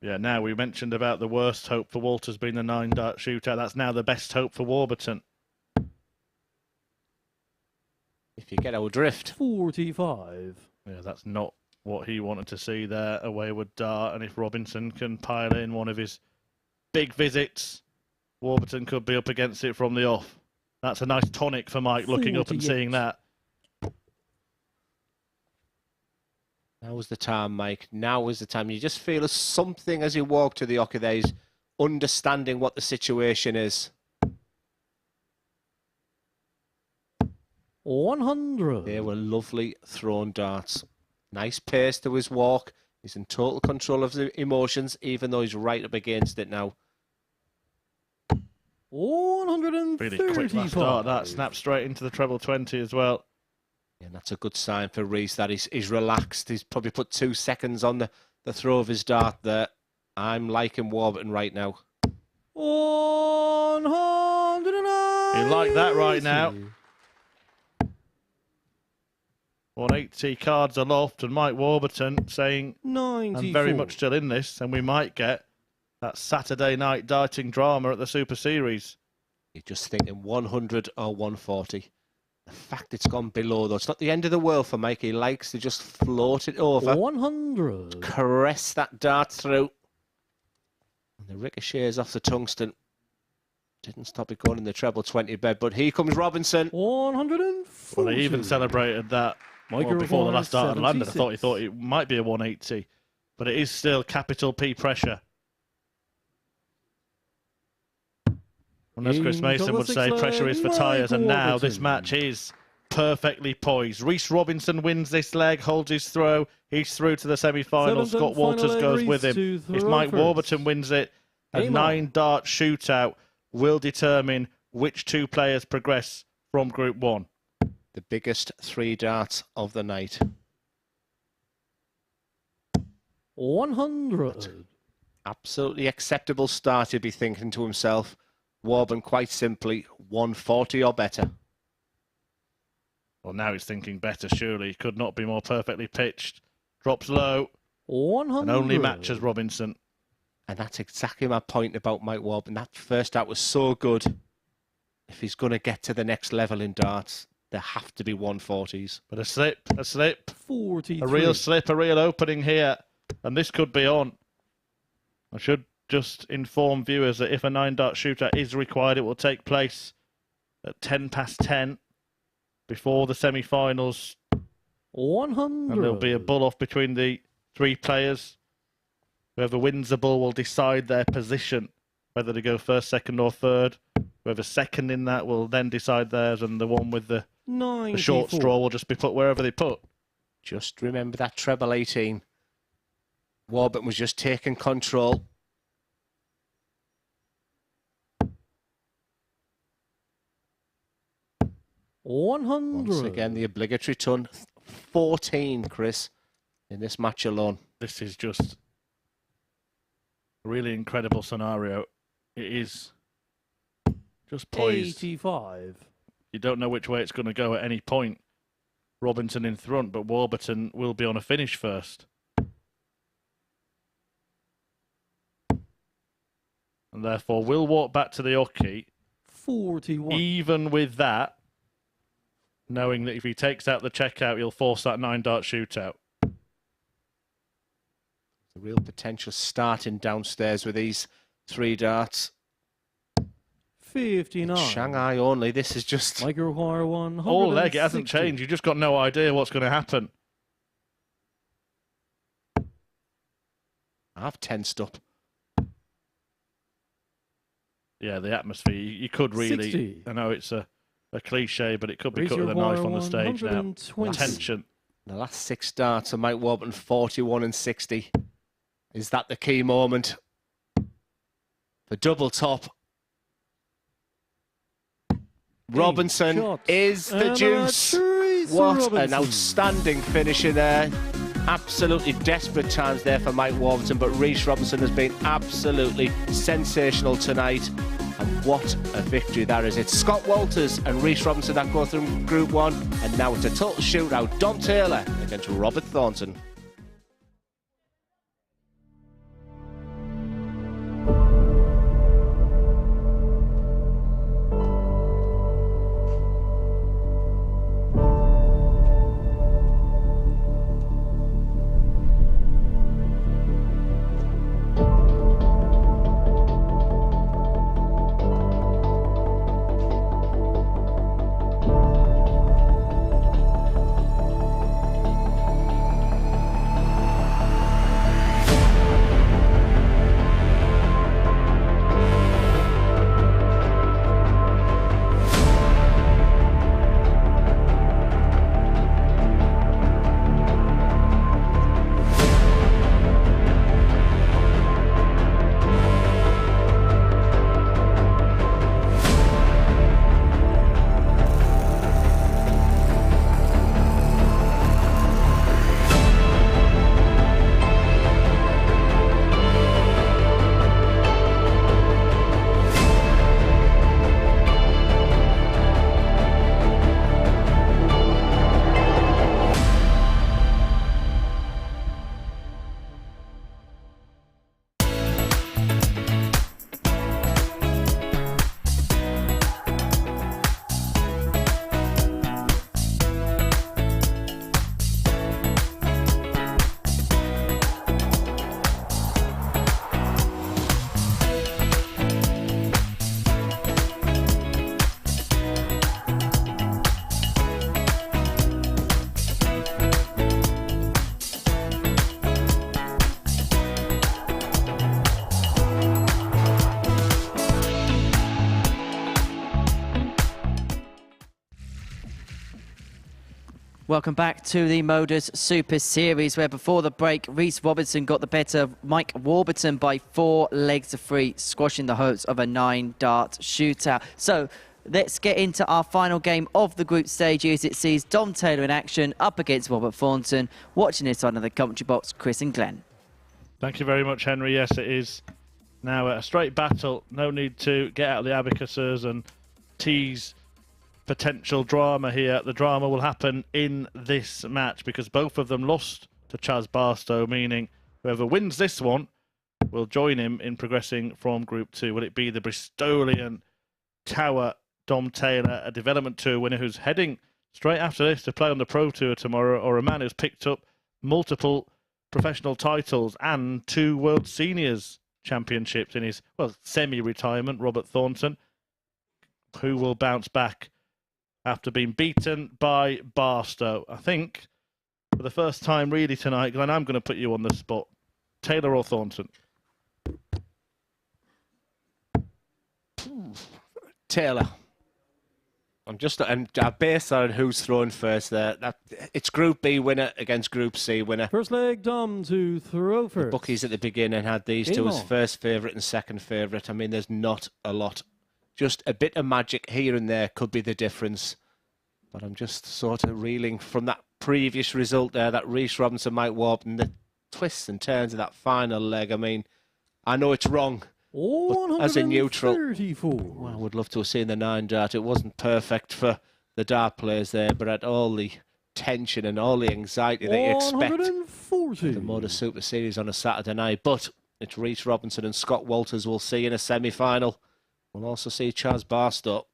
Yeah, now we mentioned about the worst hope for Walters being the 9-dart shootout. That's now the best hope for Warburton. If you get our drift. 45. Yeah, that's not what he wanted to see there, a wayward dart. And if Robinson can pile in one of his big visits, Warburton could be up against it from the off. That's a nice tonic for Mike, looking up and 48. seeing that. Now is the time, Mike. Now is the time. You just feel something as you walk to the oche there. He's understanding what the situation is. 100. They were lovely thrown darts. Nice pace to his walk. He's in total control of the emotions, even though he's right up against it now. 135. Really quick last dart. That snapped straight into the treble 20 as well. And that's a good sign for Reese that he's relaxed. He's probably put 2 seconds on the throw of his dart there. I'm liking Warburton right now. 109. You like that right now. 180 cards aloft, and Mike Warburton saying, 94. I'm very much still in this, and we might get that Saturday night darting drama at the Super Series. You're just thinking 100 or 140. The fact it's gone below, though, it's not the end of the world for Mike. He likes to just float it over. 100. Caress that dart through. And the ricochets off the tungsten. Didn't stop it going in the treble 20 bed, but here comes Robinson. 140. Well, he even celebrated that before the last dart had landed. I thought it might be a 180, but it is still capital P pressure. And as Chris Mason would say, pressure is for tyres, and now this match is perfectly poised. Reece Robinson wins this leg, holds his throw, he's through to the semi-finals. Scott Walters goes with him. If Mike Warburton wins it, a 9-dart shootout will determine which 2 players progress from Group 1. The biggest 3 darts of the night. 100. Absolutely acceptable start, he'd be thinking to himself. Warburton, quite simply, 140 or better. Well, now he's thinking better, surely. Could not be more perfectly pitched. Drops low. 100. And only matches Robinson. And that's exactly my point about Mike Warburton. That first dart was so good. If he's going to get to the next level in darts, there have to be 140s. But a slip. 43. A real slip, a real opening here. And this could be on. I should just inform viewers that if a 9-dart shootout is required, it will take place at 10:10 before the semi-finals. 100. And there'll be a bull-off between the 3 players. Whoever wins the bull will decide their position, whether to go first, second or third. Whoever's second in that will then decide theirs, and the one with the short straw will just be put wherever they put. Just remember that treble 18. Warburton was just taking control. Once again, the obligatory ton. 14, Chris, in this match alone. This is just a really incredible scenario. It is just poised. 85. You don't know which way it's going to go at any point. Robinson in front, but Warburton will be on a finish first. And therefore will walk back to the oche. 41. Even with that, knowing that if he takes out the checkout, he'll force that 9-dart shootout. The real potential starting downstairs with these 3 darts. 59. Shanghai only. This is just... Mike require 100. All leg, it hasn't changed. You've just got no idea what's going to happen. I've tensed up. Yeah, the atmosphere. You could really... 60. I know it's a cliche, but it could be cut with a knife on the stage now. Tension. The last 6 darts of Mike Warburton, 41 and 60. Is that the key moment? The double top. Robinson is the juice. What an outstanding finisher there. Absolutely desperate times there for Mike Warburton, but Rhys Robinson has been absolutely sensational tonight. And what a victory that is. It's Scott Walters and Rhys Robinson that go through Group 1, and now it's a total shootout. Dom Taylor against Robert Thornton. Welcome back to the MODUS Super Series, where before the break, Rhys Robinson got the better of Mike Warburton by 4 legs to 3, squashing the hopes of a 9-dart shootout. So let's get into our final game of the group stage as it sees Dom Taylor in action up against Robert Thornton. Watching this on the commentary box, Chris and Glenn. Thank you very much, Henry. Yes, it is now a straight battle. No need to get out of the abacuses and tease potential drama here. The drama will happen in this match because both of them lost to Chaz Barstow, meaning whoever wins this one will join him in progressing from Group 2. Will it be the Bristolian Tower Dom Taylor, a Development Tour winner who's heading straight after this to play on the Pro Tour tomorrow, or a man who's picked up multiple professional titles and 2 World Seniors Championships in his, well, semi-retirement, Robert Thornton, who will bounce back after being beaten by Barstow? I think for the first time really tonight, Glenn, I'm going to put you on the spot. Taylor or Thornton? Taylor. I'm just, and based on who's thrown first there, it's Group B winner against Group C winner. First leg, Dom to throw first. The bookies at the beginning had these two as first favourite and second favourite. I mean, there's not a lot. Just a bit of magic here and there could be the difference. But I'm just sort of reeling from that previous result there, that Rhys Robinson, Mike Warburton, the twists and turns of that final leg. I mean, I know it's wrong. But as a neutral, well, I would love to have seen the 9-dart. It wasn't perfect for the dart players there, but at all the tension and all the anxiety that you expect the MODUS Super Series on a Saturday night. But it's Rhys Robinson and Scott Walters we'll see in a semi-final. We'll also see Chaz Barstow.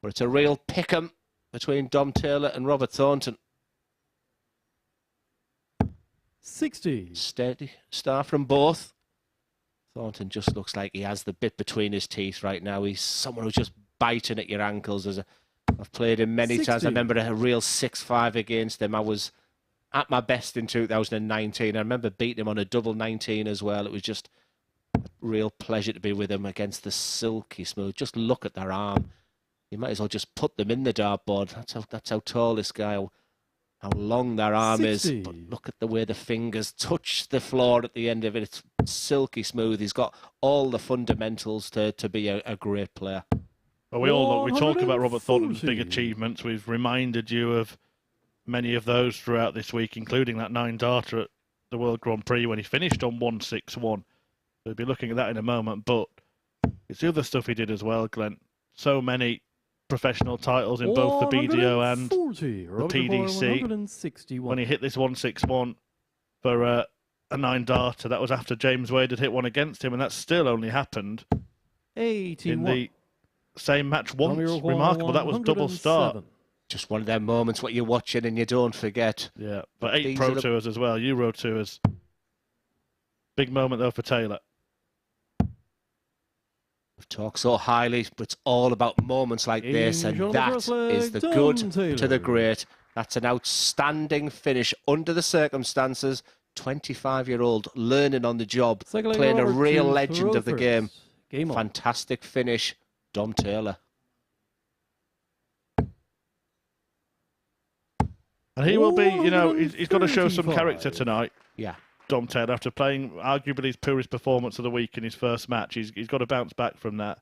But it's a real pick-em between Dom Taylor and Robert Thornton. 60. Steady start from both. Thornton just looks like he has the bit between his teeth right now. He's someone who's just biting at your ankles. I've played him many times. I remember a real 6-5 against him. I was at my best in 2019. I remember beating him on a double 19 as well. It was just a real pleasure to be with him against the silky smooth. Just look at their arm. You might as well just put them in the dartboard. That's how tall this guy, how long their arm 60. is. But look at the way the fingers touch the floor at the end of it. It's silky smooth. He's got all the fundamentals to be a great player. Well, we talk about Robert Thornton's big 140. achievements. We've reminded you of many of those throughout this week, including that 9-darter at the World Grand Prix when he finished on 161. We'll be looking at that in a moment, but it's the other stuff he did as well, Glenn. So many professional titles in both the BDO and 140. the Robert Require, PDC. 161. When he hit this 161 for a 9-darter, that was after James Wade had hit one against him, and that still only happened 81. in the same match once. Romeo Require, Remarkable. That was double start. 107. Just one of them moments what you're watching and you don't forget. Yeah, but 8 These Pro are the- Tours as well, Euro Tours. Big moment, though, for Taylor. We've talked so highly, but it's all about moments like this, and Angel on the that first leg, is the Dom good Taylor. to the great. That's an outstanding finish under the circumstances. 25-year-old learning on the job, Second leg playing a over real to legend of the Rovers. game. Game on. Fantastic finish, Dom Taylor. And he will be, you know, he's got to show some 135. character tonight. Yeah. Dom Taylor, after playing arguably his poorest performance of the week in his first match, he's got to bounce back from that.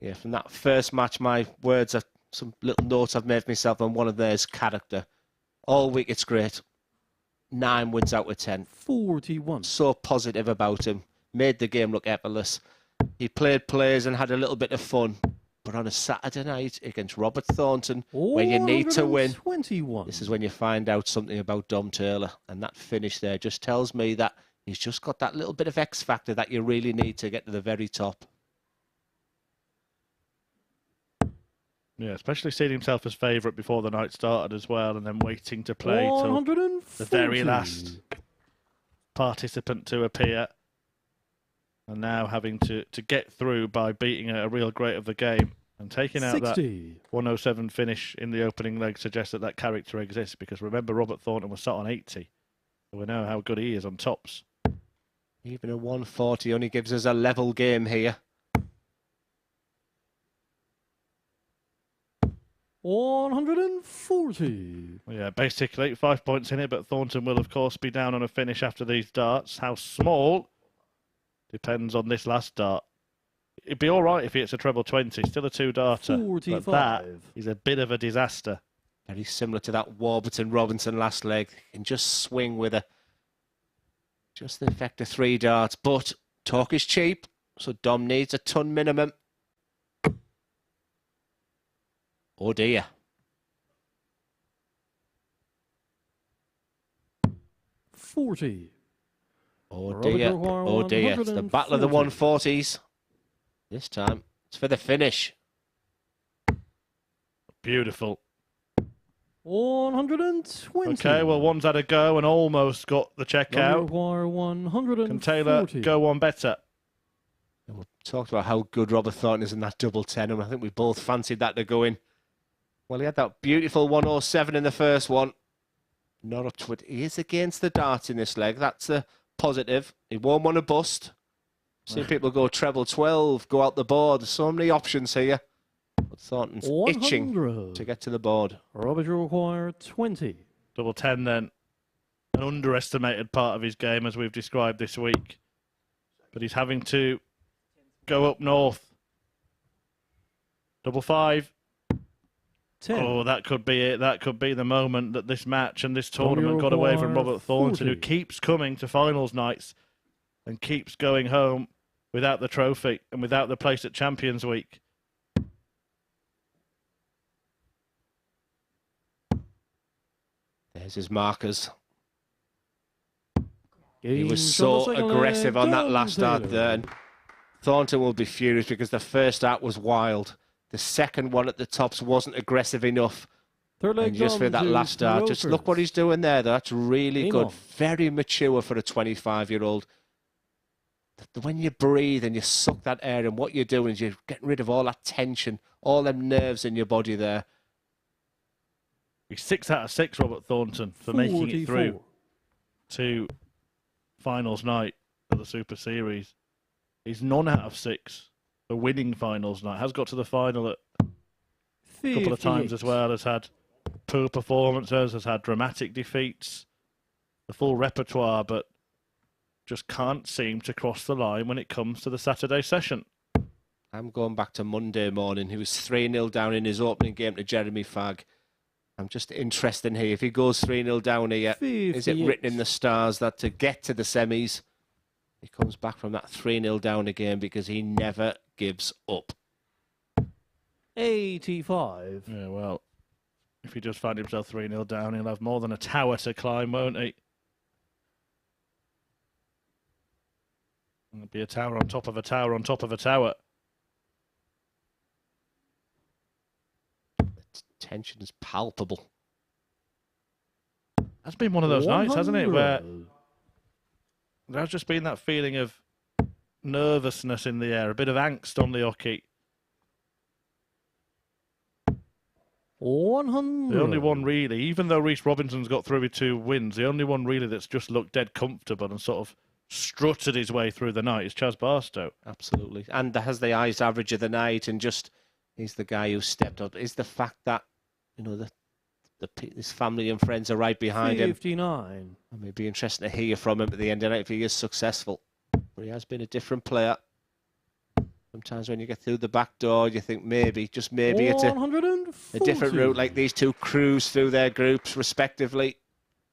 Yeah, from that first match, my words are some little notes I've made for myself, and one of theirs, character. All week, it's great. 9 wins out of 10. 41. So positive about him. Made the game look effortless. He played players and had a little bit of fun. But on a Saturday night against Robert Thornton, where you need to win, 121. this is when you find out something about Dom Taylor. And that finish there just tells me that he's just got that little bit of X factor that you really need to get to the very top. Yeah, especially seeing himself as favourite before the night started as well, and then waiting to play till the very 140. last participant to appear. And now having to get through by beating a real great of the game and taking out 60. that 107 finish in the opening leg suggests that that character exists, because remember, Robert Thornton was sat on 80. So we know how good he is on tops. Even a 140 only gives us a level game here. 140. Yeah, basically 5 points in it, but Thornton will, of course, be down on a finish after these darts. How small depends on this last dart. It'd be all right if he hits a treble 20, still a 2-darter. 45. But that is a bit of a disaster. Very similar to that Warburton-Robinson last leg. Can just swing with just the effect of 3 darts. But talk is cheap, so Dom needs a ton minimum. Oh dear. $40. Oh Robert dear. Require, Oh dear. It's the battle of the 140. 140s. This time, it's for the finish. Beautiful. 120. Okay, well, one's had a go and almost got the check Robert out. Require, 140. Can Taylor go one better? We talked about how good Robert Thornton is in that double 10, and I think we both fancied that to go in. Well, he had that beautiful 107 in the first one. Not up to it. He is against the dart in this leg. That's the positive. He won't want to bust. See people go treble 12, go out the board. There's so many options here. But Thornton's 100. itching to get to the board. Robert Require, 20. Double 10 then. An underestimated part of his game, as we've described this week. But he's having to go up north. Double 5. 10. Oh, that could be it. That could be the moment that this match and this tournament got away from Robert Thornton, who 40. keeps coming to finals nights and keeps going home without the trophy and without the place at Champions Week. There's his markers. He Game was from the so second aggressive leg, on that Dom last dart Taylor. there. And Thornton will be furious because the first dart was wild. The second one at the tops wasn't aggressive enough. Third leg, And just for Dom that to last dart, just look what he's doing there. That's really Game good. on. Very mature for a 25-year-old. When you breathe and you suck that air, and what you're doing is you're getting rid of all that tension, all them nerves in your body there. He's 6 out of 6, Robert Thornton, for making it through 44. to finals night of the Super Series. He's none out of 6 for winning finals night. Has got to the final a couple of times 58. as well. Has had poor performances, has had dramatic defeats, the full repertoire, but just can't seem to cross the line when it comes to the Saturday session. I'm going back to Monday morning. He was 3-0 down in his opening game to Jeremy Fagg. I'm just interested here. If he goes 3-0 down here, is it written in the stars that to get to the semis, he comes back from that 3-0 down again, because he never gives up. 85. Yeah, well, if he just find himself 3-0 down, he'll have more than a tower to climb, won't he? It'll be a tower on top of a tower on top of a tower. Tension is palpable. That's been one of those nights, hasn't it, where there's just been that feeling of nervousness in the air, a bit of angst on the hockey. 100. The only one really, even though Reece Robinson's got through with 2 wins, the only one really that's just looked dead comfortable and sort of strutted his way through the night is Chaz Barstow. Absolutely. And has the highest average of the night, and just he's the guy who stepped up. Is the fact that, you know, his family and friends are right behind 59. him. It may be interesting to hear from him at the end of the night if he is successful. But he has been a different player. Sometimes when you get through the back door, you think maybe, just maybe, it's a different route, like these two cruise through their groups respectively.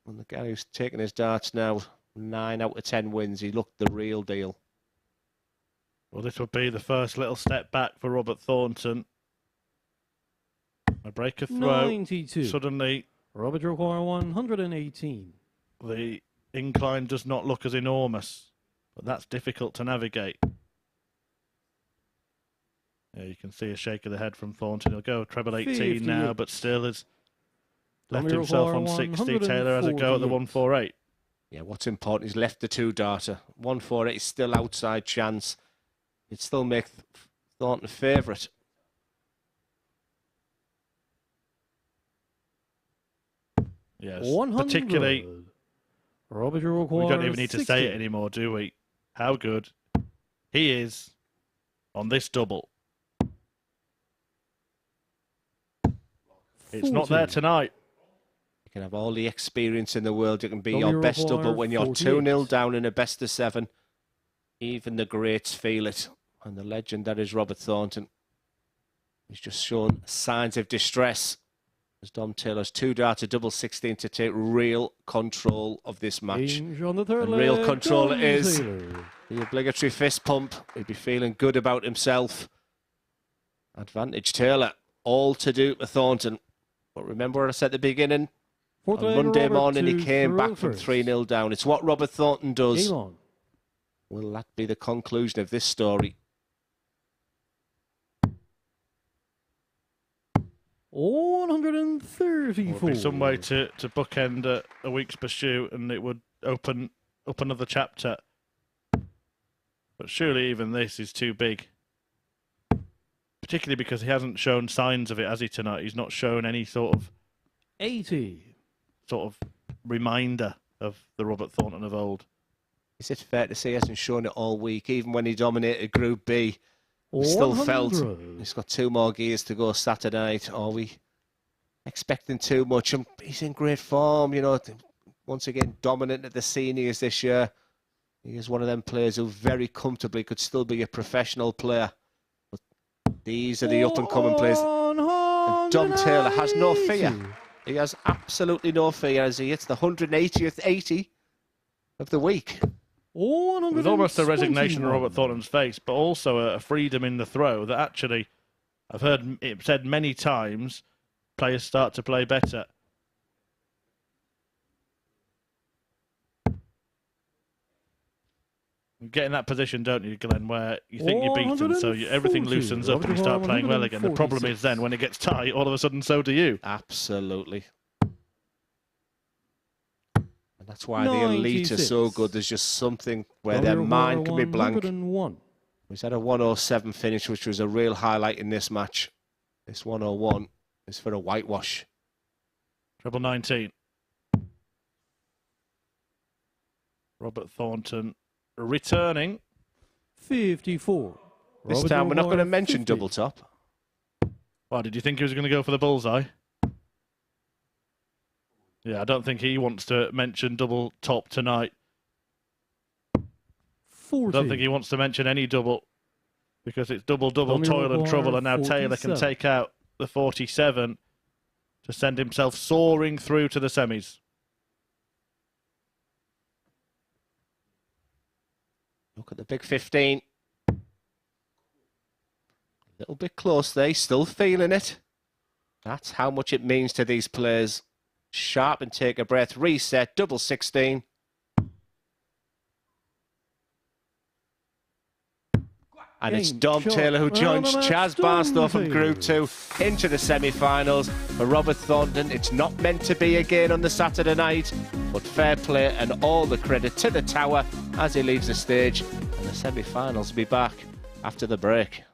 And the guy who's taking his darts now, 9 out of 10 wins, he looked the real deal. Well, this would be the first little step back for Robert Thornton. A break of throw. 92. Suddenly, Robert require 118. The incline does not look as enormous, but that's difficult to navigate. Yeah, you can see a shake of the head from Thornton. He'll go treble 18 now, but still has left himself on 60. Taylor has a go at the 148. Yeah, what's important is left the 2-darter. 148 is still outside chance. It'd still make Thornton a favourite. Yes, particularly. Robert we don't even need to say it anymore, do we? How good he is on this double. It's not there tonight. You can have all the experience in the world. You can be your best double when you're 2-0 down in a best of 7. Even the greats feel it. And the legend that is Robert Thornton. He's just shown signs of distress as Dom Taylor's 2-darter double 16 to take real control of this match. And real control it is. The obligatory fist pump. He'd be feeling good about himself. Advantage Taylor. All to do with Thornton. But remember what I said at the beginning? On Monday morning he came back from 3-0 down. It's what Robert Thornton does. Will that be the conclusion of this story? 134. Would be some way to bookend a week's pursuit, and it would open up another chapter. But surely even this is too big. Particularly because he hasn't shown signs of it, has he, tonight? He's not shown any sort of 80 sort of reminder of the Robert Thornton of old. Is it fair to say he hasn't shown it all week? Even when he dominated Group B, we still felt he's got 2 more gears to go Saturday night. Are we expecting too much? And he's in great form, you know, once again dominant at the seniors this year. He is one of them players who very comfortably could still be a professional player. These are the up-and-coming players. And Dom Taylor has no fear. He has absolutely no fear as he hits the 180th 80 of the week. With almost a resignation on Robert Thornton's face, but also a freedom in the throw that actually, I've heard it said many times, players start to play better. You get in that position, don't you, Glenn, where you think you beat them, so everything loosens up and you start playing well again. The problem is then, when it gets tight, all of a sudden, so do you. Absolutely. And that's why the elite are so good. There's just something where their mind can be blank. We've had a 107 finish, which was a real highlight in this match. This 101 is for a whitewash. Treble 19. Robert Thornton returning. 54. This time we're not going to mention double top. Why, did you think he was going to go for the bullseye? Yeah, I don't think he wants to mention double top tonight. 40. I don't think he wants to mention any double. because it's double toil and trouble, and now Taylor can take out the 47 to send himself soaring through to the semis. Look at the big 15. A little bit close there, still feeling it. That's how much it means to these players. Sharp and take a breath, reset, double 16. And it's Dom Taylor who joins Chaz Barstow from Group 2 into the semi-finals. For Robert Thornton, it's not meant to be again on the Saturday night, but fair play and all the credit to the Tower as he leaves the stage. And the semi-finals will be back after the break.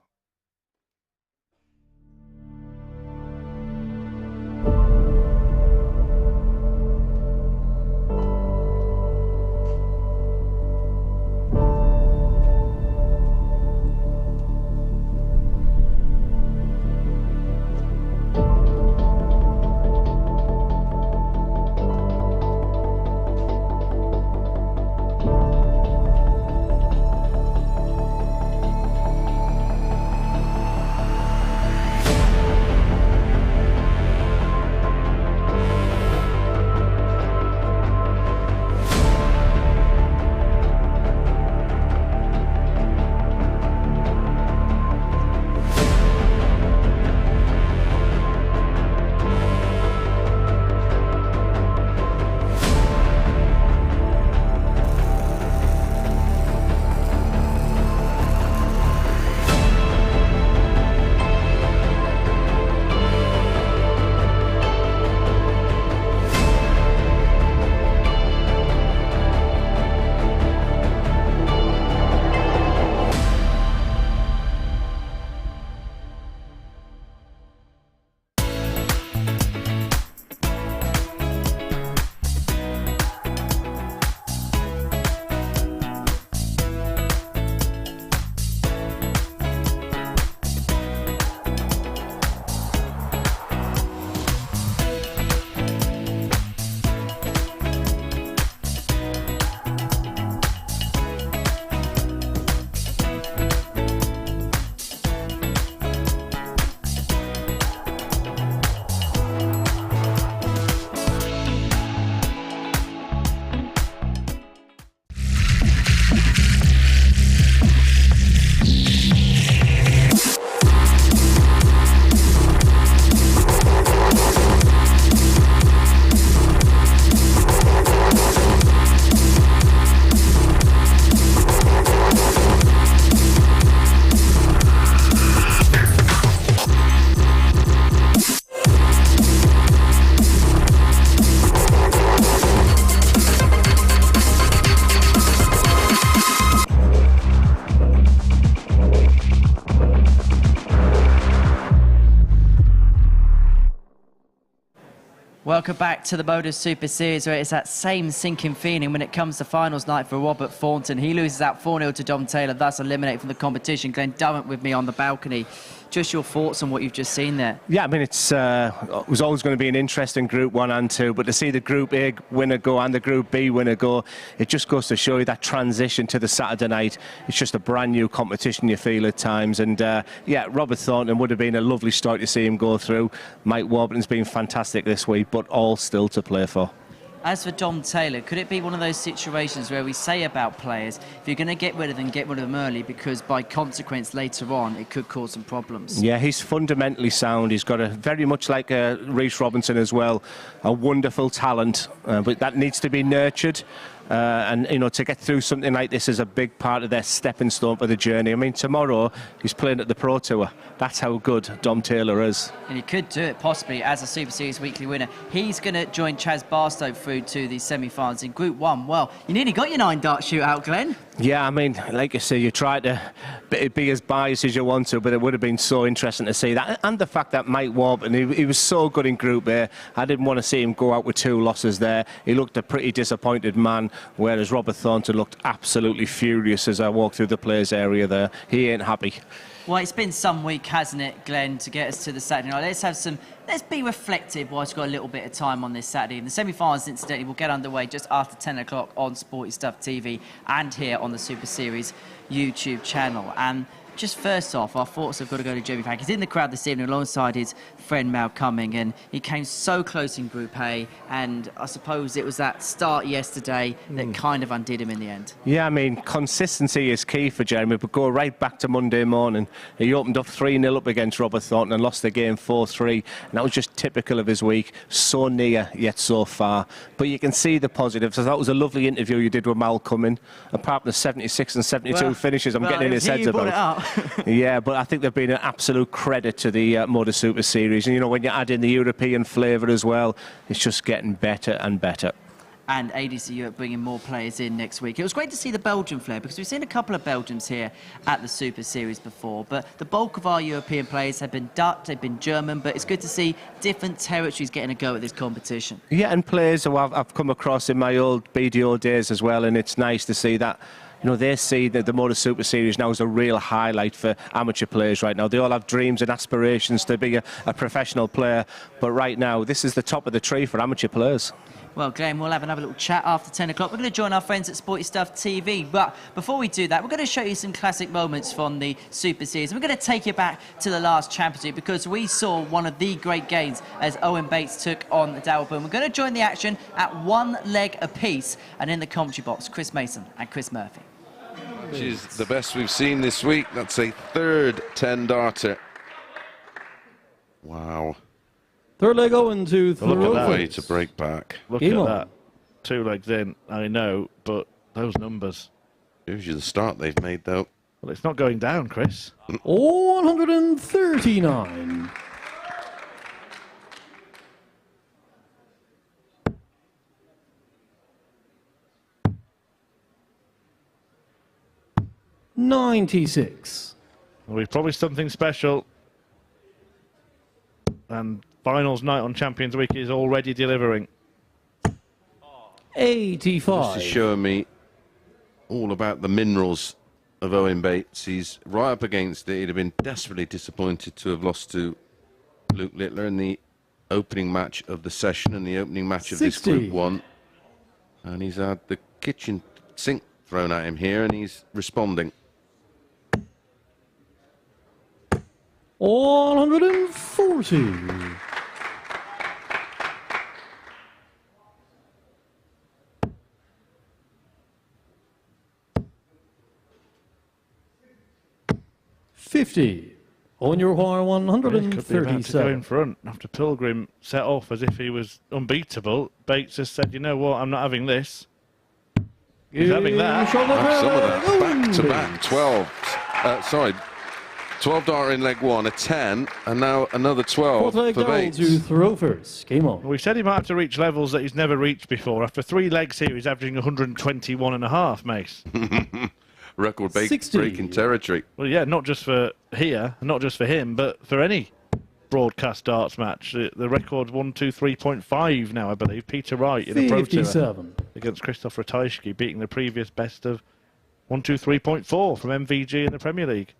Welcome back to the MODUS Super Series, where it's that same sinking feeling when it comes to finals night for Robert Thornton. He loses out 4-0 to Dom Taylor, thus eliminated from the competition. Glenn Durrant with me on the balcony. Just your thoughts on what you've just seen there? Yeah, I mean, it was always going to be an interesting Group 1 and 2, but to see the Group A winner go and the Group B winner go, it just goes to show you that transition to the Saturday night. It's just a brand new competition, you feel at times. And yeah, Robert Thornton would have been a lovely story to see him go through. Mike Warburton's been fantastic this week, but all still to play for. As for Dom Taylor, could it be one of those situations where we say about players, if you're going to get rid of them, get rid of them early, because by consequence later on it could cause some problems? Yeah, he's fundamentally sound. He's got a very much like Rhys Robinson as well, a wonderful talent, but that needs to be nurtured. And, you know, to get through something like this is a big part of their stepping stone for the journey. I mean, tomorrow he's playing at the Pro Tour. That's how good Dom Taylor is. And he could do it possibly as a Super Series weekly winner. He's going to join Chaz Barstow through to the semi-finals in Group 1. Well, you nearly got your 9-dart shootout, Glenn. Yeah, I mean, like you say, you try to be as biased as you want to, but it would have been so interesting to see that. And the fact that Mike Warburton, he was so good in Group A. I didn't want to see him go out with 2 losses there. He looked a pretty disappointed man, whereas Robert Thornton looked absolutely furious as I walked through the players' area there. He ain't happy. Well, it's been some week, hasn't it, Glenn, to get us to the Saturday night. Let's be reflective whilst we've got a little bit of time on this Saturday. And the semi-finals, incidentally, will get underway just after 10 o'clock on Sporty Stuff TV and here on the Super Series YouTube channel. And Just first off, our thoughts have got to go to Jamie Frank. He's in the crowd this evening alongside his friend Mal Cumming, and he came so close in Group A, and I suppose it was that start yesterday that kind of undid him in the end. Yeah, I mean, consistency is key for Jeremy, but go right back to Monday morning. He opened up 3-0 up against Robert Thornton and lost the game 4-3, and that was just typical of his week. So near, yet so far. But you can see the positives. I thought it was a lovely interview you did with Mal Cumming. Apart from the 76 and 72 finishes, I'm getting in his head about. Yeah, but I think they've been an absolute credit to the MODUS Super Series. And, you know, when you add in the European flavour as well, it's just getting better and better. And ADC Europe bringing more players in next week. It was great to see the Belgian flair, because we've seen a couple of Belgians here at the Super Series before, but the bulk of our European players have been Dutch, they've been German, but it's good to see different territories getting a go at this competition. Yeah, and players who I've come across in my old BDO days as well, and it's nice to see that. You know, they see that the MODUS Super Series now is a real highlight for amateur players right now. They all have dreams and aspirations to be a professional player, but right now, this is the top of the tree for amateur players. Well, Glenn, we'll have another little chat after 10 o'clock. We're going to join our friends at Sporty Stuff TV. But before we do that, we're going to show you some classic moments from the Super Series. We're going to take you back to the last championship, because we saw one of the great games as Owen Bates took on Darryl Boone. We're going to join the action at 1 leg apiece. And in the commentary box, Chris Mason and Chris Murphy. Which is the best we've seen this week. That's a third 10-darter. Wow. Third leg Owen to throw. Look at that way to break back. Look at that. 2 legs in, I know, but those numbers. Gives you the start they've made, though. Well, it's not going down, Chris. 139. $96. Well, we've promised something special, and finals night on Champions Week is already delivering. 85. This is showing me all about the minerals of Owen Bates. He's right up against it. He'd have been desperately disappointed to have lost to Luke Littler in the opening match of the session and the opening match of 60. this Group 1. And he's had the kitchen sink thrown at him here, and he's responding. 140. $50. On your wire, 137. To go in front after Pilgrim set off as if he was unbeatable. Bates has said, you know what, I'm not having this. He's having that. Some of that. Back to back. 12 darter in leg 1, a 10, and now another 12 for Bates. To throw first. Game on. We said he might have to reach levels that he's never reached before. After 3 legs here, he's averaging 121.5, Mace. Record breaking territory. Well, yeah, not just for here, not just for him, but for any broadcast darts match. The record's 123.5 now, I believe. Peter Wright in a Pro Tour against Christoph Ratajski, beating the previous best of 123.4 from MVG in the Premier League.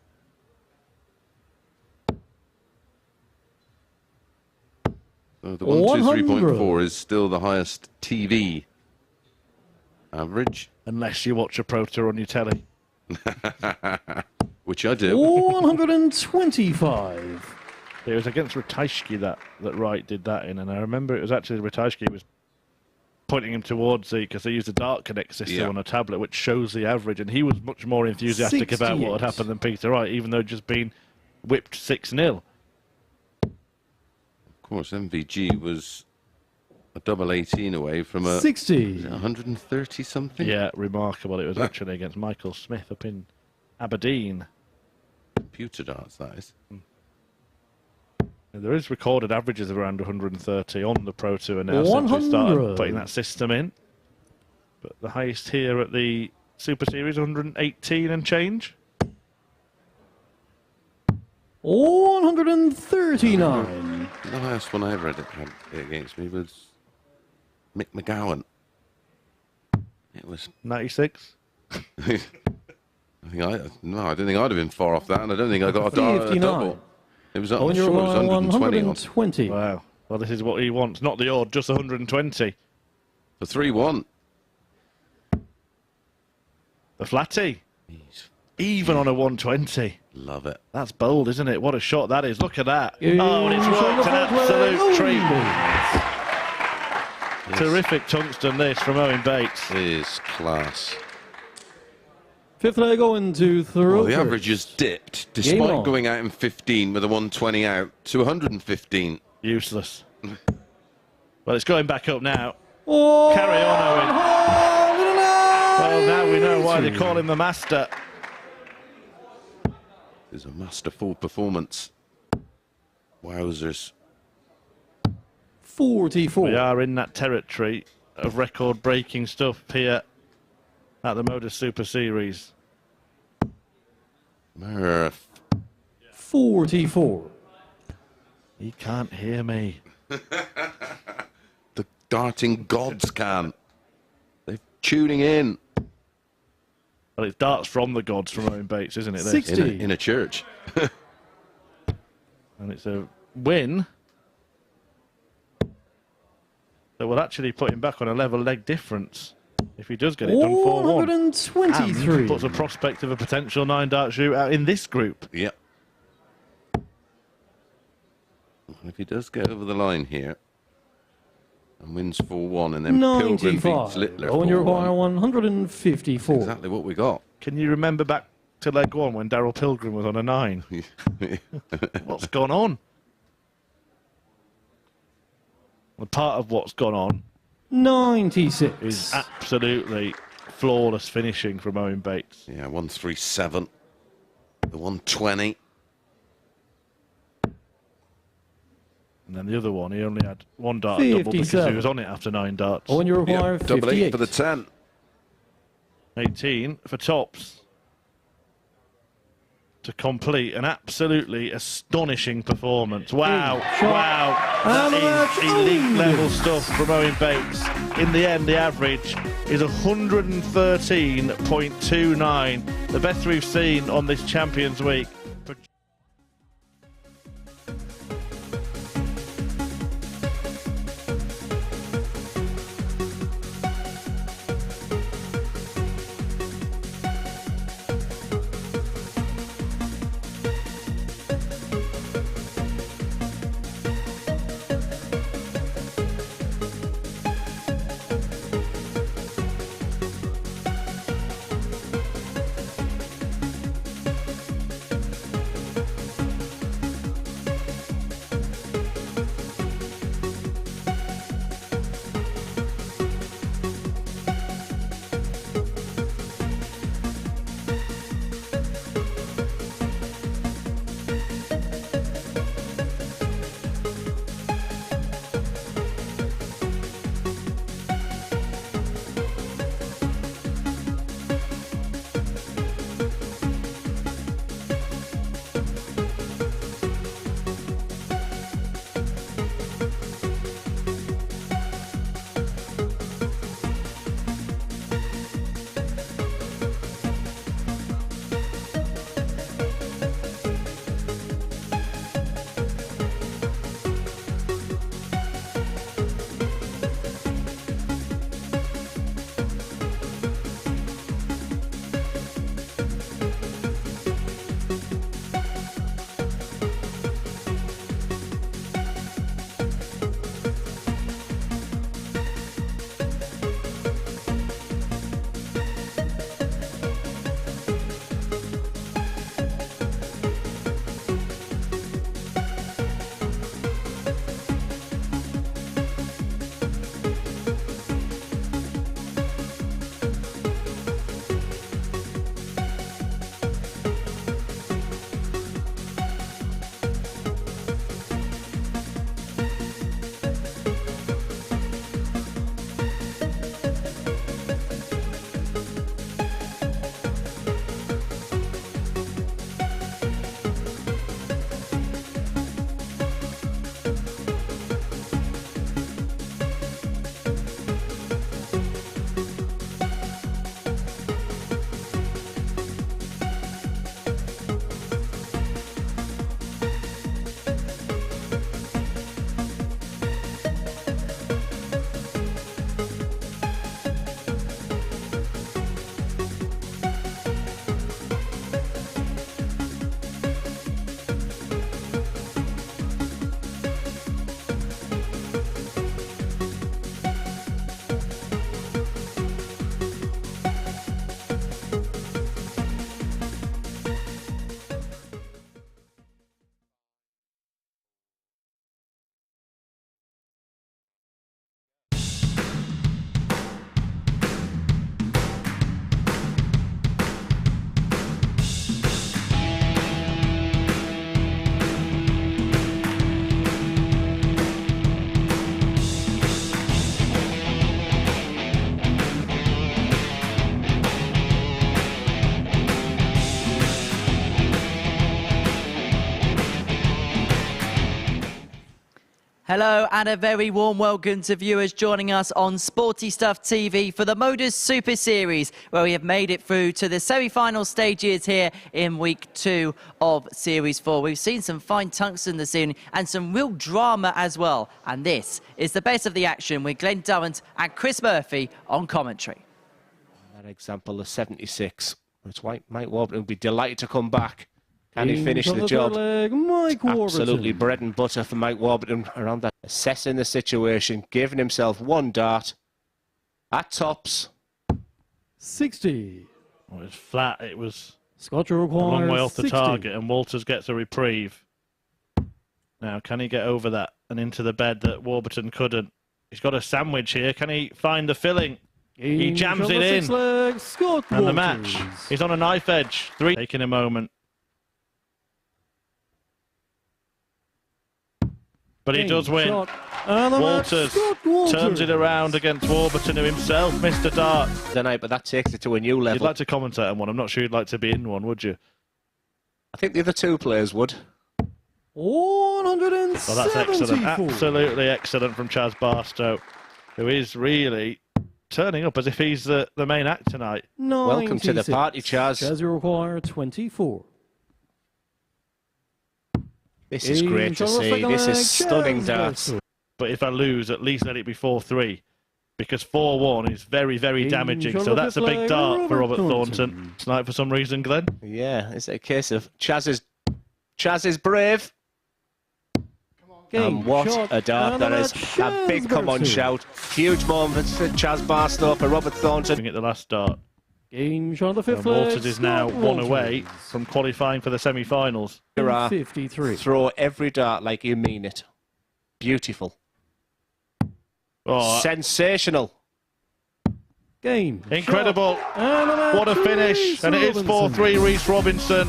So the 123.4 is still the highest TV average. Unless you watch a Pro Tour on your telly. Which I do. 125. It was against Ratajski that Wright did that in, and I remember it was actually Ratajski was pointing him towards because they used a Dart Connect system on a tablet which shows the average, and he was much more enthusiastic about what had happened than Peter Wright, even though just been whipped 6-0. Of course, MVG was a double 18 away from a 60. 130 something. Yeah, remarkable. It was actually against Michael Smith up in Aberdeen. Computer darts, that is. There is recorded averages of around 130 on the Pro Tour now since we started putting that system in. But the highest here at the Super Series, 118 and change. 139. The highest one I ever had against me was Mick McGowan. It was 96. I don't think I'd have been far off that, and I don't think I got a double. It was, I'm sure it was 120. Wow. Well, this is what he wants. Not the odd, just 120. The 3-1. The flatty. Even on a 120. Love it. That's bold, isn't it? What a shot that is. Look at that. Yeah, Oh, and it's worked an absolute treat. Yes. Terrific tungsten this from Owen Bates. It is class. Fifth leg going to Throwford. Well, the average has dipped, Game despite on. going out in 15 with a 120 out, to 115. Useless. Well, it's going back up now. Oh, Carry on, Owen. Well, now we know why they call him the master. It's a masterful performance. Wowzers. 44. We are in that territory of record-breaking stuff here at the MODUS Super Series. Murph. 44. He can't hear me. The darting gods can. They're tuning in. Well, it's darts from the gods from Owen Bates, isn't it? 60. In a church. And it's a win that will actually put him back on a level leg difference if he does get it done 4-1. 123. And puts a prospect of a potential 9-dart shootout in this group. Yep. And if he does get over the line here and wins 4-1 and then Pilgrim beats 95. Littler On your 4-1, wire 154. exactly what we got. Can you remember back to leg 1 when Daryl Pilgrim was on a 9? What's gone on? Well, part of what's gone on 96. is absolutely flawless finishing from Owen Bates. Yeah, 137. The 120. And then the other one, he only had 1 dart double because he 57. was on it after 9 darts. On your wire Yep, double 58. eight for the 10. 18 for tops to complete an absolutely astonishing performance. Wow, wow. That is elite level stuff from Owen Bates. In the end, the average is 113.29, the best we've seen on this Champions Week. Hello and a very warm welcome to viewers joining us on Sporty Stuff TV for the MODUS Super Series, where we have made it through to the semi-final stages here in week 2 of Series 4. We've seen some fine tungsten this evening and some real drama as well. And this is the best of the action with Glenn Durrant and Chris Murphy on commentary. That example of 76. It's Mike Warburton will be delighted to come back. Can he finish the job? Absolutely bread and butter for Mike Warburton around that. Assessing the situation, giving himself one dart. At tops. 60. Well, it's flat. It was Scotcher a long way off the 60. target, and Walters gets a reprieve. Now, can he get over that and into the bed that Warburton couldn't? He's got a sandwich here. Can he find the filling? He jams it in. And the match is on a knife edge. 3 taking a moment. But he does win. Walters turns it around against Warburton, who himself missed a dart tonight, but that takes it to a new level. You'd like to commentate on one. I'm not sure you'd like to be in one, would you? I think the other two players would. 174. Well, that's excellent. Absolutely excellent from Chaz Barstow, who is really turning up as if he's the main act tonight. 96. Welcome to the party, Chaz. Chaz, you require 24. This is great to see. This is stunning darts. But if I lose, at least let it be 4-3. Because 4-1 is very, very damaging. So that's a big dart for Robert Thornton tonight for some reason, Glenn. Yeah, it's a case of Chaz is brave. And what a dart that is. A big come-on shout. Huge moment for Chaz Barstow for Robert Thornton. At the last dart. Game shot on the fifth Walters is now one away from qualifying for the semi-finals. 53. Throw every dart like you mean it. Beautiful. Oh, sensational. Game. Incredible. What a finish. And it is 4-3 Reece Robinson.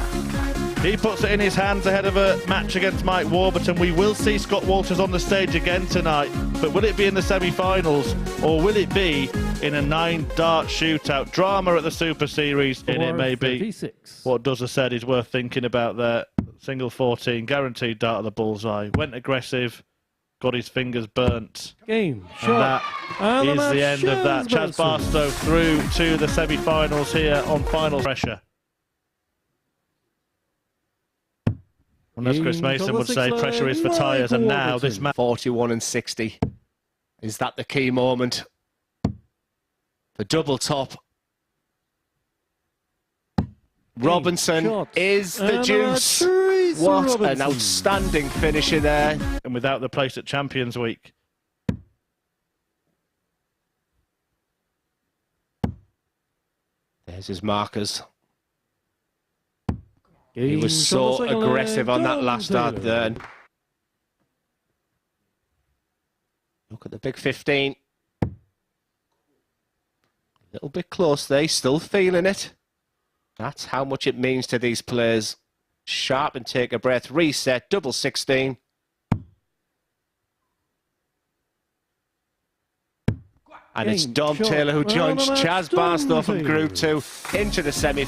He puts it in his hands ahead of a match against Mike Warburton. We will see Scott Walters on the stage again tonight. But will it be in the semi-finals or will it be in a 9-dart shootout? Drama at the Super Series. In it may be. 36. What Duzza said is worth thinking about there. Single 14, guaranteed dart at the bullseye. Went aggressive, got his fingers burnt. Game. Shot. And that is the end of that. Chaz Barstow through to the semi-finals here on Final Pressure. And as Chris Mason would say, pressure is for tyres, and now this match. 41 and 60. Is that the key moment? The double top. Robinson is the juice. What an outstanding finisher there. And without the place at Champions Week. There's his markers. He was so aggressive on that last dart there. Look at the big 15. A little bit close there, still feeling it. That's how much it means to these players. Sharp and take a breath, reset, double 16. And it's Dom Taylor who joins Chaz Barstow from Group 2 into the semi.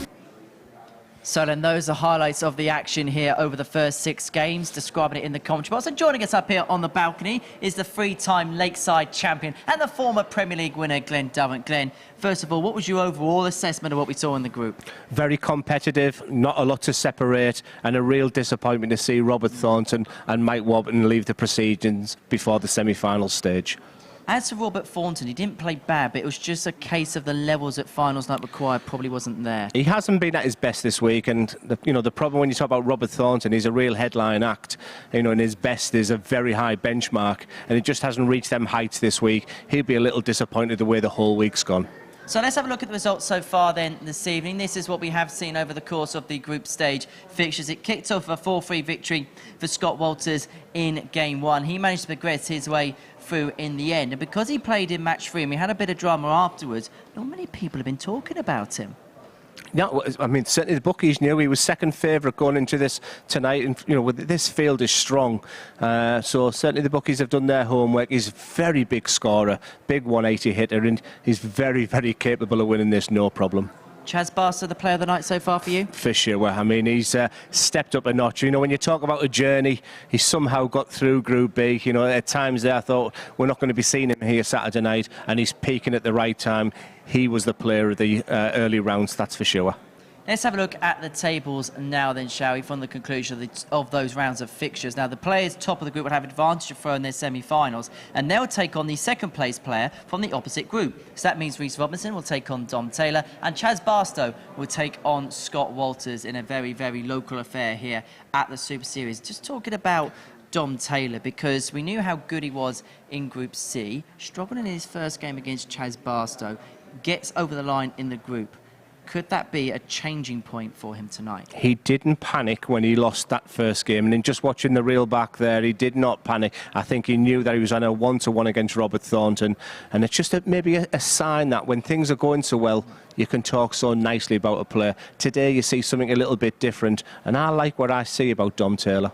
So then those are highlights of the action here over the first 6 games, describing it in the commentary box. And joining us up here on the balcony is the 3-time Lakeside champion and the former Premier League winner, Glenn Durrant. Glenn, first of all, what was your overall assessment of what we saw in the group? Very competitive, not a lot to separate, and a real disappointment to see Robert Thornton and Mike Warburton leave the proceedings before the semi-final stage. As for Robert Thornton, he didn't play bad, but it was just a case of the levels that finals night required probably wasn't there. He hasn't been at his best this week, and the problem when you talk about Robert Thornton, he's a real headline act. And his best is a very high benchmark, and it just hasn't reached them heights this week. He'll be a little disappointed the way the whole week's gone. So let's have a look at the results so far then this evening. This is what we have seen over the course of the group stage fixtures. It kicked off a 4-3 victory for Scott Walters in Game 1. He managed to progress his way through in the end. And because he played in match 3 and we had a bit of drama afterwards, not many people have been talking about him. No, I mean, certainly the bookies knew he was second favourite going into this tonight, and with this field is strong, so certainly the bookies have done their homework. He's a very big scorer, big 180 hitter, and he's very, very capable of winning this, no problem. Chaz Barstow, the player of the night so far for you? For sure. I mean, he's stepped up a notch. You know, when you talk about a journey, he somehow got through Group B. You know, at times there I thought, we're not going to be seeing him here Saturday night, and he's peaking at the right time. He was the player of the early rounds, that's for sure. Let's have a look at the tables now then, shall we, from the conclusion of those rounds of fixtures. Now, the players top of the group would have advantage of throwing their semi-finals, and they'll take on the second-place player from the opposite group. So that means Reece Robinson will take on Dom Taylor, and Chaz Barstow will take on Scott Walters in a very, very local affair here at the Super Series. Just talking about Dom Taylor, because we knew how good he was in Group C, struggling in his first game against Chaz Barstow, gets over the line in the group. Could that be a changing point for him tonight? He didn't panic when he lost that first game, and in just watching the reel back there, he did not panic. I think he knew that he was on a 1-to-1 against Robert Thornton, and it's just maybe a sign that when things are going so well, you can talk so nicely about a player. Today you see something a little bit different, and I like what I see about Dom Taylor.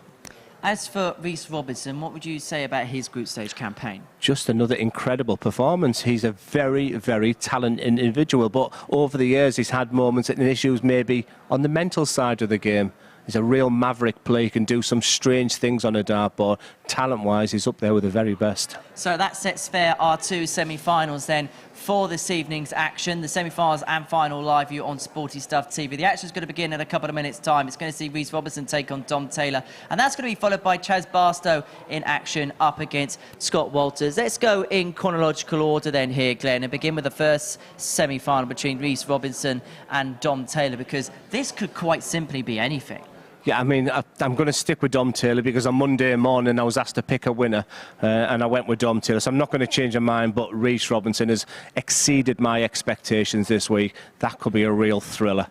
As for Reece Robinson, what would you say about his group stage campaign? Just another incredible performance. He's a very, very talented individual, but over the years he's had moments and issues maybe on the mental side of the game. He's a real maverick player. He can do some strange things on a dartboard. Talent-wise, he's up there with the very best. So that sets fair our two semi-finals then for this evening's action. The semi-finals and final live view on Sporty Stuff TV. The action's going to begin in a couple of minutes' time. It's going to see Reece Robinson take on Dom Taylor, and that's going to be followed by Chaz Barstow in action up against Scott Walters. Let's go in chronological order then here, Glenn, and begin with the first semi-final between Reece Robinson and Dom Taylor, because this could quite simply be anything. Yeah, I mean, I'm going to stick with Dom Taylor because on Monday morning I was asked to pick a winner and I went with Dom Taylor. So I'm not going to change my mind, but Reece Robinson has exceeded my expectations this week. That could be a real thriller.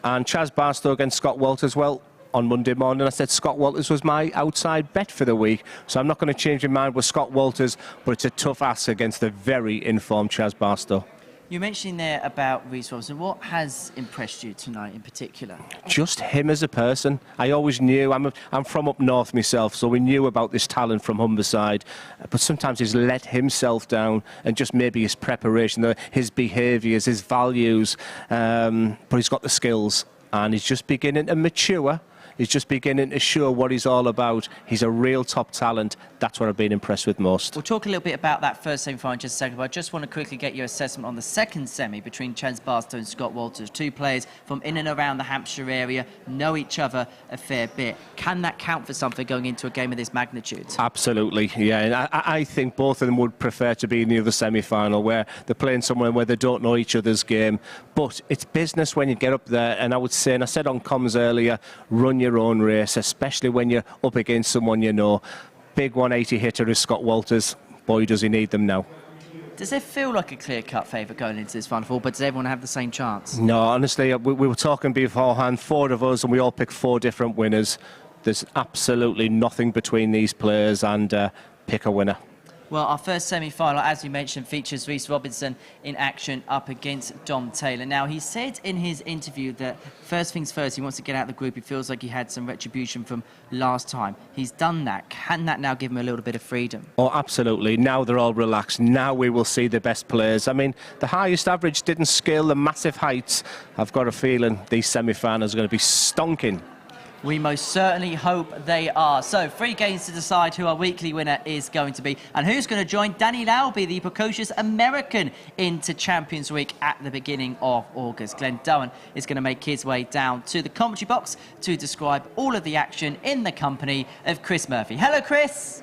And Chaz Barstow against Scott Walters, well, on Monday morning I said Scott Walters was my outside bet for the week. So I'm not going to change my mind with Scott Walters, but it's a tough ask against the very informed Chaz Barstow. You mentioned there about Reece Robinson. What has impressed you tonight in particular? Just him as a person. I always knew, I'm from up north myself, so we knew about this talent from Humberside, but sometimes he's let himself down, and just maybe his preparation, his behaviours, his values, but he's got the skills, and he's just beginning to mature. He's just beginning to show what he's all about. He's a real top talent. That's what I've been impressed with most. We'll talk a little bit about that first semi-final in just a second, but I just want to quickly get your assessment on the second semi between Chaz Barstow and Scott Walters. Two players from in and around the Hampshire area, know each other a fair bit. Can that count for something going into a game of this magnitude? Absolutely, yeah. And I think both of them would prefer to be in the other semi-final, where they're playing somewhere where they don't know each other's game. But it's business when you get up there, and I would say, and I said on comms earlier, run your own race, especially when you're up against someone you know. Big 180 hitter is Scott Walters. Boy, does he need them now. Does it feel like a clear-cut favourite going into this Final Four, but does everyone have the same chance? No, honestly, we were talking beforehand, 4 of us, and we all picked 4 different winners. There's absolutely nothing between these players, and pick a winner. Well, our first semi-final, as you mentioned, features Reece Robinson in action up against Dom Taylor. Now, he said in his interview that first things first, he wants to get out of the group. He feels like he had some retribution from last time. He's done that. Can that now give him a little bit of freedom? Oh, absolutely. Now they're all relaxed. Now we will see the best players. I mean, the highest average didn't scale the massive heights. I've got a feeling these semi-finals are going to be stonking. We most certainly hope they are. So, 3 games to decide who our weekly winner is going to be, and who's going to join Danny Lauby, the precocious American, into Champions Week at the beginning of August. Glenn Dowen is going to make his way down to the commentary box to describe all of the action in the company of Chris Murphy. Hello, Chris.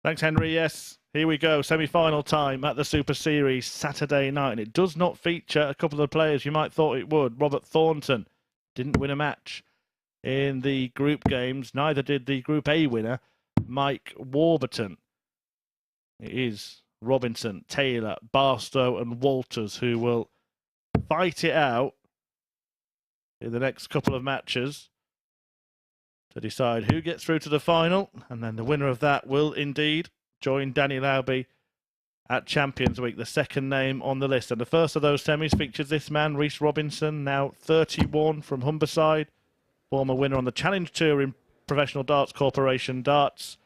Thanks, Henry. Yes, here we go. Semi-final time at the Super Series Saturday night, and it does not feature a couple of the players you might thought it would. Robert Thornton didn't win a match in the group games. Neither did the Group A winner, Mike Warburton. It is Robinson, Taylor, Barstow and Walters who will fight it out in the next couple of matches to decide who gets through to the final, and then the winner of that will indeed join Danny Lauby at Champions Week, the second name on the list. And the first of those semis features this man, Reece Robinson, now 31 from Humberside, former winner on the Challenge Tour in Professional Darts Corporation Darts.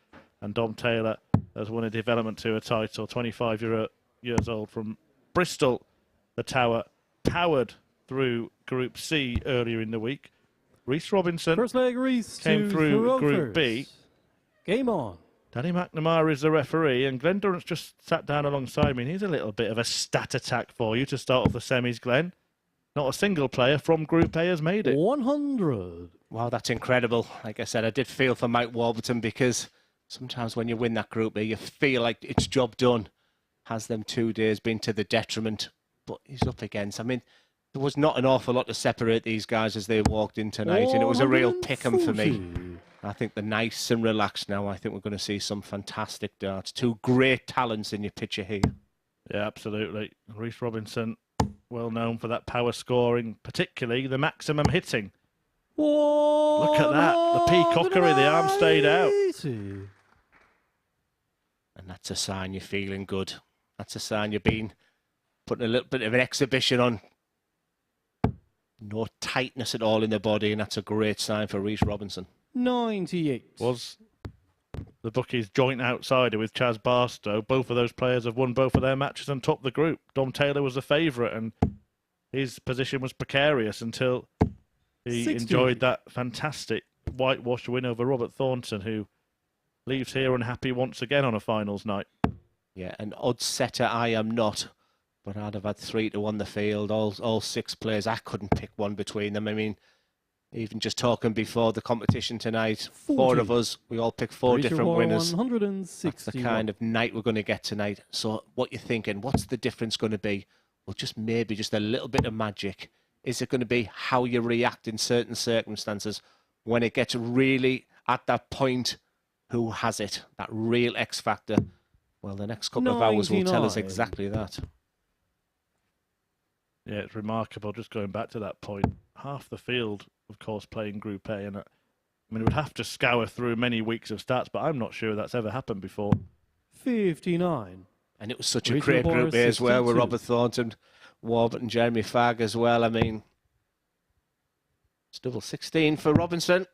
And Dom Taylor has won a Development Tour title, 25 years old, from Bristol, the Tower powered through Group C earlier in the week. Reece Robinson First leg, Reece came through Group B. Game on. Danny McNamara is the referee, and Glenn Durrant's just sat down alongside me. And he's a little bit of a stat attack for you to start off the semis, Glenn. Not a single player from Group A has made it. 100. Wow, that's incredible. Like I said, I did feel for Mike Warburton because sometimes when you win that Group A, you feel like it's job done. Has them 2 days been to the detriment? But he's up against, I mean, there was not an awful lot to separate these guys as they walked in tonight, and it was a real pick-em for me. I think they're nice and relaxed now. I think we're going to see some fantastic darts. Two great talents in your picture here. Yeah, absolutely. Reece Robinson, well known for that power scoring, particularly the maximum hitting. Look at that. The peacockery, the arm stayed out. And that's a sign you're feeling good. That's a sign you've been putting a little bit of an exhibition on. No tightness at all in the body, and that's a great sign for Reece Robinson. 98. Was the bookies joint outsider with Chaz Barstow. Both of those players have won both of their matches and topped the group. Dom Taylor was the favourite, and his position was precarious until he 60. enjoyed that fantastic whitewash win over Robert Thornton, who leaves here unhappy once again on a finals night. Yeah, an odds setter I am not, but I'd have had 3 to 1 the field. All 6 players, I couldn't pick one between them. I mean, even just talking before the competition tonight, 4 of us, we all picked 4 different winners. 160. That's the kind of night we're going to get tonight. So what you're thinking, what's the difference going to be? Well, just maybe just a little bit of magic. Is it going to be how you react in certain circumstances when it gets really at that point? Who has it? That real X factor. Well, the next couple of hours will tell us 99. exactly that. Yeah, it's remarkable just going back to that point. Half the field, of course, playing Group A. And I mean, it would have to scour through many weeks of stats, but I'm not sure that's ever happened before. 59. And it was such a great Group A as well, with Robert Thornton, Warburton, Jeremy Fagg as well. I mean, it's double 16 for Robinson.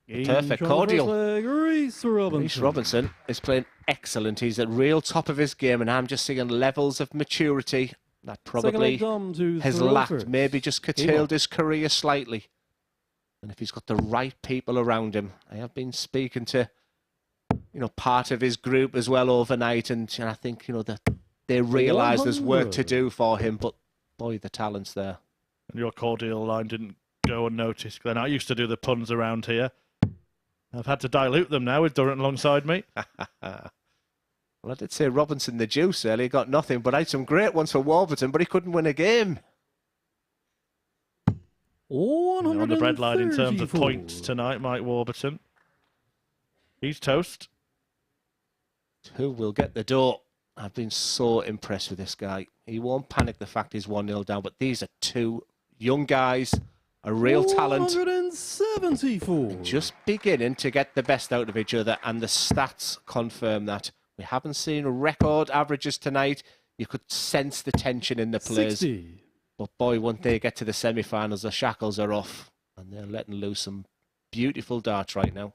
Perfect cordial. Reece Robinson is playing excellent. He's at real top of his game, and I'm just seeing levels of maturity that probably has lacked, maybe just curtailed his career slightly. And if he's got the right people around him, I have been speaking to, part of his group as well overnight, and I think, that they realise there's work to do for him, but boy, the talent's there. And your cordial line didn't go unnoticed, Glenn. I used to do the puns around here. I've had to dilute them now with Durrant alongside me. Well, I did say Robinson the juice earlier, got nothing, but I had some great ones for Warburton, but he couldn't win a game. On the bread line in terms of points tonight, Mike Warburton. He's toast. Who will get the door? I've been so impressed with this guy. He won't panic the fact he's 1-0 down, but these are 2 young guys, a real talent. 174. Just beginning to get the best out of each other, and the stats confirm that. We haven't seen record averages tonight. You could sense the tension in the players. 60. But boy, once they get to the semi-finals, the shackles are off, and they're letting loose some beautiful darts right now.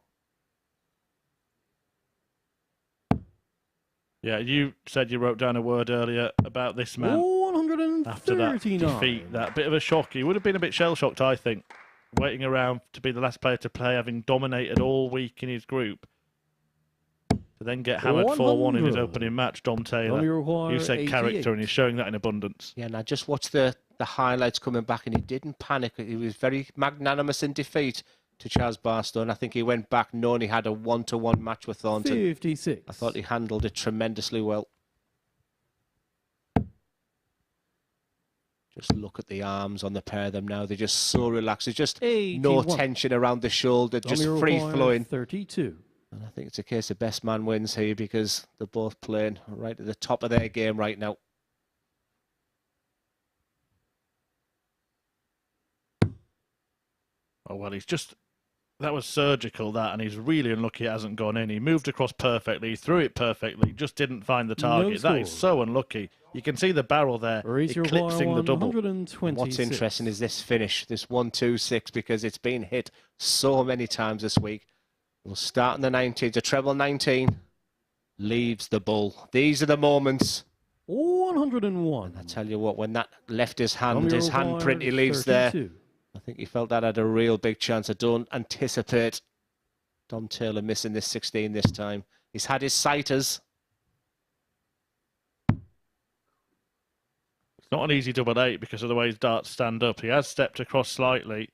Yeah, you said you wrote down a word earlier about this man. 139. After that defeat, that bit of a shock. He would have been a bit shell-shocked, I think, waiting around to be the last player to play, having dominated all week in his group. To then get hammered 4-1 in his opening match, Dom Taylor. You said 88. character, and he's showing that in abundance. Yeah, and I just watched the highlights coming back, and he didn't panic. He was very magnanimous in defeat to Chaz Barstow, and I think he went back knowing he had a 1-to-1 match with Thornton. 56. I thought he handled it tremendously well. Just look at the arms on the pair of them now. They're just so relaxed. There's just 81. no tension around the shoulder, just free-flowing. 32. And I think it's a case of best man wins here because they're both playing right at the top of their game right now. Oh, well, that was surgical, that, and he's really unlucky it hasn't gone in. He moved across perfectly, threw it perfectly, just didn't find the target. That is so unlucky. You can see the barrel there, eclipsing the double. What's interesting is this finish, this 1-2-6, because it's been hit so many times this week. We'll start in the 19s, a treble 19, leaves the bull. These are the moments. 101. I tell you what, when that left his hand required handprint he leaves there, 32. I think he felt that had a real big chance. I don't anticipate Dom Taylor missing this 16 this time. He's had his sighters. It's not an easy double 8 because of the way his darts stand up. He has stepped across slightly.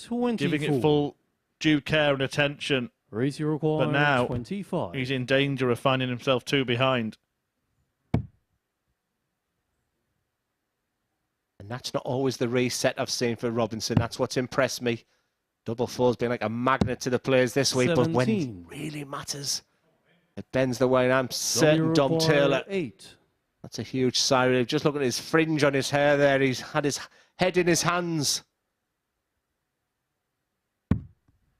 24. Giving it full due care and attention. Race you require But now 25. he's in danger of finding himself 2 behind. And that's not always the reset I've seen for Robinson. That's what's impressed me. Double four's been like a magnet to the players this week, 17. but when it really matters, it bends the way, and I'm certain Dom Taylor. 8. That's a huge sigh of relief. Just look at his fringe on his hair there. He's had his head in his hands.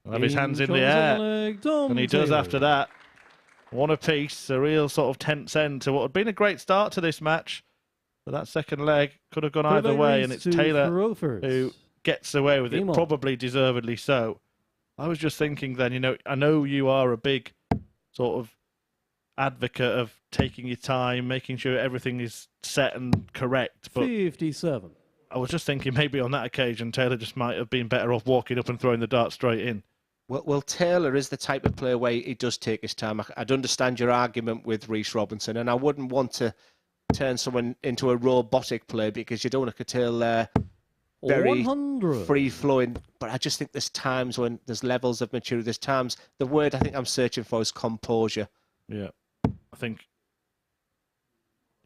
He'll have his hands in the air. And he does after that. One apiece, a real sort of tense end to what had been a great start to this match. But that second leg could have gone either way, and it's Taylor who gets away with it, probably deservedly so. I was just thinking then, you know, I know you are a big sort of advocate of taking your time, making sure everything is set and correct. But 57. I was just thinking maybe on that occasion, Taylor just might have been better off walking up and throwing the dart straight in. Well, Taylor is the type of player where he does take his time. I'd understand your argument with Rhys Robinson, and I wouldn't want to turn someone into a robotic player because you don't want to curtail their very free-flowing. But I just think there's times when there's levels of maturity. There's times, the word I think I'm searching for is composure. Yeah, I think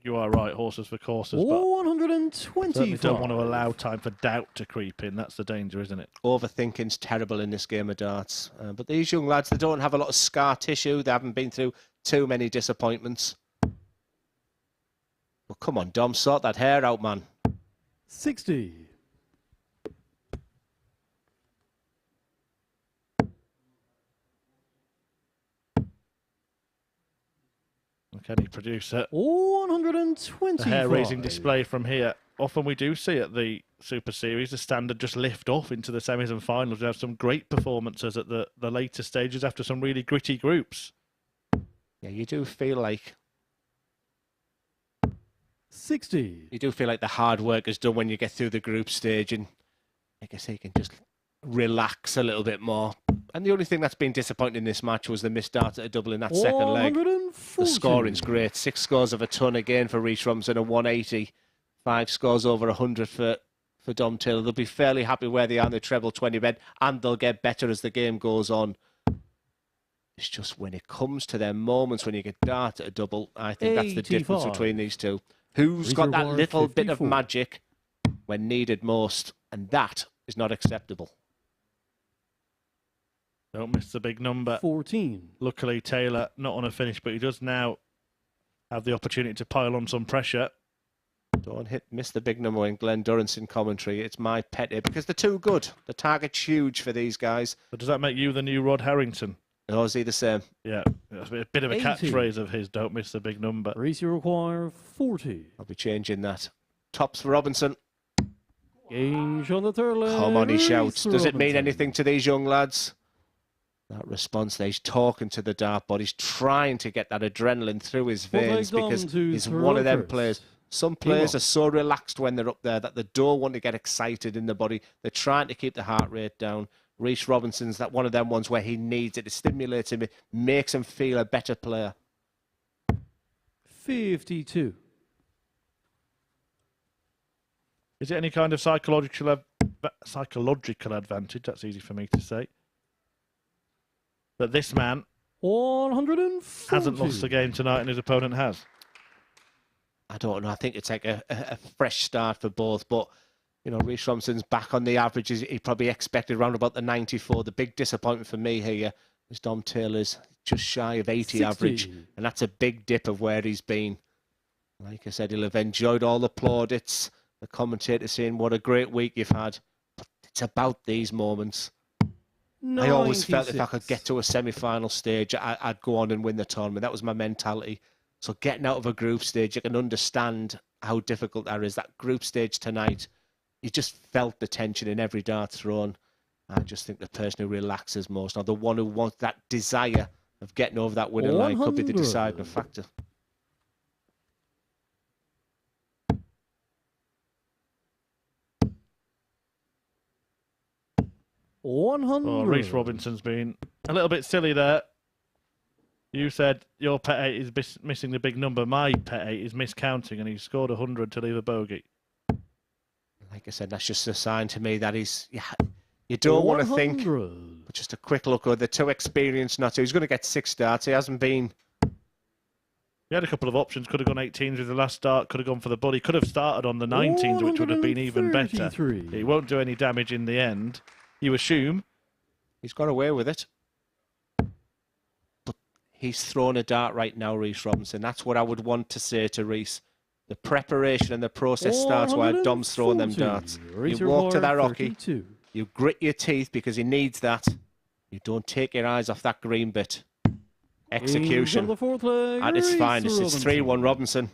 you are right, horses for courses. But 125. certainly don't want to allow time for doubt to creep in. That's the danger, isn't it? Overthinking's terrible in this game of darts. But these young lads, they don't have a lot of scar tissue. They haven't been through too many disappointments. Well, come on, Dom, sort that hair out, man. 60. Can he produce it? 125. The hair-raising display from here. Often we do see at the Super Series the standard just lift off into the semis and finals. We have some great performances at the later stages after some really gritty groups. Yeah, you do feel like 60. You do feel like the hard work is done when you get through the group stage, and like I say, you can just relax a little bit more. And the only thing that's been disappointing in this match was the missed dart at a double in that second leg. The scoring's great. 6 scores of a ton again for Rhys Robinson, a 180. 5 scores over 100 for Dom Taylor. They'll be fairly happy where they are in the treble 20 bed, and they'll get better as the game goes on. It's just when it comes to them moments when you get dart at a double, I think that's the difference between these two. Who's got that little bit of magic when needed most? And that is not acceptable. Don't miss the big number. 14. Luckily, Taylor not on a finish, but he does now have the opportunity to pile on some pressure. Don't miss the big number when Glenn Durrance in commentary. It's my pet here because they're too good. The target's huge for these guys. But does that make you the new Rod Harrington? Or is he the same? Yeah, that's a bit of a catchphrase of his. Don't miss the big number. Race you require 40. I'll be changing that. Tops for Robinson. Gauge on the third leg. Come on, he shouts. Does it mean anything to these young lads? That response there, he's talking to the dartboard. He's trying to get that adrenaline through his veins because he's one of them players. Some players are so relaxed when they're up there that they don't want to get excited in the body. They're trying to keep the heart rate down. Rhys Robinson's that one of them ones where he needs it. It stimulates him. It makes him feel a better player. 52. Is it any kind of psychological advantage? That's easy for me to say. That this man 140. hasn't lost the game tonight and his opponent has. I don't know. I think it's like a fresh start for both. But, you know, Rhys Robinson's back on the averages. He probably expected around about the 94. The big disappointment for me here is Dom Taylor's just shy of 80 60. average. And that's a big dip of where he's been. Like I said, he'll have enjoyed all the plaudits. The commentators saying, what a great week you've had. But it's about these moments. 96. I always felt if I could get to a semi-final stage, I'd go on and win the tournament. That was my mentality. So getting out of a group stage, you can understand how difficult that is. That group stage tonight, you just felt the tension in every dart thrown. I just think the person who relaxes most, or the one who wants that desire of getting over that winning line could be the deciding factor. 100. Oh, Reece Robinson's been a little bit silly there. You said your pet 8 is missing the big number. My pet 8 is miscounting, and he's scored 100 to leave a bogey. Like I said, that's just a sign to me that he's... Yeah, you don't want to think, but just a quick look at the too experienced not to. He's going to get 6 starts. He hasn't been... He had a couple of options. Could have gone 18s with the last start. Could have gone for the buddy. Could have started on the 19s, which would have been even better. He won't do any damage in the end. You assume. He's got away with it. But he's thrown a dart right now, Reece Robinson. That's what I would want to say to Reece. The preparation and the process starts while Dom's throwing them darts. You walk to that Rocky. You grit your teeth because he needs that. You don't take your eyes off that green bit. Execution at its finest. It's 3-1 Robinson.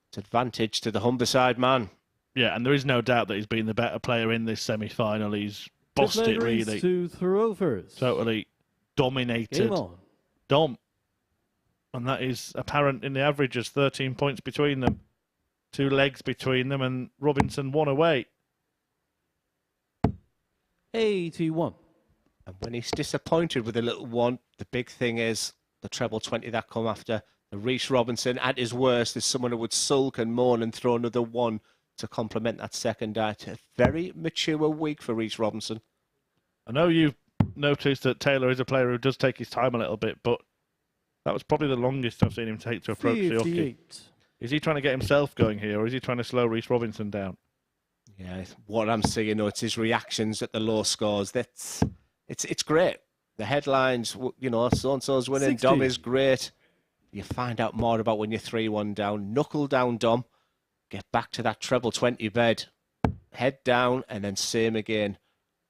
It's advantage to the Humberside man. Yeah, and there is no doubt that he's been the better player in this semi-final. He's bossed it, really. To throw first. Totally dominated. Dom. And that is apparent in the averages. 13 points between them. 2 legs between them, and Robinson 1 away. 81. And when he's disappointed with a little 1, the big thing is the treble 20 that come after. The Reece Robinson, at his worst, is someone who would sulk and moan and throw another 1 to complement that second dart. A very mature week for Reece Robinson. I know you've noticed that Taylor is a player who does take his time a little bit, but that was probably the longest I've seen him take to approach the hockey. Is he trying to get himself going here, or is he trying to slow Reece Robinson down? Yeah, what I'm seeing, it's his reactions at the low scores. It's great. The headlines, so-and-so's winning, 60. Dom is great. You find out more about when you're 3-1 down. Knuckle down, Dom. Get back to that treble 20 bed. Head down, and then same again.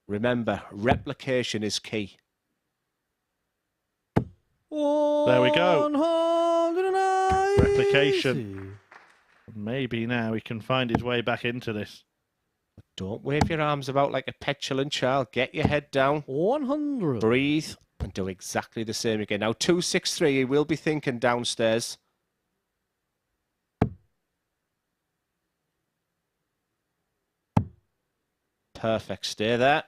Remember, replication is key. There we go. Replication. Maybe now he can find his way back into this. But don't wave your arms about like a petulant child. Get your head down. 100. Breathe and do exactly the same again. Now 263, he will be thinking downstairs. Perfect. Stay there.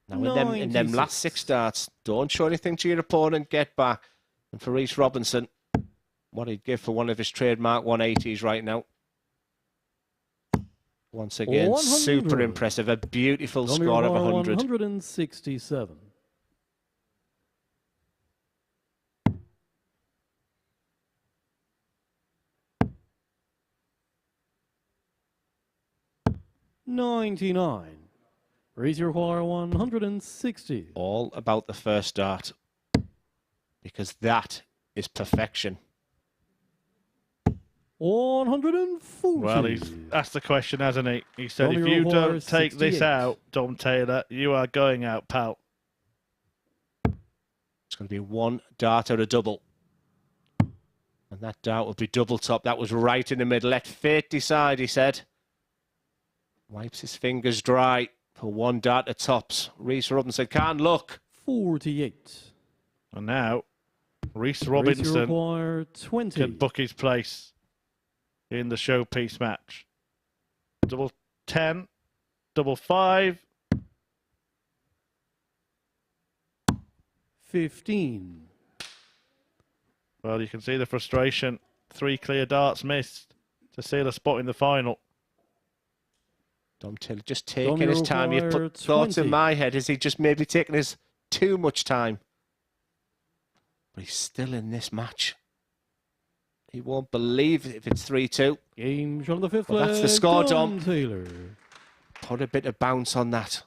Now in them last 6 darts, don't show anything to your opponent. Get back. And for Reece Robinson, what he'd give for one of his trademark 180s right now. Once again, 100. super impressive. A beautiful score of 100. 167. $99. Raise your wire 160. All about the first dart. Because that is perfection. 140. Well, he's asked the question, hasn't he? He said, if you don't take this out, Dom Taylor, you are going out, pal. It's going to be 1 dart or a double. And that dart will be double top. That was right in the middle. Let fate decide, he said. Wipes his fingers dry for 1 dart to tops. Reece Robinson can't look. 48. And now, Reece Robinson can book his place in the showpiece match. Double 10, double 5. 15. Well, you can see the frustration. 3 clear darts missed to seal a spot in the final. Dom Taylor just taking his time. You put thoughts in my head. Is he just maybe taking his too much time? But he's still in this match. He won't believe if it's 3-2. Game shot of the 5th well, that's the score, Dom. Taylor. Put a bit of bounce on that.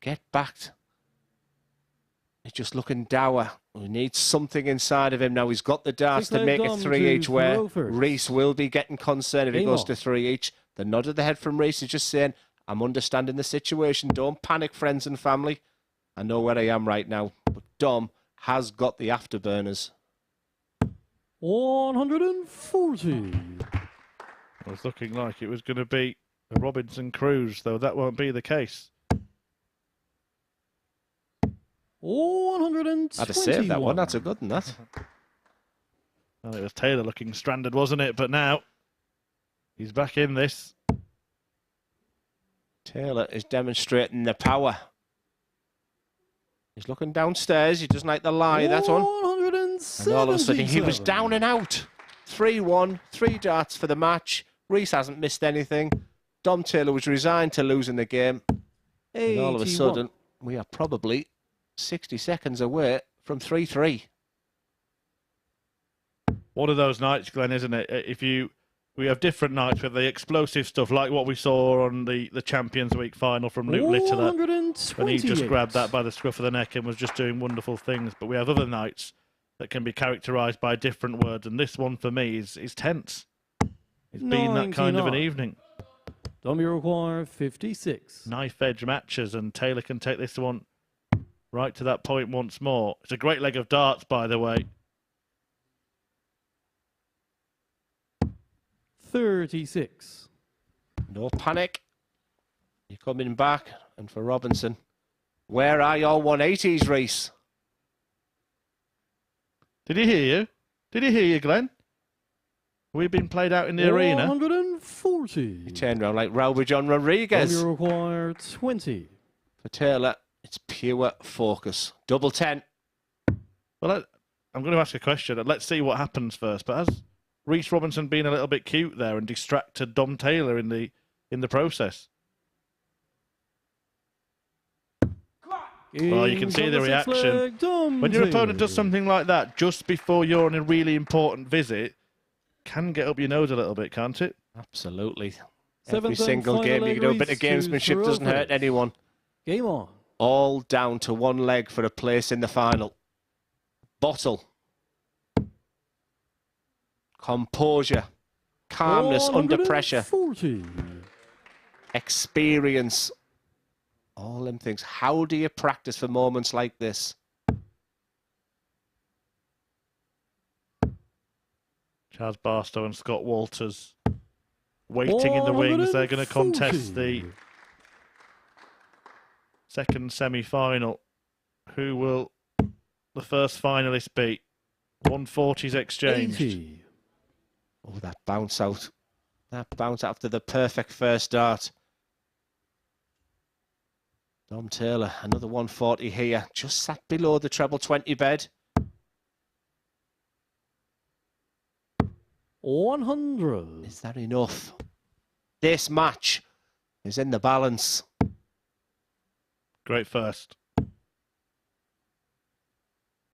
Get back. He's just looking dour. We need something inside of him now. He's got the darts to make it 3 each, where Reece will be getting concerned if he goes to 3 each. The nod of the head from Reece is just saying, I'm understanding the situation. Don't panic, friends and family. I know where I am right now. But Dom has got the afterburners. 140. It was looking like it was going to be a Robinson cruise, though that won't be the case. 121. Had to save that one. That's a good one, that. Well, it was Taylor looking stranded, wasn't it? But now he's back in this. Taylor is demonstrating the power. He's looking downstairs. He doesn't like the lie, that one. And all of a sudden, he was down and out. 3-1, 3 darts for the match. Reese hasn't missed anything. Dom Taylor was resigned to losing the game. And all of a sudden, we are probably 60 seconds away from 3-3. One of those nights, Glenn, isn't it? We have different nights with the explosive stuff, like what we saw on the Champions Week final from Luke Littler, when he just grabbed that by the scruff of the neck and was just doing wonderful things. But we have other nights that can be characterised by different words, and this one for me is tense. It's been that kind of an evening. Dom, you require 56. Knife edge matches, and Taylor can take this one right to that point once more. It's a great leg of darts, by the way. 36. No panic. You're coming back. And for Robinson, where are your 180s, Reese? Did he hear you? Did he hear you, Glenn? We've been played out in the arena. 140. He turned around like Raul John Rodriguez. You require 20. For Taylor, it's pure focus. Double 10. Well, I'm going to ask a question. Let's see what happens first. But has Reese Robinson been a little bit cute there and distracted Dom Taylor in the process? Well, you can see the reaction. When your opponent does something like that just before you're on a really important visit, can get up your nose a little bit, can't it? Absolutely. Every single game you can do a bit of gamesmanship, doesn't hurt anyone. Game on. All down to one leg for a place in the final. Bottle. Composure. Calmness under pressure. Experience. All them things. How do you practice for moments like this? Charles Barstow and Scott Walters waiting in the wings. They're going to contest the second semi-final. Who will the first finalist be? 140s exchanged. 80. Oh, that bounce out. That bounce after the perfect first dart. Dom Taylor, another 140 here. Just sat below the treble 20 bed. 100. Is that enough? This match is in the balance. Great first.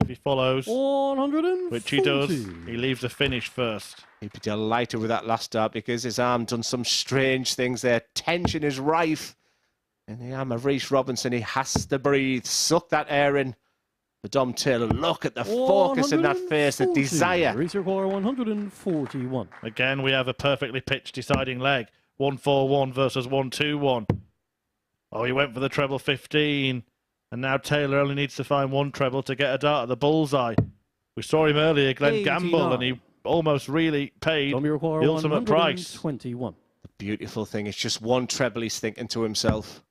If he follows, 140. which he does, he leaves the finish first. He'd be delighted with that last dart because his arm done some strange things there. Tension is rife in the arm of Reese Robinson. He has to breathe, suck that air in. But Dom Taylor, look at the focus in that face, the desire. Reese require 141. Again, we have a perfectly pitched deciding leg. 141 versus 121. Oh, he went for the treble 15. And now Taylor only needs to find one treble to get a dart at the bullseye. We saw him earlier, Glenn gamble, and he almost really paid the ultimate price. 21. The beautiful thing is just one treble he's thinking to himself.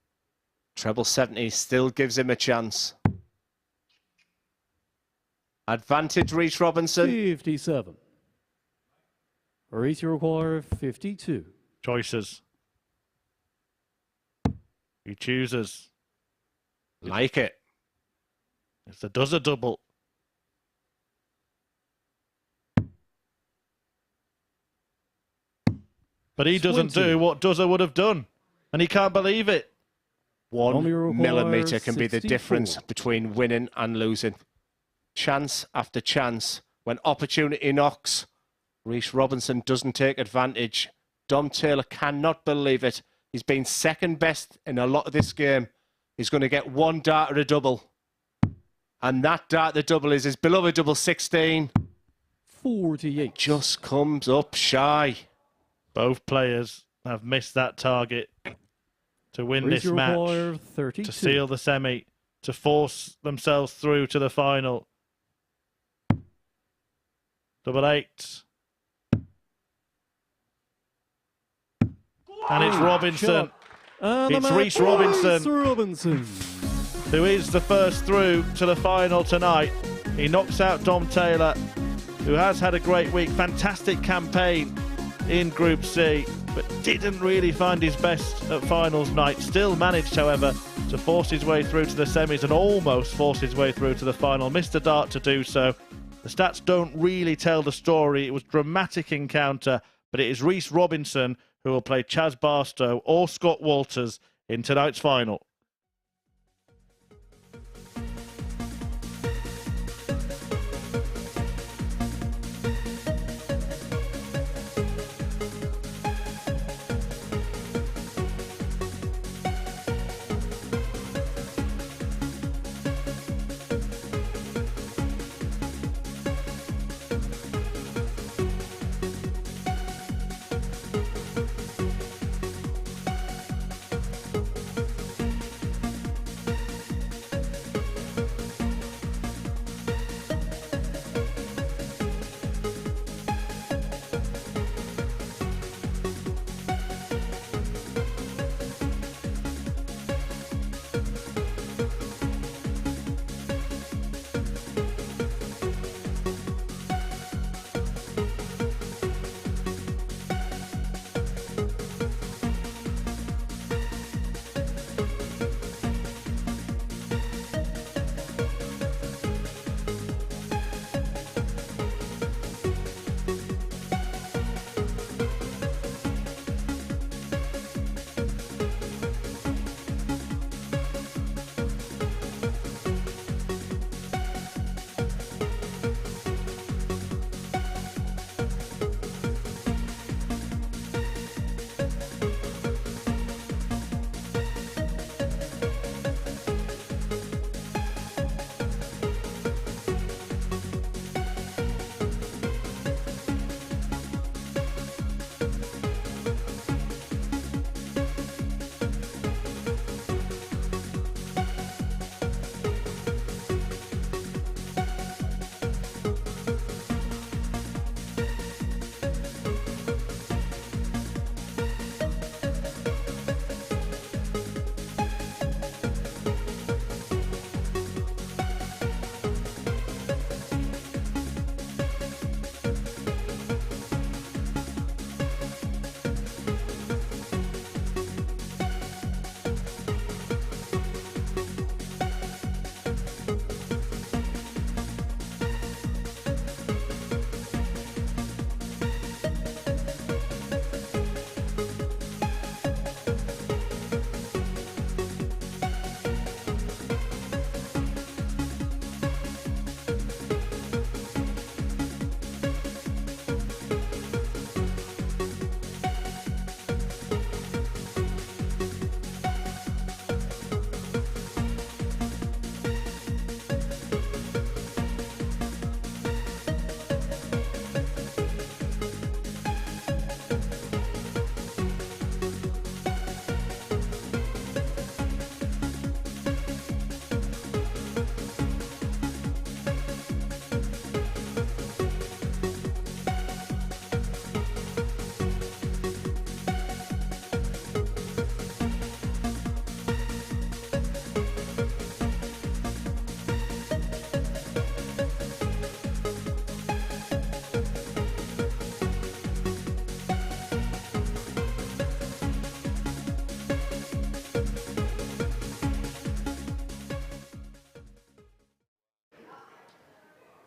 Treble 70 still gives him a chance. Advantage, Reese Robinson. 57. Reese require 52. Choices. He chooses. Like it. It's a does a double. But he doesn't do what Dozer would have done. And he can't believe it. 1 millimetre can be the difference between winning and losing. Chance after chance. When opportunity knocks, Reese Robinson doesn't take advantage. Dom Taylor cannot believe it. He's been second best in a lot of this game. He's going to get one dart at a double. And that dart at the double is his beloved double 16. 48. Just comes up shy. Both players have missed that target to win this match, 32. to seal the semi, to force themselves through to the final. Double 8. And it's Robinson. And it's Reese Robinson. Robinson. who is the first through to the final tonight. He knocks out Dom Taylor, who has had a great week, fantastic campaign in Group C, but didn't really find his best at finals night. Still managed, however, to force his way through to the semis and almost force his way through to the final. Missed a dart to do so. The stats don't really tell the story. It was a dramatic encounter, but it is Rhys Robinson who will play Chaz Barstow or Scott Walters in tonight's final.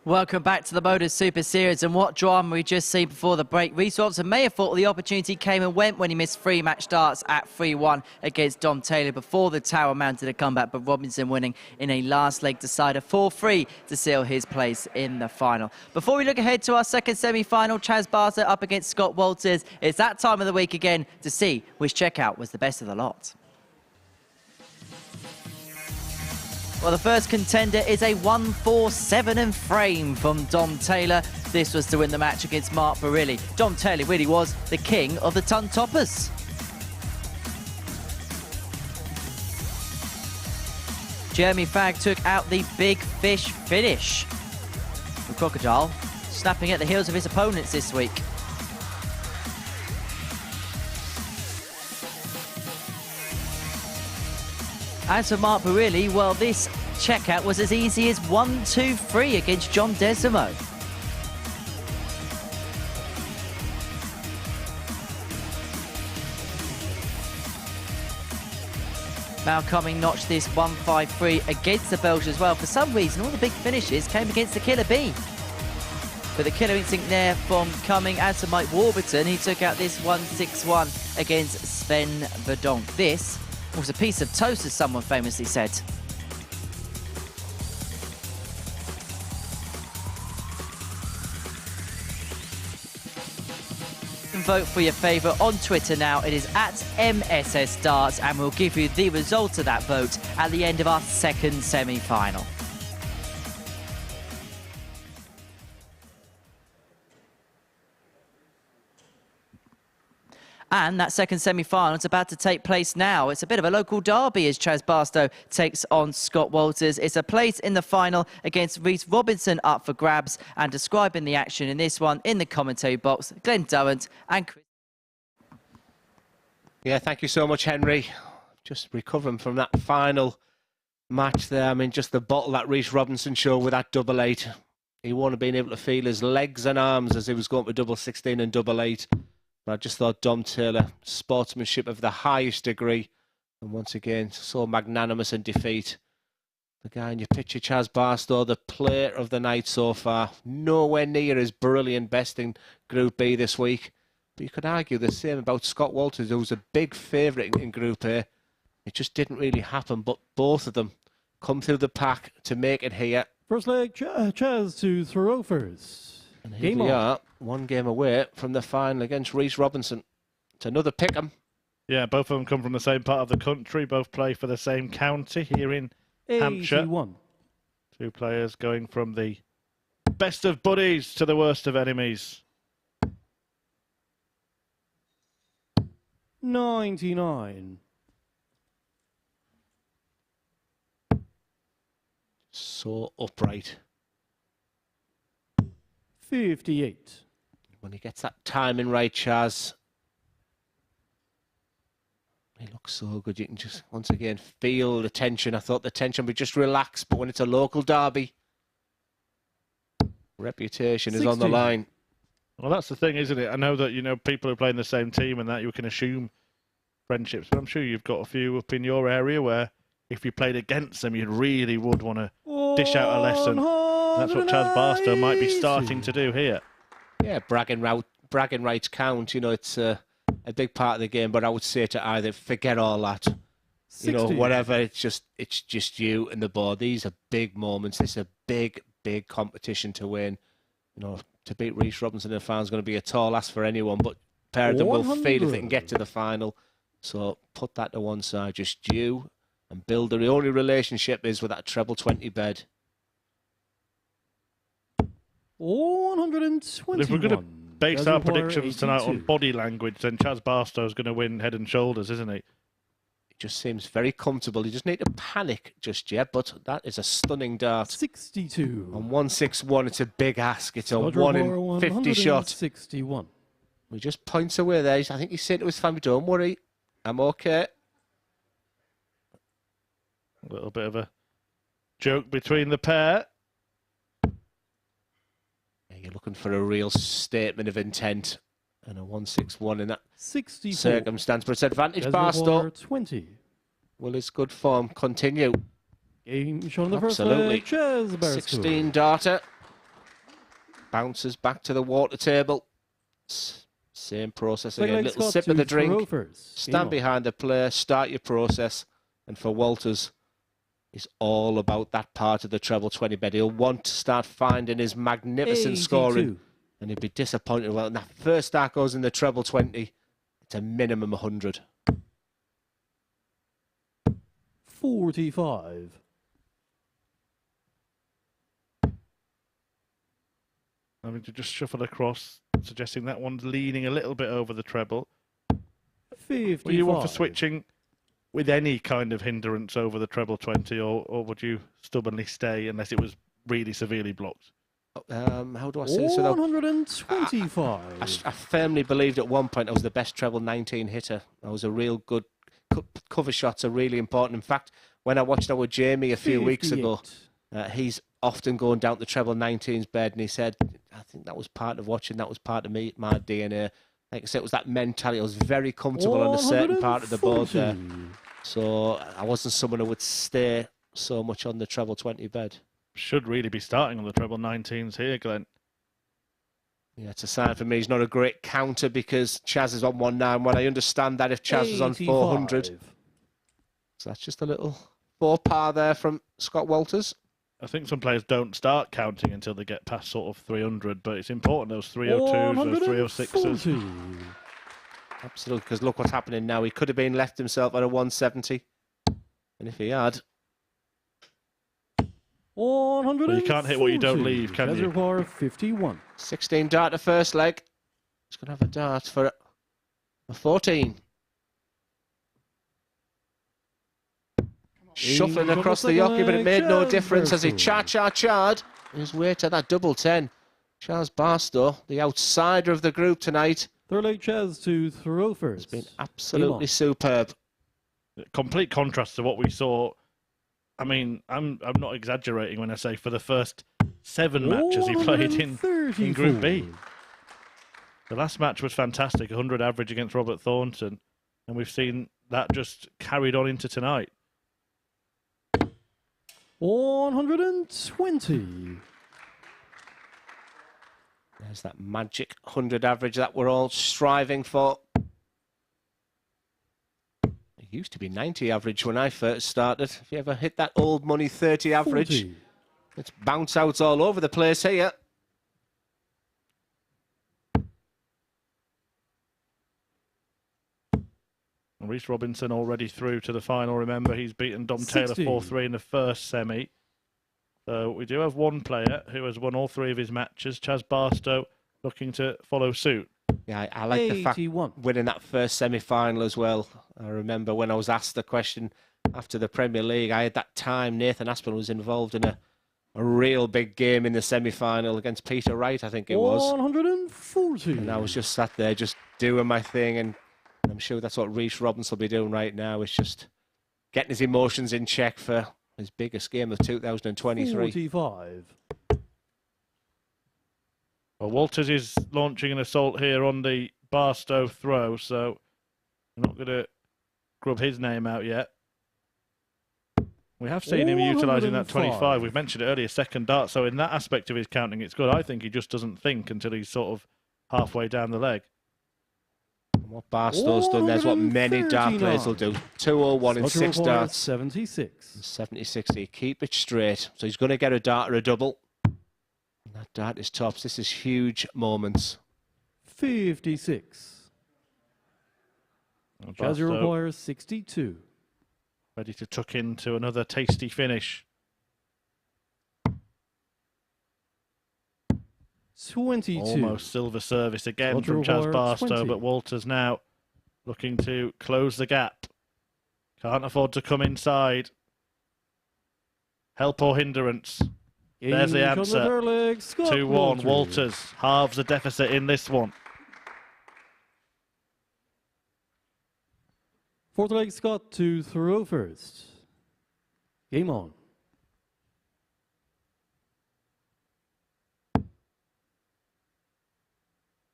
Welcome back to the MODUS Super Series, and what drama we just seen before the break. Rhys Robinson may have thought the opportunity came and went when he missed 3 match starts at 3-1 against Dom Taylor before the Tower mounted a comeback, but Robinson winning in a last leg decider 4-3 to seal his place in the final. Before we look ahead to our second semi-final, Chaz Barstow up against Scott Walters. It's that time of the week again to see which checkout was the best of the lot. Well, the first contender is a 1-4-7 and frame from Dom Taylor. This was to win the match against Mark Barilli. Dom Taylor really was the king of the ton toppers. Jeremy Fagg took out the big fish finish. The Crocodile snapping at the heels of his opponents this week. As for Mark Barilli, well, this checkout was as easy as 1-2-3 against John Desimo. Mal Cumming notched this 1-5-3 against the Belgian as well. For some reason, all the big finishes came against the Killer Bee. But the killer instinct there from Cumming. As for Mike Warburton, he took out this 1-6-1 against Sven Verdonk. This was a piece of toast, as someone famously said. Vote for your favourite on Twitter now. It is at MSS Darts, and we'll give you the result of that vote at the end of our second semi-final. And that second semi-final is about to take place now. It's a bit of a local derby as Chaz Barstow takes on Scott Walters. It's a place in the final against Reece Robinson up for grabs. And describing the action in this one in the commentary box, Glenn Durrant and Chris. Yeah, thank you so much, Henry. Just recovering from that final match there. I mean, just the bottle that Reece Robinson showed with that double 8. He wouldn't have been able to feel his legs and arms as he was going for double 16 and double 8. But I just thought Dom Taylor, sportsmanship of the highest degree. And once again, so magnanimous in defeat. The guy in your picture, Chaz Barstow, the player of the night so far. Nowhere near his brilliant best in Group B this week. But you could argue the same about Scott Walters, who was a big favourite in Group A. It just didn't really happen. But both of them come through the pack to make it here. First leg, Chaz to throw first. And here we are, one game away from the final against Reece Robinson. It's another pick'em. Yeah, both of them come from the same part of the country. Both play for the same county here in Hampshire. 81. Two players going from the best of buddies to the worst of enemies. 99. So upright. 58. When he gets that timing right, Chaz, he looks so good. You can just, once again, feel the tension. I thought the tension would just relax, but when it's a local derby, reputation is on the line. Well, that's the thing, isn't it? I know that, you know, people who play in the same team and that you can assume friendships, but I'm sure you've got a few up in your area where if you played against them, you really would want to dish out a lesson. That's what Chaz Barstow might be starting to do here. Yeah, bragging rights count. You know, it's a big part of the game. But I would say to either forget all that, you know, whatever. It's just you and the board. These are big moments. This is a big competition to win. You know, to beat Reece Robinson in the final is going to be a tall ask for anyone. But a pair of them will feel if they can get to the final. So put that to one side. Just you and build. The only relationship is with that treble 20 bed. 121. If we're going to base our predictions tonight on body language, then Chaz Barstow's going to win head and shoulders, isn't he? He just seems very comfortable. He doesn't need to panic just yet, but that is a stunning dart. 62. On 161, it's a big ask. It's a 1 in 50 shot. 61. He just points away there. I think he's saying to his family, don't worry, I'm okay. A little bit of a joke between the pair. You're looking for a real statement of intent, and a 161 in that 64. circumstance. But it's advantage Barstow. 20. Will his good form continue? Game shown the Absolutely. first leg, 16 darter. Bounces back to the water table. Same process again. Little sip of the drink. Stand behind the player. Start your process. And for Walters, it's all about that part of the treble 20 bed. He'll want to start finding his magnificent 82. scoring, and he'll be disappointed when that first dart goes in the treble 20. It's a minimum 100. 45. Having to just shuffle across, suggesting that one's leaning a little bit over the treble. 55. Were you on for switching with any kind of hindrance over the treble 20, or would you stubbornly stay unless it was really severely blocked? How do I say this without... 125. I firmly believed at one point I was the best treble 19 hitter. I was a real good... Cover shots are really important. In fact, when I watched that with Jamie a few weeks 58. ago, he's often going down the treble 19's bed, and he said, I think that was part of watching, that was part of me, my DNA. Like I said, it was that mentality. I was very comfortable on a certain part of the board there. So I wasn't someone who would stay so much on the treble 20 bed. Should really be starting on the treble 19s here, Glenn. Yeah, it's a sign for me. He's not a great counter because Chaz is on 191. I understand that if Chaz was on 400. So that's just a little 4 par there from Scott Walters. I think some players don't start counting until they get past sort of 300, but it's important those 302s, those 306s. Absolutely, because look what's happening now. He could have been left himself at a 170. And if he had... 100. Well, you can't hit what you don't leave, can you? Reservoir 51. 16 dart to first leg. He's going to have a dart for a 14. Shuffling across the yockey, but it made no difference as he charred his way to that double 10. Charles Barstow, the outsider of the group tonight. Third leg Chaz to throw first. It's been absolutely superb. Complete contrast to what we saw. I mean, I'm not exaggerating when I say for the first 7 matches he played in Group B. The last match was fantastic, 100 average against Robert Thornton, and we've seen that just carried on into tonight. 120. There's that magic 100 average that we're all striving for. It used to be 90 average when I first started. If you ever hit that old money 30 average, 40. it's bounce outs all over the place here. Reece Robinson already through to the final. Remember, he's beaten Dom 60. Taylor 4-3 in the first semi. So we do have one player who has won all 3 of his matches. Chaz Barstow looking to follow suit. Yeah, I like the fact winning that first semi-final as well. I remember when I was asked the question after the Premier League, I had that time Nathan Aspinall was involved in a real big game in the semi-final against Peter Wright, I think it was. 140. And I was just sat there just doing my thing, and I'm sure that's what Reece Robinson will be doing right now. It's just getting his emotions in check for his biggest game of 2023. 45. Well, Walters is launching an assault here on the Barstow throw, so we're not going to grub his name out yet. We have seen him utilising that 25. We've mentioned it earlier, second dart. So in that aspect of his counting, it's good. I think he just doesn't think until he's sort of halfway down the leg. What Barstow's done, there's what many dart players will do. 201 in 6 darts. 76. 70-60. Keep it straight. So he's going to get a dart or a double. And that dart is tops. This is huge moments. 56. Chaz requires 62. Ready to tuck into another tasty finish. 22. Almost silver service again from Chaz Barstow, but Walters now looking to close the gap. Can't afford to come inside. Help or hindrance? There's the answer. 2-1. Walters halves the deficit in this one. Fourth leg Scott to throw first. Game on.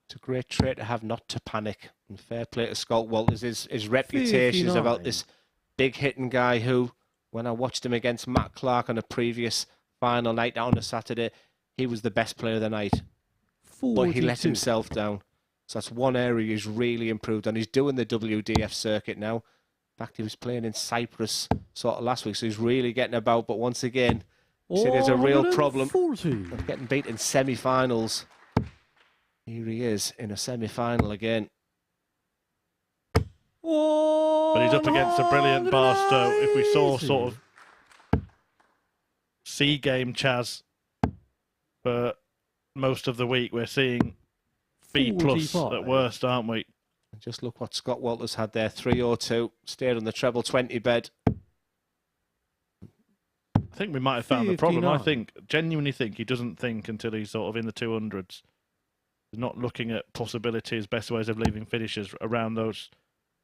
It's a great trait to have, not to panic. And fair play to Scott Walters. His reputation is about this big hitting guy who, when I watched him against Matt Clark on a previous final night on a Saturday, he was the best player of the night. 42. But he let himself down. So that's one area he's really improved on. He's doing the WDF circuit now. In fact, he was playing in Cyprus sort of last week, so he's really getting about. But once again, you see there's a real problem of getting beat in semi-finals. Here he is in a semi-final again. But he's up against a brilliant Barstow. If we saw sort of C game Chaz for most of the week, we're seeing B+ at worst, aren't we? Just look what Scott Walters had there. 302, stayed on the treble 20 bed. I think we might have found the problem. I genuinely think he doesn't think until he's sort of in the 200s. He's not looking at possibilities, best ways of leaving finishers around those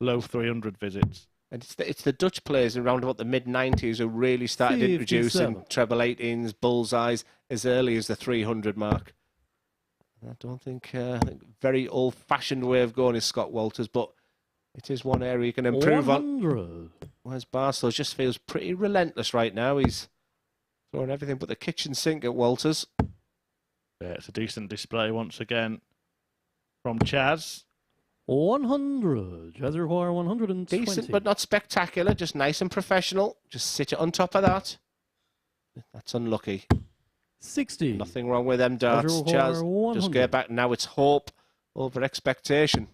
low 300 visits. And it's the Dutch players around about the mid-90s who really started introducing 57. treble 18s, bullseyes as early as the 300 mark. I don't think, I think very old-fashioned way of going is Scott Walters, but it is one area you can improve 100. on. Whereas Barstow just feels pretty relentless right now. He's throwing everything but the kitchen sink at Walters. Yeah, it's a decent display once again from Chaz. 100. Chaz require 120. Decent, but not spectacular. Just nice and professional. Just sit it on top of that. That's unlucky. 60. Nothing wrong with them darts, Chaz. Just get back. Now it's hope over expectation.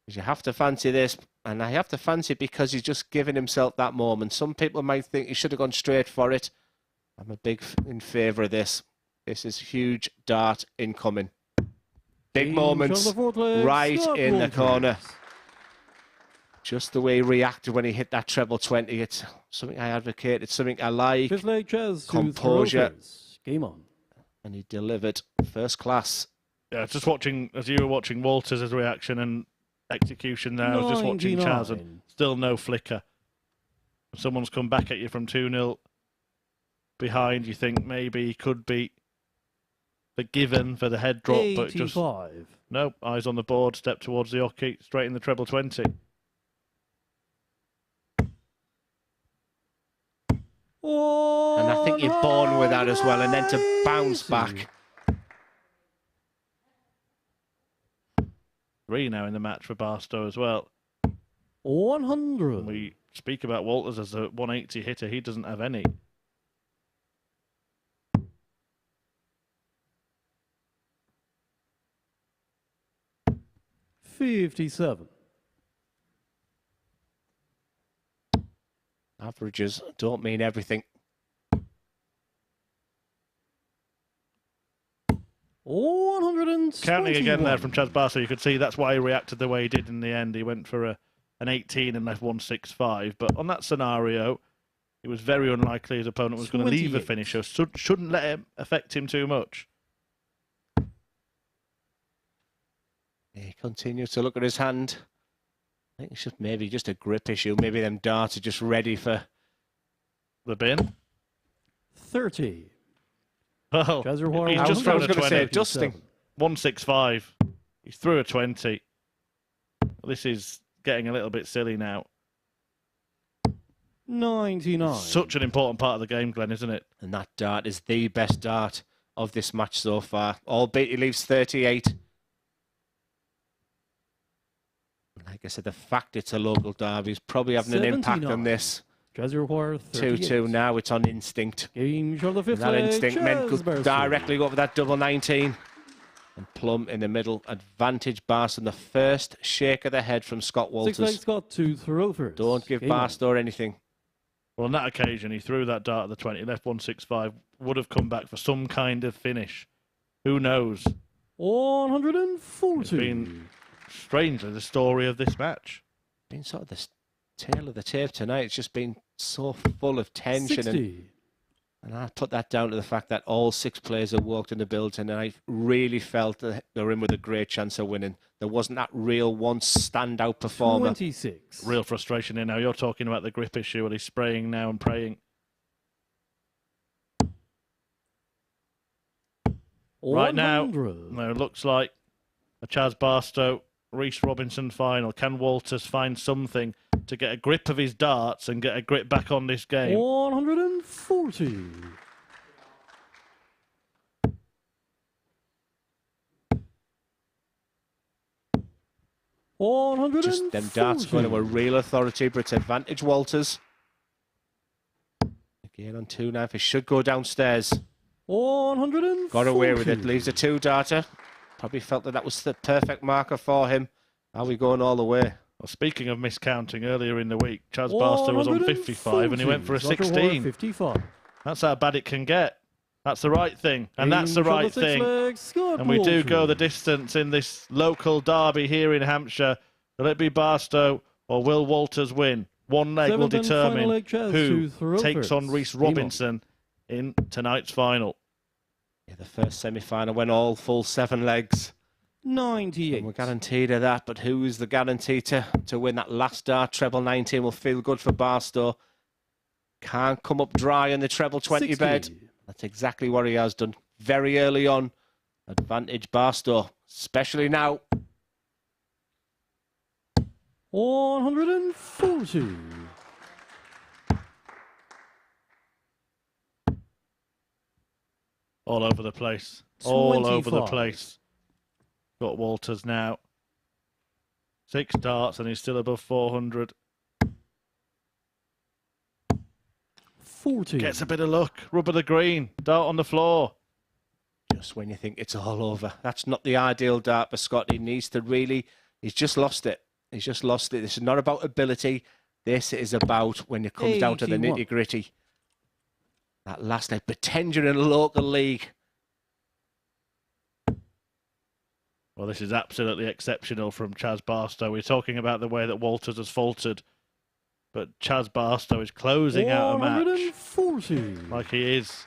Because you have to fancy this, and I have to fancy it because he's just given himself that moment. Some people might think he should have gone straight for it. I'm a big in favour of this. This is huge dart incoming. Big moments right in the corner. Just the way he reacted when he hit that treble 20. It's something I advocate. It's something I like. Fifth leg, Chaz. Composure. Game on. And he delivered first class. Yeah, just watching, as you were watching Walters' reaction and execution there, I was just watching Chaz and still no flicker. If someone's come back at you from 2-0 behind, you think maybe he could be forgiven for the head drop, 85. but just nope, eyes on the board, step towards the hockey, straight in the treble 20. And I think you're born with that as well, and then to bounce back. 3 now in the match for Barstow as well. 100. We speak about Walters as a 180 hitter. He doesn't have any. $57. Averages don't mean everything. 121. Counting again there from Chaz Barstow, you could see that's why he reacted the way he did in the end. He went for an 18 and left 165. But on that scenario, it was very unlikely his opponent was going to leave a finisher. Shouldn't let it affect him too much. He continues to look at his hand. I think it's just maybe just a grip issue. Maybe them darts are just ready for the bin. 30. Well, he's just thrown a 20. Dusting. 165. He threw a 20. This is getting a little bit silly now. 99. Such an important part of the game, Glenn, isn't it? And that dart is the best dart of this match so far. Albeit he leaves 38. Like I said, the fact it's a local derby is probably having an impact on this. 2-2 now, it's on instinct. Game for the fifth that leg, instinct meant Chaz go directly go for that double 19. And Plum in the middle. Advantage Barstow. The first shake of the head from Scott Walters. 6 legs got to throw first. Don't give Barstow anything. Well, on that occasion, he threw that dart at the 20, left 165, would have come back for some kind of finish. Who knows? 140. It's been, strangely, the story of this match. Been sort of the tail of the tape tonight. It's just been so full of tension. 60. And I put that down to the fact that all 6 players that walked in the building, and I really felt that they were in with a great chance of winning. There wasn't that real one standout performer. 26. Real frustration here now. You're talking about the grip issue, and he's spraying now and praying. Right now, no, it looks like a Chaz Barstow, Rhys Robinson final. Can Walters find something to get a grip of his darts and get a grip back on this game? 140. Just them darts going to a real authority, but it's advantage Walters. Again on 2 now. If he should go downstairs. 140. Got away with it. Leaves a 2-darter. Probably felt that that was the perfect marker for him. Are we going all the way? Well, speaking of miscounting, earlier in the week, Chaz Barstow was on 55 and he went for a 16. 55. That's how bad it can get. That's the right thing, and that's the right thing. And we do go the distance in this local derby here in Hampshire. Will it be Barstow or will Walters win? One leg will determine who takes on Rhys Robinson in tonight's final. Yeah, the first semi-final went all full 7 legs. 98. And we're guaranteed of that, but who is the guarantee to win that last dart? Treble 19 will feel good for Barstow. Can't come up dry in the treble 20 60. bed. That's exactly what he has done very early on. Advantage Barstow, especially now. 140. All over the place. All over the 25. place. Got Walters now. 6 darts and he's still above 400. 40. Gets a bit of luck. Rubber the green. Dart on the floor. Just when you think it's all over. That's not the ideal dart for Scott. He needs to really... He's just lost it. He's just lost it. This is not about ability. This is about when it comes down to the 81. nitty-gritty. That last night, Betenja in a local league. Well, this is absolutely exceptional from Chaz Barstow. We're talking about the way that Walters has faltered. But Chaz Barstow is closing out a match 140. like he is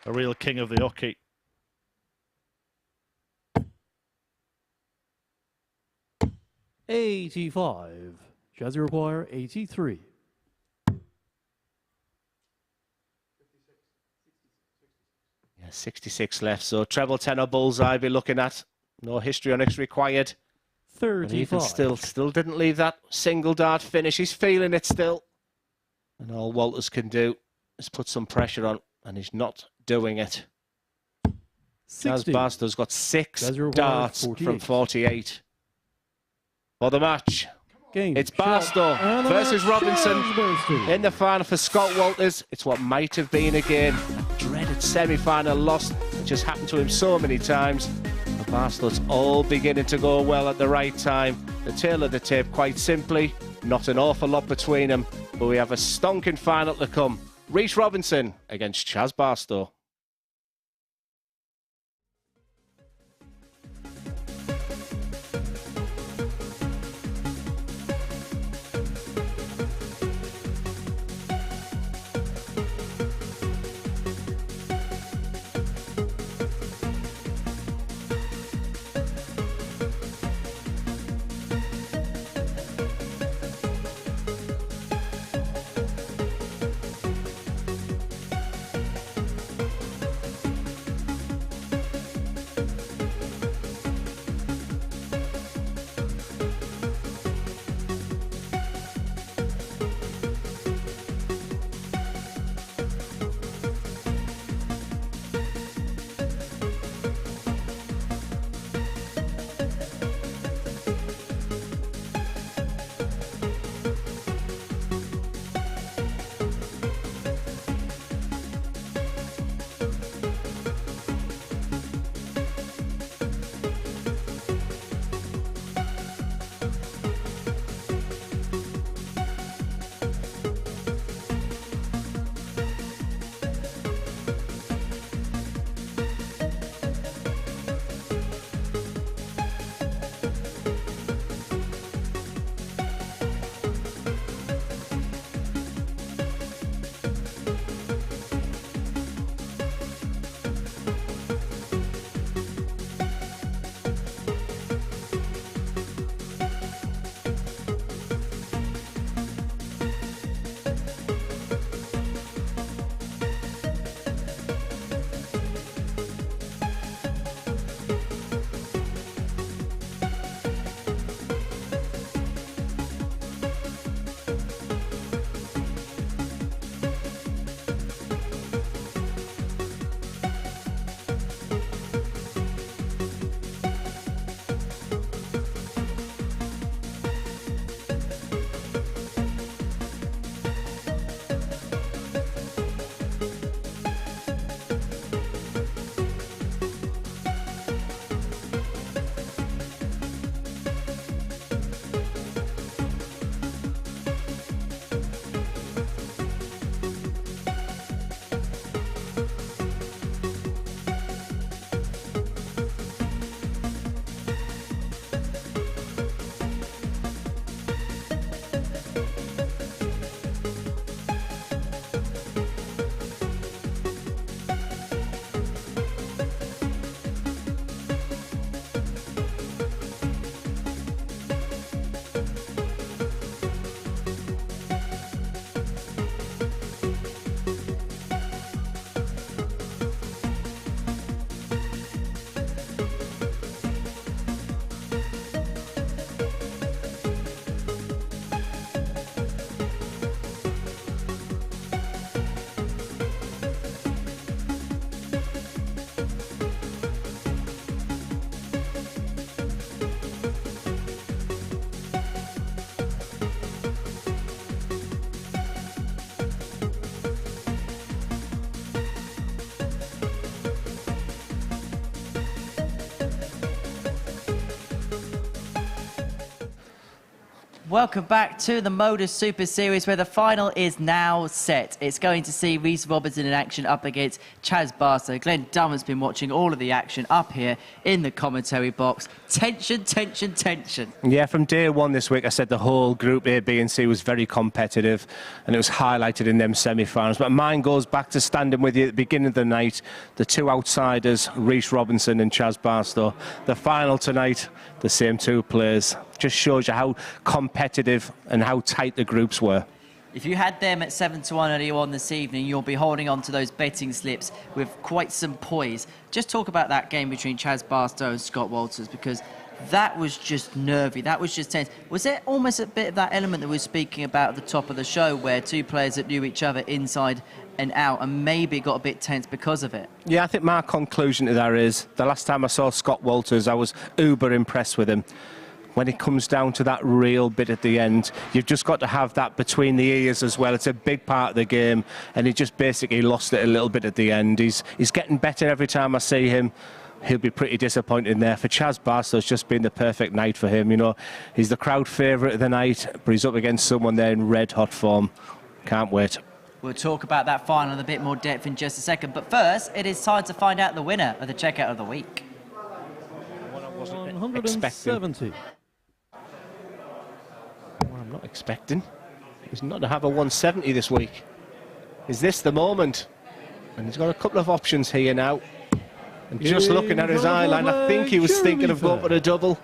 a real king of the hockey. $85. Chaz require 83. Yeah, 66 left, so treble 10 or bullseye be looking at. No histrionics required. 35. But even still didn't leave that single dart finish. He's feeling it still. And all Walters can do is put some pressure on, and he's not doing it. 60. Chaz Barstow's got 6 Chaz requires darts 48. from 48. For the match, Game, it's shot, Barstow and the versus match, Robinson Chaz Barstow. in the final for Scott Walters. It's what might have been a game. A dreaded semi-final loss that just happened to him so many times. For Barstow, it's all beginning to go well at the right time. The tail of the tape, quite simply, not an awful lot between them, but we have a stonking final to come. Rhys Robinson against Chaz Barstow. Welcome back to the MODUS Super Series, where the final is now set. It's going to see Reece Robinson in action up against Chaz Barstow. Glenn Dunham's been watching all of the action up here in the commentary box. Tension, tension, tension. Yeah, from day one this week, I said the whole Group A, B and C was very competitive, and it was highlighted in them semi-finals. But mine goes back to standing with you at the beginning of the night, the two outsiders, Reece Robinson and Chaz Barstow. The final tonight, the same two players. Just shows you how competitive and how tight the groups were. If you had them at 7-1 earlier on this evening, you'll be holding on to those betting slips with quite some poise. Just talk about that game between Chaz Barstow and Scott Walters, because that was just nervy. That was just tense. Was there almost a bit of that element that we were speaking about at the top of the show, where two players that knew each other inside and out, and maybe got a bit tense because of it? Yeah, I think my conclusion to that is, the last time I saw Scott Walters, I was uber impressed with him. When it comes down to that real bit at the end, you've just got to have that between the ears as well. It's a big part of the game, and he just basically lost it a little bit at the end. He's getting better every time I see him. He'll be pretty disappointed in there. For Chaz Barstow, it's just been the perfect night for him. You know, he's the crowd favourite of the night, but he's up against someone there in red-hot form. Can't wait. We'll talk about that final in a bit more depth in just a second. But first, it is time to find out the winner of the checkout of the week. 170. I'm not expecting is not to have a 170 this week. Is this the moment? And he's got a couple of options here now. And just looking at his eye line, I think he was thinking of going for a double.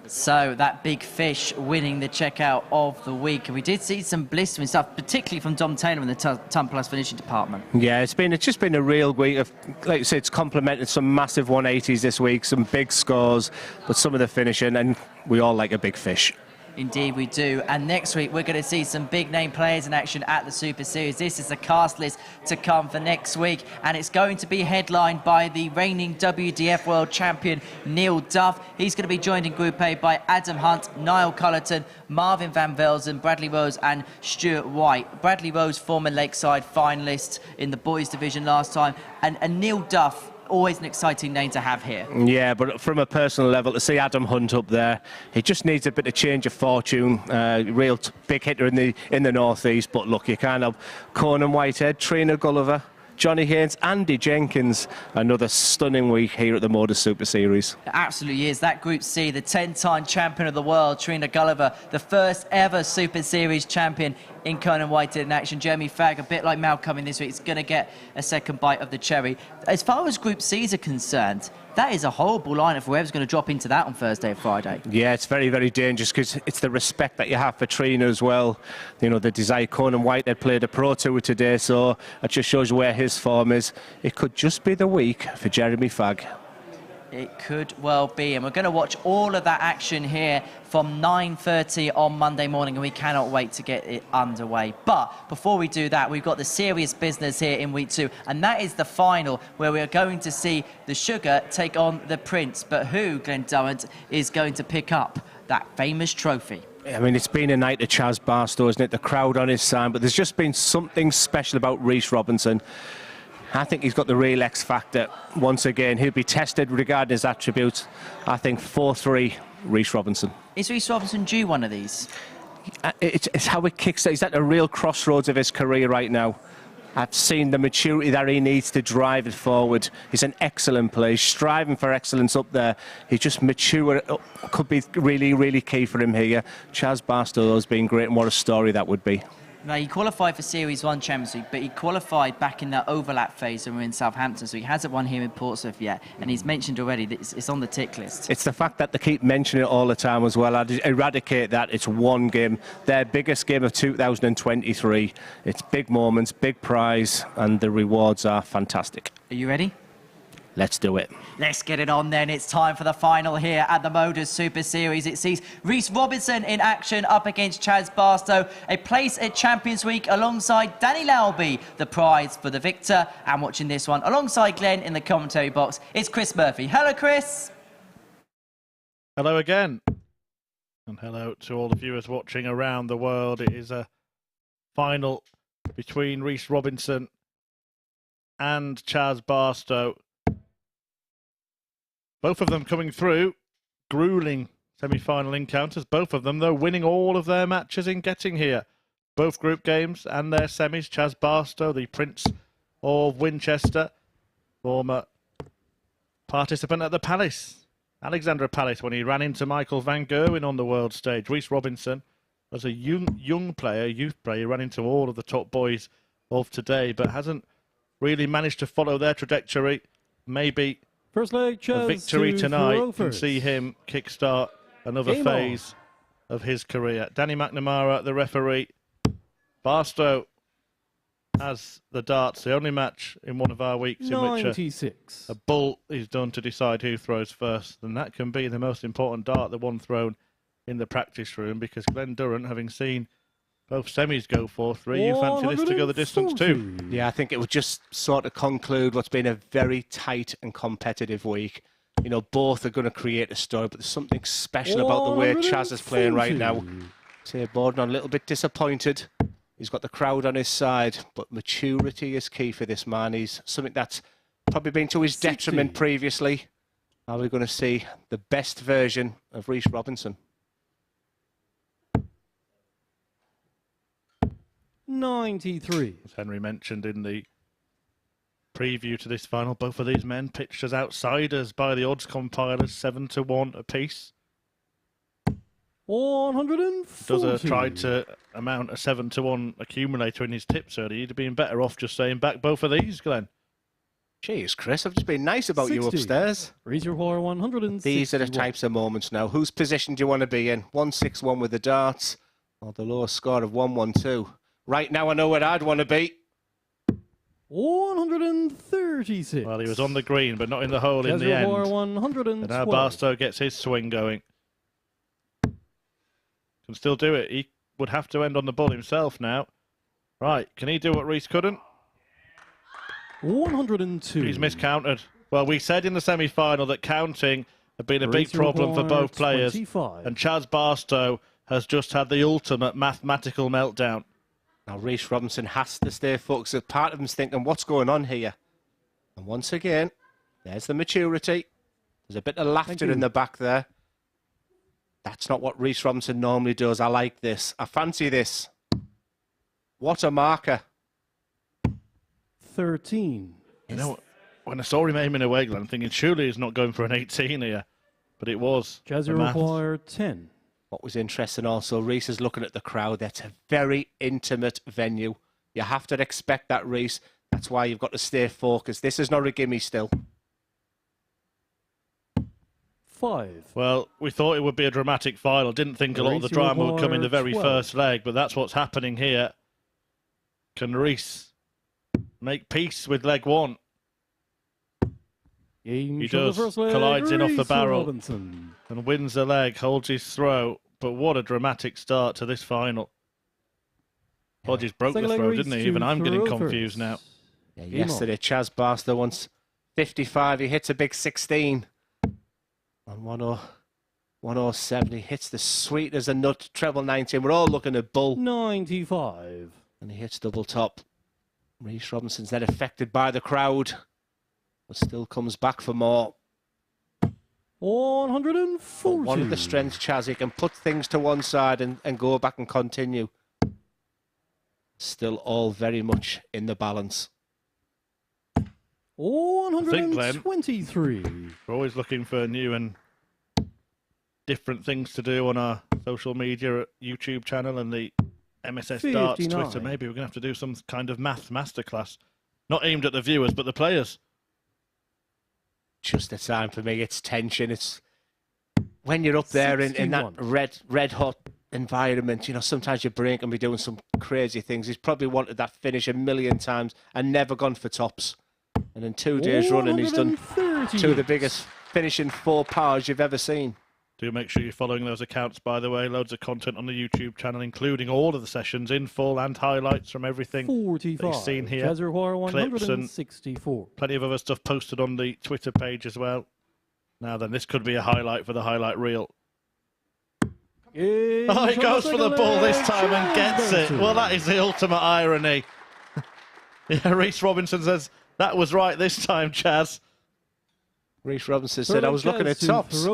So that big fish winning the checkout of the week. And we did see some blistering stuff, particularly from Dom Taylor in the Ton Plus finishing department. Yeah, it's just been a real week of, like you said, it's complemented some massive 180s this week, some big scores, but some of the finishing, and we all like a big fish. Indeed we do. And next week we're going to see some big name players in action at the Super Series. This is the cast list to come for next week, and it's going to be headlined by the reigning WDF World Champion Neil Duff. He's going to be joined in Group A by Adam Hunt, Niall Cullerton, Marvin Van Velzen, Bradley Rose and Stuart White. Bradley Rose, former Lakeside finalist in the boys division last time, and Neil Duff, always an exciting name to have here. Yeah, but from a personal level, to see Adam Hunt up there, he just needs a bit of change of fortune. Real big hitter in the northeast. But look, you can't have Conan Whitehead, Trina Gulliver, Johnny Haynes, Andy Jenkins. Another stunning week here at the MODUS Super Series. It absolutely is. That Group C, the 10-time champion of the world, Trina Gulliver, the first ever Super Series champion in Conan Whitehead in action. Jeremy Fagg, a bit like Malcolm in this week, is going to get a second bite of the cherry. As far as Group C's are concerned, that is a horrible lineup for whoever's going to drop into that on Thursday and Friday. Yeah, it's very, very dangerous, because it's the respect that you have for Trina as well. You know, the desire. Conan Whitehead played a Pro Tour today, so it just shows you where his form is. It could just be the week for Jeremy Fagg. It could well be, and we're going to watch all of that action here from 9:30 on Monday morning, and we cannot wait to get it underway. But before we do that, we've got the serious business here in week 2, and that is the final, where we are going to see the Sugar take on the Prince. But who, Glenn Durrant, is going to pick up that famous trophy? I mean, it's been a night of Chaz Barstow, isn't it? The crowd on his side, but there's just been something special about Reece Robinson. I think he's got the real X factor. Once again, he'll be tested regarding his attributes. I think 4-3, Reece Robinson. Is Reece Robinson due one of these? It's how it kicks. He's at a real crossroads of his career right now. I've seen the maturity that he needs to drive it forward. He's an excellent player. He's striving for excellence up there. He's just mature. Could be really, really key for him here. Chaz Barstow has been great, and what a story that would be. Now, he qualified for Series 1 Champions League, but he qualified back in that overlap phase when we were in Southampton, so he hasn't won here in Portsmouth yet, and he's mentioned already that it's on the tick list. It's the fact that they keep mentioning it all the time as well. I'd eradicate that. It's one game, their biggest game of 2023. It's big moments, big prize, and the rewards are fantastic. Are you ready? Let's do it. Let's get it on then. It's time for the final here at the MODUS Super Series. It sees Reece Robinson in action up against Chaz Barstow. A place at Champions Week alongside Danny Lowby, the prize for the victor. And watching this one alongside Glenn in the commentary box, it's Chris Murphy. Hello, Chris. Hello again. And hello to all the viewers watching around the world. It is a final between Reece Robinson and Chaz Barstow. Both of them coming through grueling semi-final encounters. Both of them, though, winning all of their matches in getting here. Both group games and their semis. Chaz Barstow, the Prince of Winchester, former participant at the Palace, Alexandra Palace, when he ran into Michael van Gerwen on the world stage. Rhys Robinson, as a young player, youth player, ran into all of the top boys of today, but hasn't really managed to follow their trajectory. Maybe first leg, a victory to tonight throw can first. see him kickstart another Game phase of his career. Danny McNamara, the referee. Barstow has the darts, the only match in one of our weeks in which 96. a bull is done to decide who throws first. And that can be the most important dart, the one thrown in the practice room, because Glenn Durrant, having seen both semis go 4-3, you fancy this to go the distance too. Yeah, I think it would just sort of conclude what's been a very tight and competitive week. You know, both are going to create a story, but there's something special about the way Chaz is playing right now. Say Borden a little bit disappointed. He's got the crowd on his side, but maturity is key for this man. He's something that's probably been to his detriment previously. Are we going to see the best version of Rhys Robinson? 93. As Henry mentioned in the preview to this final, both of these men pitched as outsiders by the odds compilers, 7-1 apiece. 140. Does tried to amount a 7-1 accumulator in his tips earlier. You'd have been better off just saying back both of these, Glenn. Jeez, Chris, I've just been nice about you upstairs. Raise your war 160. These are the types of moments now. Whose position do you want to be in? 161 with the darts, or the lowest score of 112? Right now, I know where I'd want to be. 136. Well, he was on the green, but not in the hole in the end. 112. And now Barstow gets his swing going. Can still do it. He would have to end on the bull himself now. Right, can he do what Rhys couldn't? 102. He's miscounted. Well, we said in the semi-final that counting had been a big problem for both players. 25. And Chaz Barstow has just had the ultimate mathematical meltdown. Now, Rhys Robinson has to stay focused. Part of him's thinking, what's going on here? And once again, there's the maturity. There's a bit of laughter in the back there. That's not what Rhys Robinson normally does. I like this. I fancy this. What a marker. 13. You know, when I saw him aiming away, Glenn, I'm thinking, surely he's not going for an 18 here. But it was. Jazzy require 10. What was interesting also, Rhys is looking at the crowd. That's a very intimate venue. You have to expect that, Rhys. That's why you've got to stay focused. This is not a gimme still. 5. Well, we thought it would be a dramatic final. Didn't think a lot of the drama would come in the very first leg, but that's what's happening here. Can Rhys make peace with leg one? He does. Collides in off the barrel and wins the leg, holds his throw. But what a dramatic start to this final. Hodges broke the throw, didn't he? Even I'm getting confused now. Yeah, yesterday, Chaz Barstow wants 55. He hits a big 16. On 107, he hits the sweet as a nut, treble 19. We're all looking at bull. 95. And he hits double top. Rhys Robinson's then affected by the crowd, but still comes back for more. 140. But one of the strengths, Chaz, he can put things to one side and go back and continue. Still all very much in the balance. 123. We're always looking for new and different things to do on our social media, YouTube channel and the MSS Darts 59. Twitter. Maybe we're going to have to do some kind of math masterclass. Not aimed at the viewers, but the players. Just a time for me. It's tension. It's when you're up there in that red hot environment, you know, sometimes your brain can be doing some crazy things. He's probably wanted that finish a million times and never gone for tops. And in 2 days running, he's done 2 of the biggest finishing faux pas you've ever seen. Do make sure you're following those accounts, by the way. Loads of content on the YouTube channel, including all of the sessions in full and highlights from everything 45. you've seen here. Clips and plenty of other stuff posted on the Twitter page as well. Now then, this could be a highlight for the highlight reel. Oh, he goes for the ball this time and gets it. Well, that is the ultimate irony. Yeah, Rhys Robinson says, that was right this time, Chaz. Rhys Robinson said, I was looking at tops.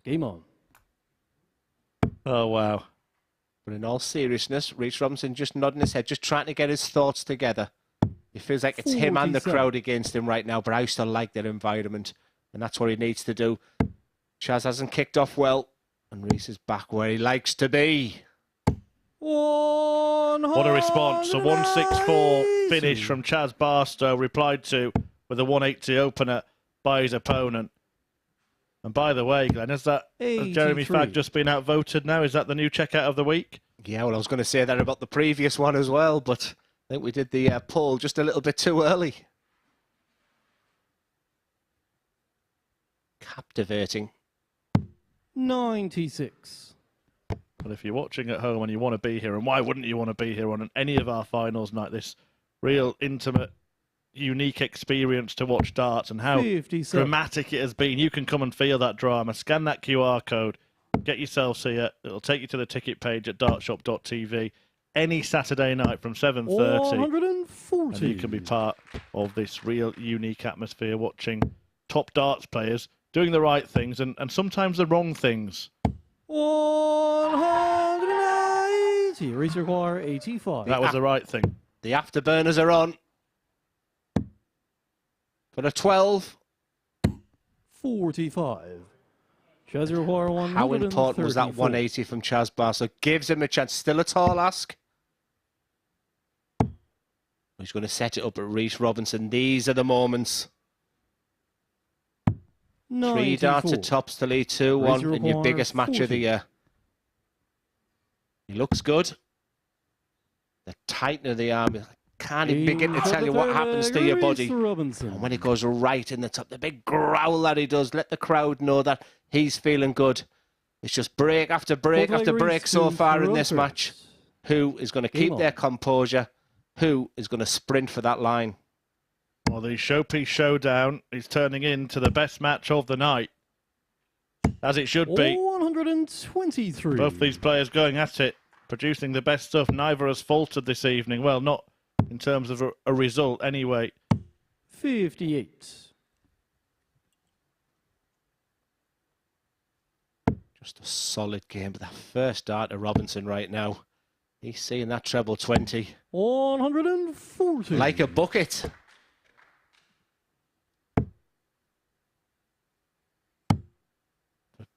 Game on. Oh, wow. But in all seriousness, Rhys Robinson just nodding his head, just trying to get his thoughts together. It feels like it's him and the 47. crowd against him right now, but I still like their environment, and that's what he needs to do. Chaz hasn't kicked off well, and Rhys is back where he likes to be. What a response. A 164 finish from Chaz Barstow, replied to with a 180 opener by his opponent. And by the way, Glenn, has Jeremy Fagg just been outvoted now? Is that the new checkout of the week? Yeah, well, I was going to say that about the previous one as well, but I think we did the poll just a little bit too early. Captivating. 96. But if you're watching at home and you want to be here, and why wouldn't you want to be here on any of our finals night, this real intimate, unique experience to watch darts and how 57. dramatic it has been. You can come and feel that drama. Scan that QR code. Get yourselves here. It'll take you to the ticket page at dartshop.tv any Saturday night from 7:30. 140. And you can be part of this real unique atmosphere, watching top darts players doing the right things and sometimes the wrong things. 180. Race require 85. That was the right thing. The afterburners are on. For a 12. 45. Chaz require 130. How important was that 180 from Chaz Barstow? Gives him a chance. Still a tall ask. He's going to set it up at Rhys Robinson. These are the moments. 94. 3 darts at tops to lead 2-1 in your biggest match of the year. He looks good. The tightener of the arm. Can't even begin to tell you what happens to your body. And when it goes right in the top, the big growl that he does, let the crowd know that he's feeling good. It's just break after break after break so far in this match. Who is going to keep their composure? Who is going to sprint for that line? Well, the showpiece showdown is turning into the best match of the night, as it should be. 123. Both these players going at it, producing the best stuff. Neither has faltered this evening. Well, not in terms of a result, anyway. 58. Just a solid game, but that first dart to Robinson right now. He's seeing that treble 20. 140. Like a bucket.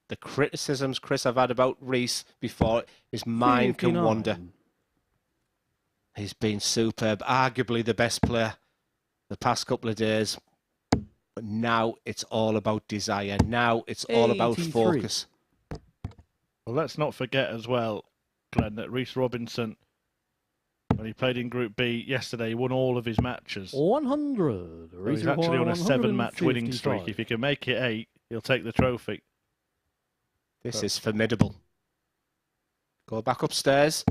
The criticisms, Chris, I've had about Rhys before, his mind can 59. wander. He's been superb, arguably the best player the past couple of days. But now it's all about desire. Now it's all about 83. focus. Well, let's not forget as well, Glenn, that Rhys Robinson, when he played in Group B yesterday, he won all of his matches. 100. So he's actually on a 7-match winning streak. If he can make it 8, he'll take the trophy. This is formidable. Go back upstairs.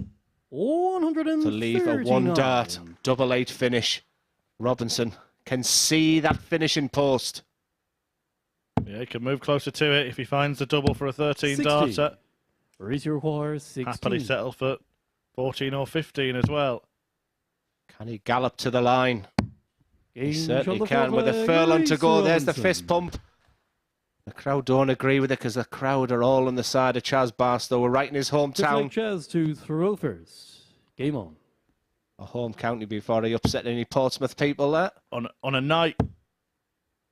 139. To leave a 1 dart, double 8 finish. Robinson can see that finishing post. Yeah, he can move closer to it if he finds the double for a 13 60. darter. Race requires 16. Happily settle for 14 or 15 as well. Can he gallop to the line? He certainly on the can. With a flag, furlong to Rhys go, there's the Robinson. fist pump. The crowd don't agree with it because the crowd are all on the side of Chaz Barstow. We're right in his Looks like hometown. Chaz to throw first. Game on. A home county before he upset any Portsmouth people there. On a night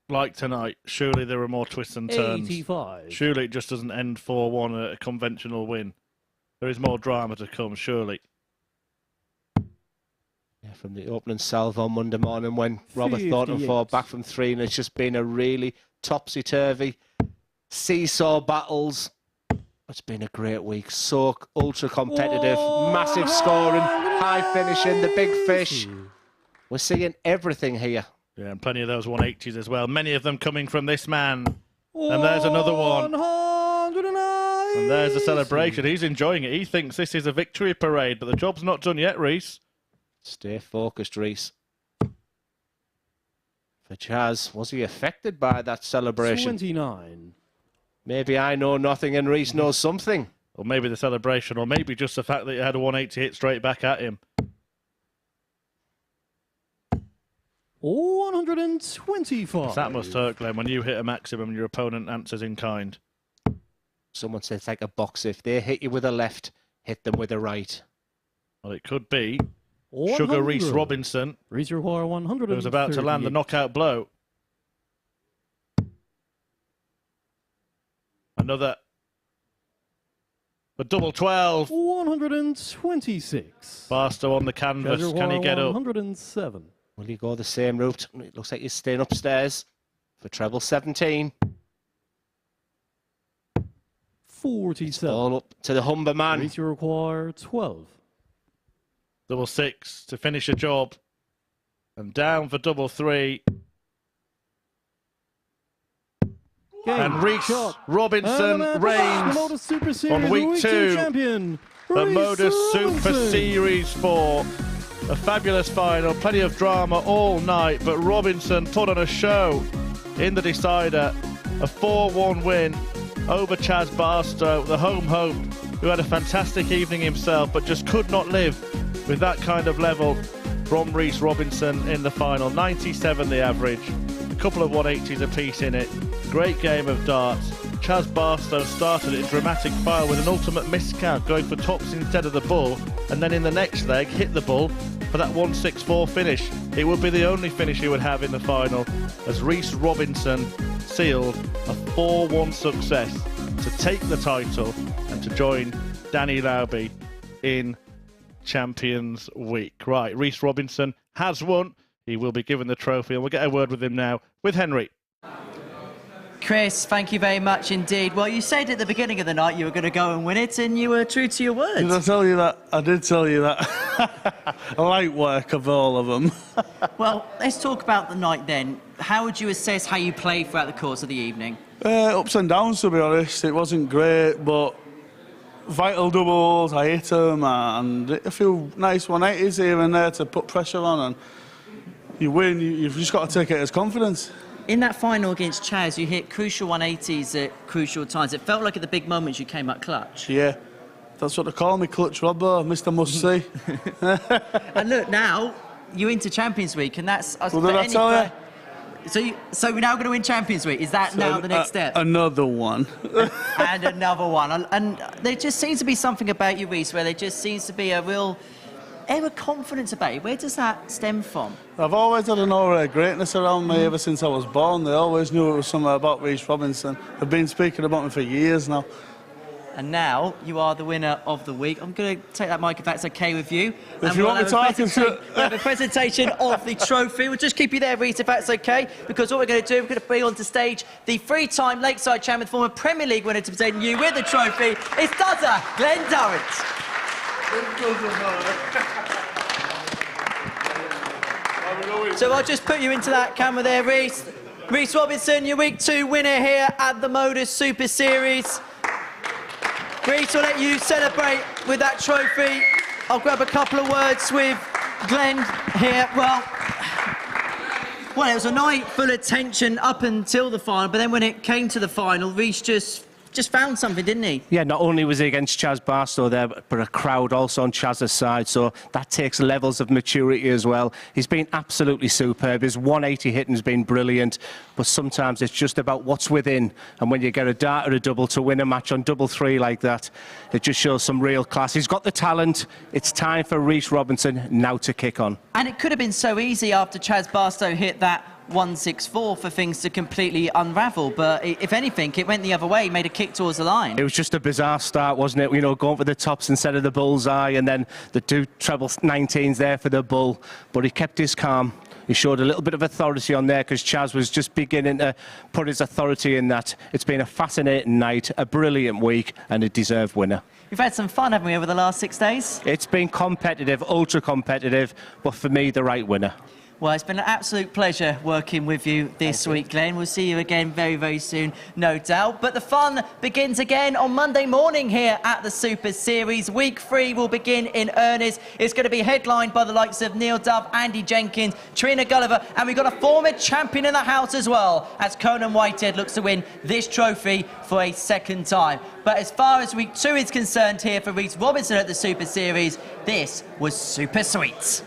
like tonight, surely there are more twists and turns. 85. Surely it just doesn't end 4-1 at a conventional win. There is more drama to come, surely. Yeah, from the opening salve on Monday morning when Robert Thornton 58. fought back from 3, and it's just been a really topsy-turvy seesaw battles. It's been a great week. So ultra competitive, massive scoring, high finishing, the big fish. We're seeing everything here. Yeah, and plenty of those 180s as well. Many of them coming from this man. And there's another one. 190. And there's the celebration. He's enjoying it. He thinks this is a victory parade, but the job's not done yet, Rhys. Stay focused, Rhys. For Chaz, was he affected by that celebration? 29. Maybe I know nothing and Rhys knows something. Or maybe the celebration, or maybe just the fact that he had a 180 hit straight back at him. 125. That must hurt, Glenn, when you hit a maximum and your opponent answers in kind. Someone said it's like a boxer. If they hit you with a left, hit them with a right. Well, it could be Sugar Reese Robinson, Reese require 100. who was about to land the knockout blow. Another. A double 12. 126. Barstow on the canvas. Can he get up? 107. Will he go the same route? It looks like he's staying upstairs for treble 17. 47. All up to the Humber man. Reese require 12. Double 6 to finish a job. And down for double 3. And Reese Robinson reigns MODUS Super Series on week 2. Champion, The Reese MODUS Super Robinson. Series 4. A fabulous final, plenty of drama all night, but Robinson put on a show in the decider. A 4-1 win over Chaz Barstow, the home hope, who had a fantastic evening himself, but just could not live with that kind of level from Reese Robinson in the final. 97 the average, a couple of 180s apiece in it. Great game of darts. Chaz Barstow started it in dramatic style with an ultimate miscount, going for tops instead of the bull, and then in the next leg hit the bull for that 164 finish. It would be the only finish he would have in the final, as Reese Robinson sealed a 4-1 success to take the title and to join Danny Lauby in Champions Week. Right, Reese Robinson has won. He will be given the trophy, and we'll get a word with him now with Henry. Chris, thank you very much indeed. Well, you said at the beginning of the night you were going to go and win it, and you were true to your words. Did I tell you that? I did tell you that. Light work of all of them. Well, let's talk about the night then. How would you assess how you played throughout the course of the evening? Ups and downs, to be honest. It wasn't great, but vital doubles, I hit them, and a few nice 180s here and there to put pressure on, and you win. You've just got to take it as confidence. In that final against Chaz, you hit crucial 180s at crucial times. It felt like at the big moments you came up clutch. Yeah, that's what they call me, Clutch Robbo, Mr. Must-See. And look, now you're into Champions Week, and that's... Well, did I tell you? So we're now going to win Champions Week. Is that now the next step? Another one. And another one. And there just seems to be something about you, Reese, where there just seems to be a real air of confidence about you. Where does that stem from? I've always had an aura of greatness around me ever since I was born. They always knew it was something about Reese Robinson. They've been speaking about me for years now. And now you are the winner of the week. I'm going to take that mic if that's okay with you. If you want me talking to... We'll have a presentation of the trophy. We'll just keep you there, Reese, if that's okay, because what we're going to do, we're going to bring onto stage the three-time Lakeside champion, former Premier League winner, to present you with the trophy. It's Duzzer Glenn Durrant. So I'll just put you into that camera there, Reese. Reese Robinson, your Week 2 winner here at the MODUS Super Series. Reese, we'll let you celebrate with that trophy. I'll grab a couple of words with Glenn here. Well, it was a night full of tension up until the final, but then when it came to the final, Reese just found something, didn't he? Yeah, not only was he against Chaz Barstow there, but a crowd also on Chaz's side, so that takes levels of maturity as well. He's been absolutely superb. His 180 hitting's been brilliant, but sometimes it's just about what's within, and when you get a dart or a double to win a match on double 3 like that, it just shows some real class. He's got the talent. It's time for Reese Robinson now to kick on. And it could have been so easy after Chaz Barstow hit that 164 for things to completely unravel, but if anything, it went the other way, made a kick towards the line. It was just a bizarre start, wasn't it? You know, going for the tops instead of the bullseye, and then the 2 treble 19s there for the bull, but he kept his calm. He showed a little bit of authority on there because Chaz was just beginning to put his authority in that. It's been a fascinating night, a brilliant week, and a deserved winner. We've had some fun, haven't we, over the last 6 days? It's been competitive, ultra competitive, but for me, the right winner. Well, it's been an absolute pleasure working with you this week, Glenn. We'll see you again very, very soon, no doubt. But the fun begins again on Monday morning here at the Super Series. Week 3 will begin in earnest. It's going to be headlined by the likes of Neil Dove, Andy Jenkins, Trina Gulliver, and we've got a former champion in the house as well, as Conan Whitehead looks to win this trophy for a second time. But as far as Week 2 is concerned here for Reese Robinson at the Super Series, this was super sweet.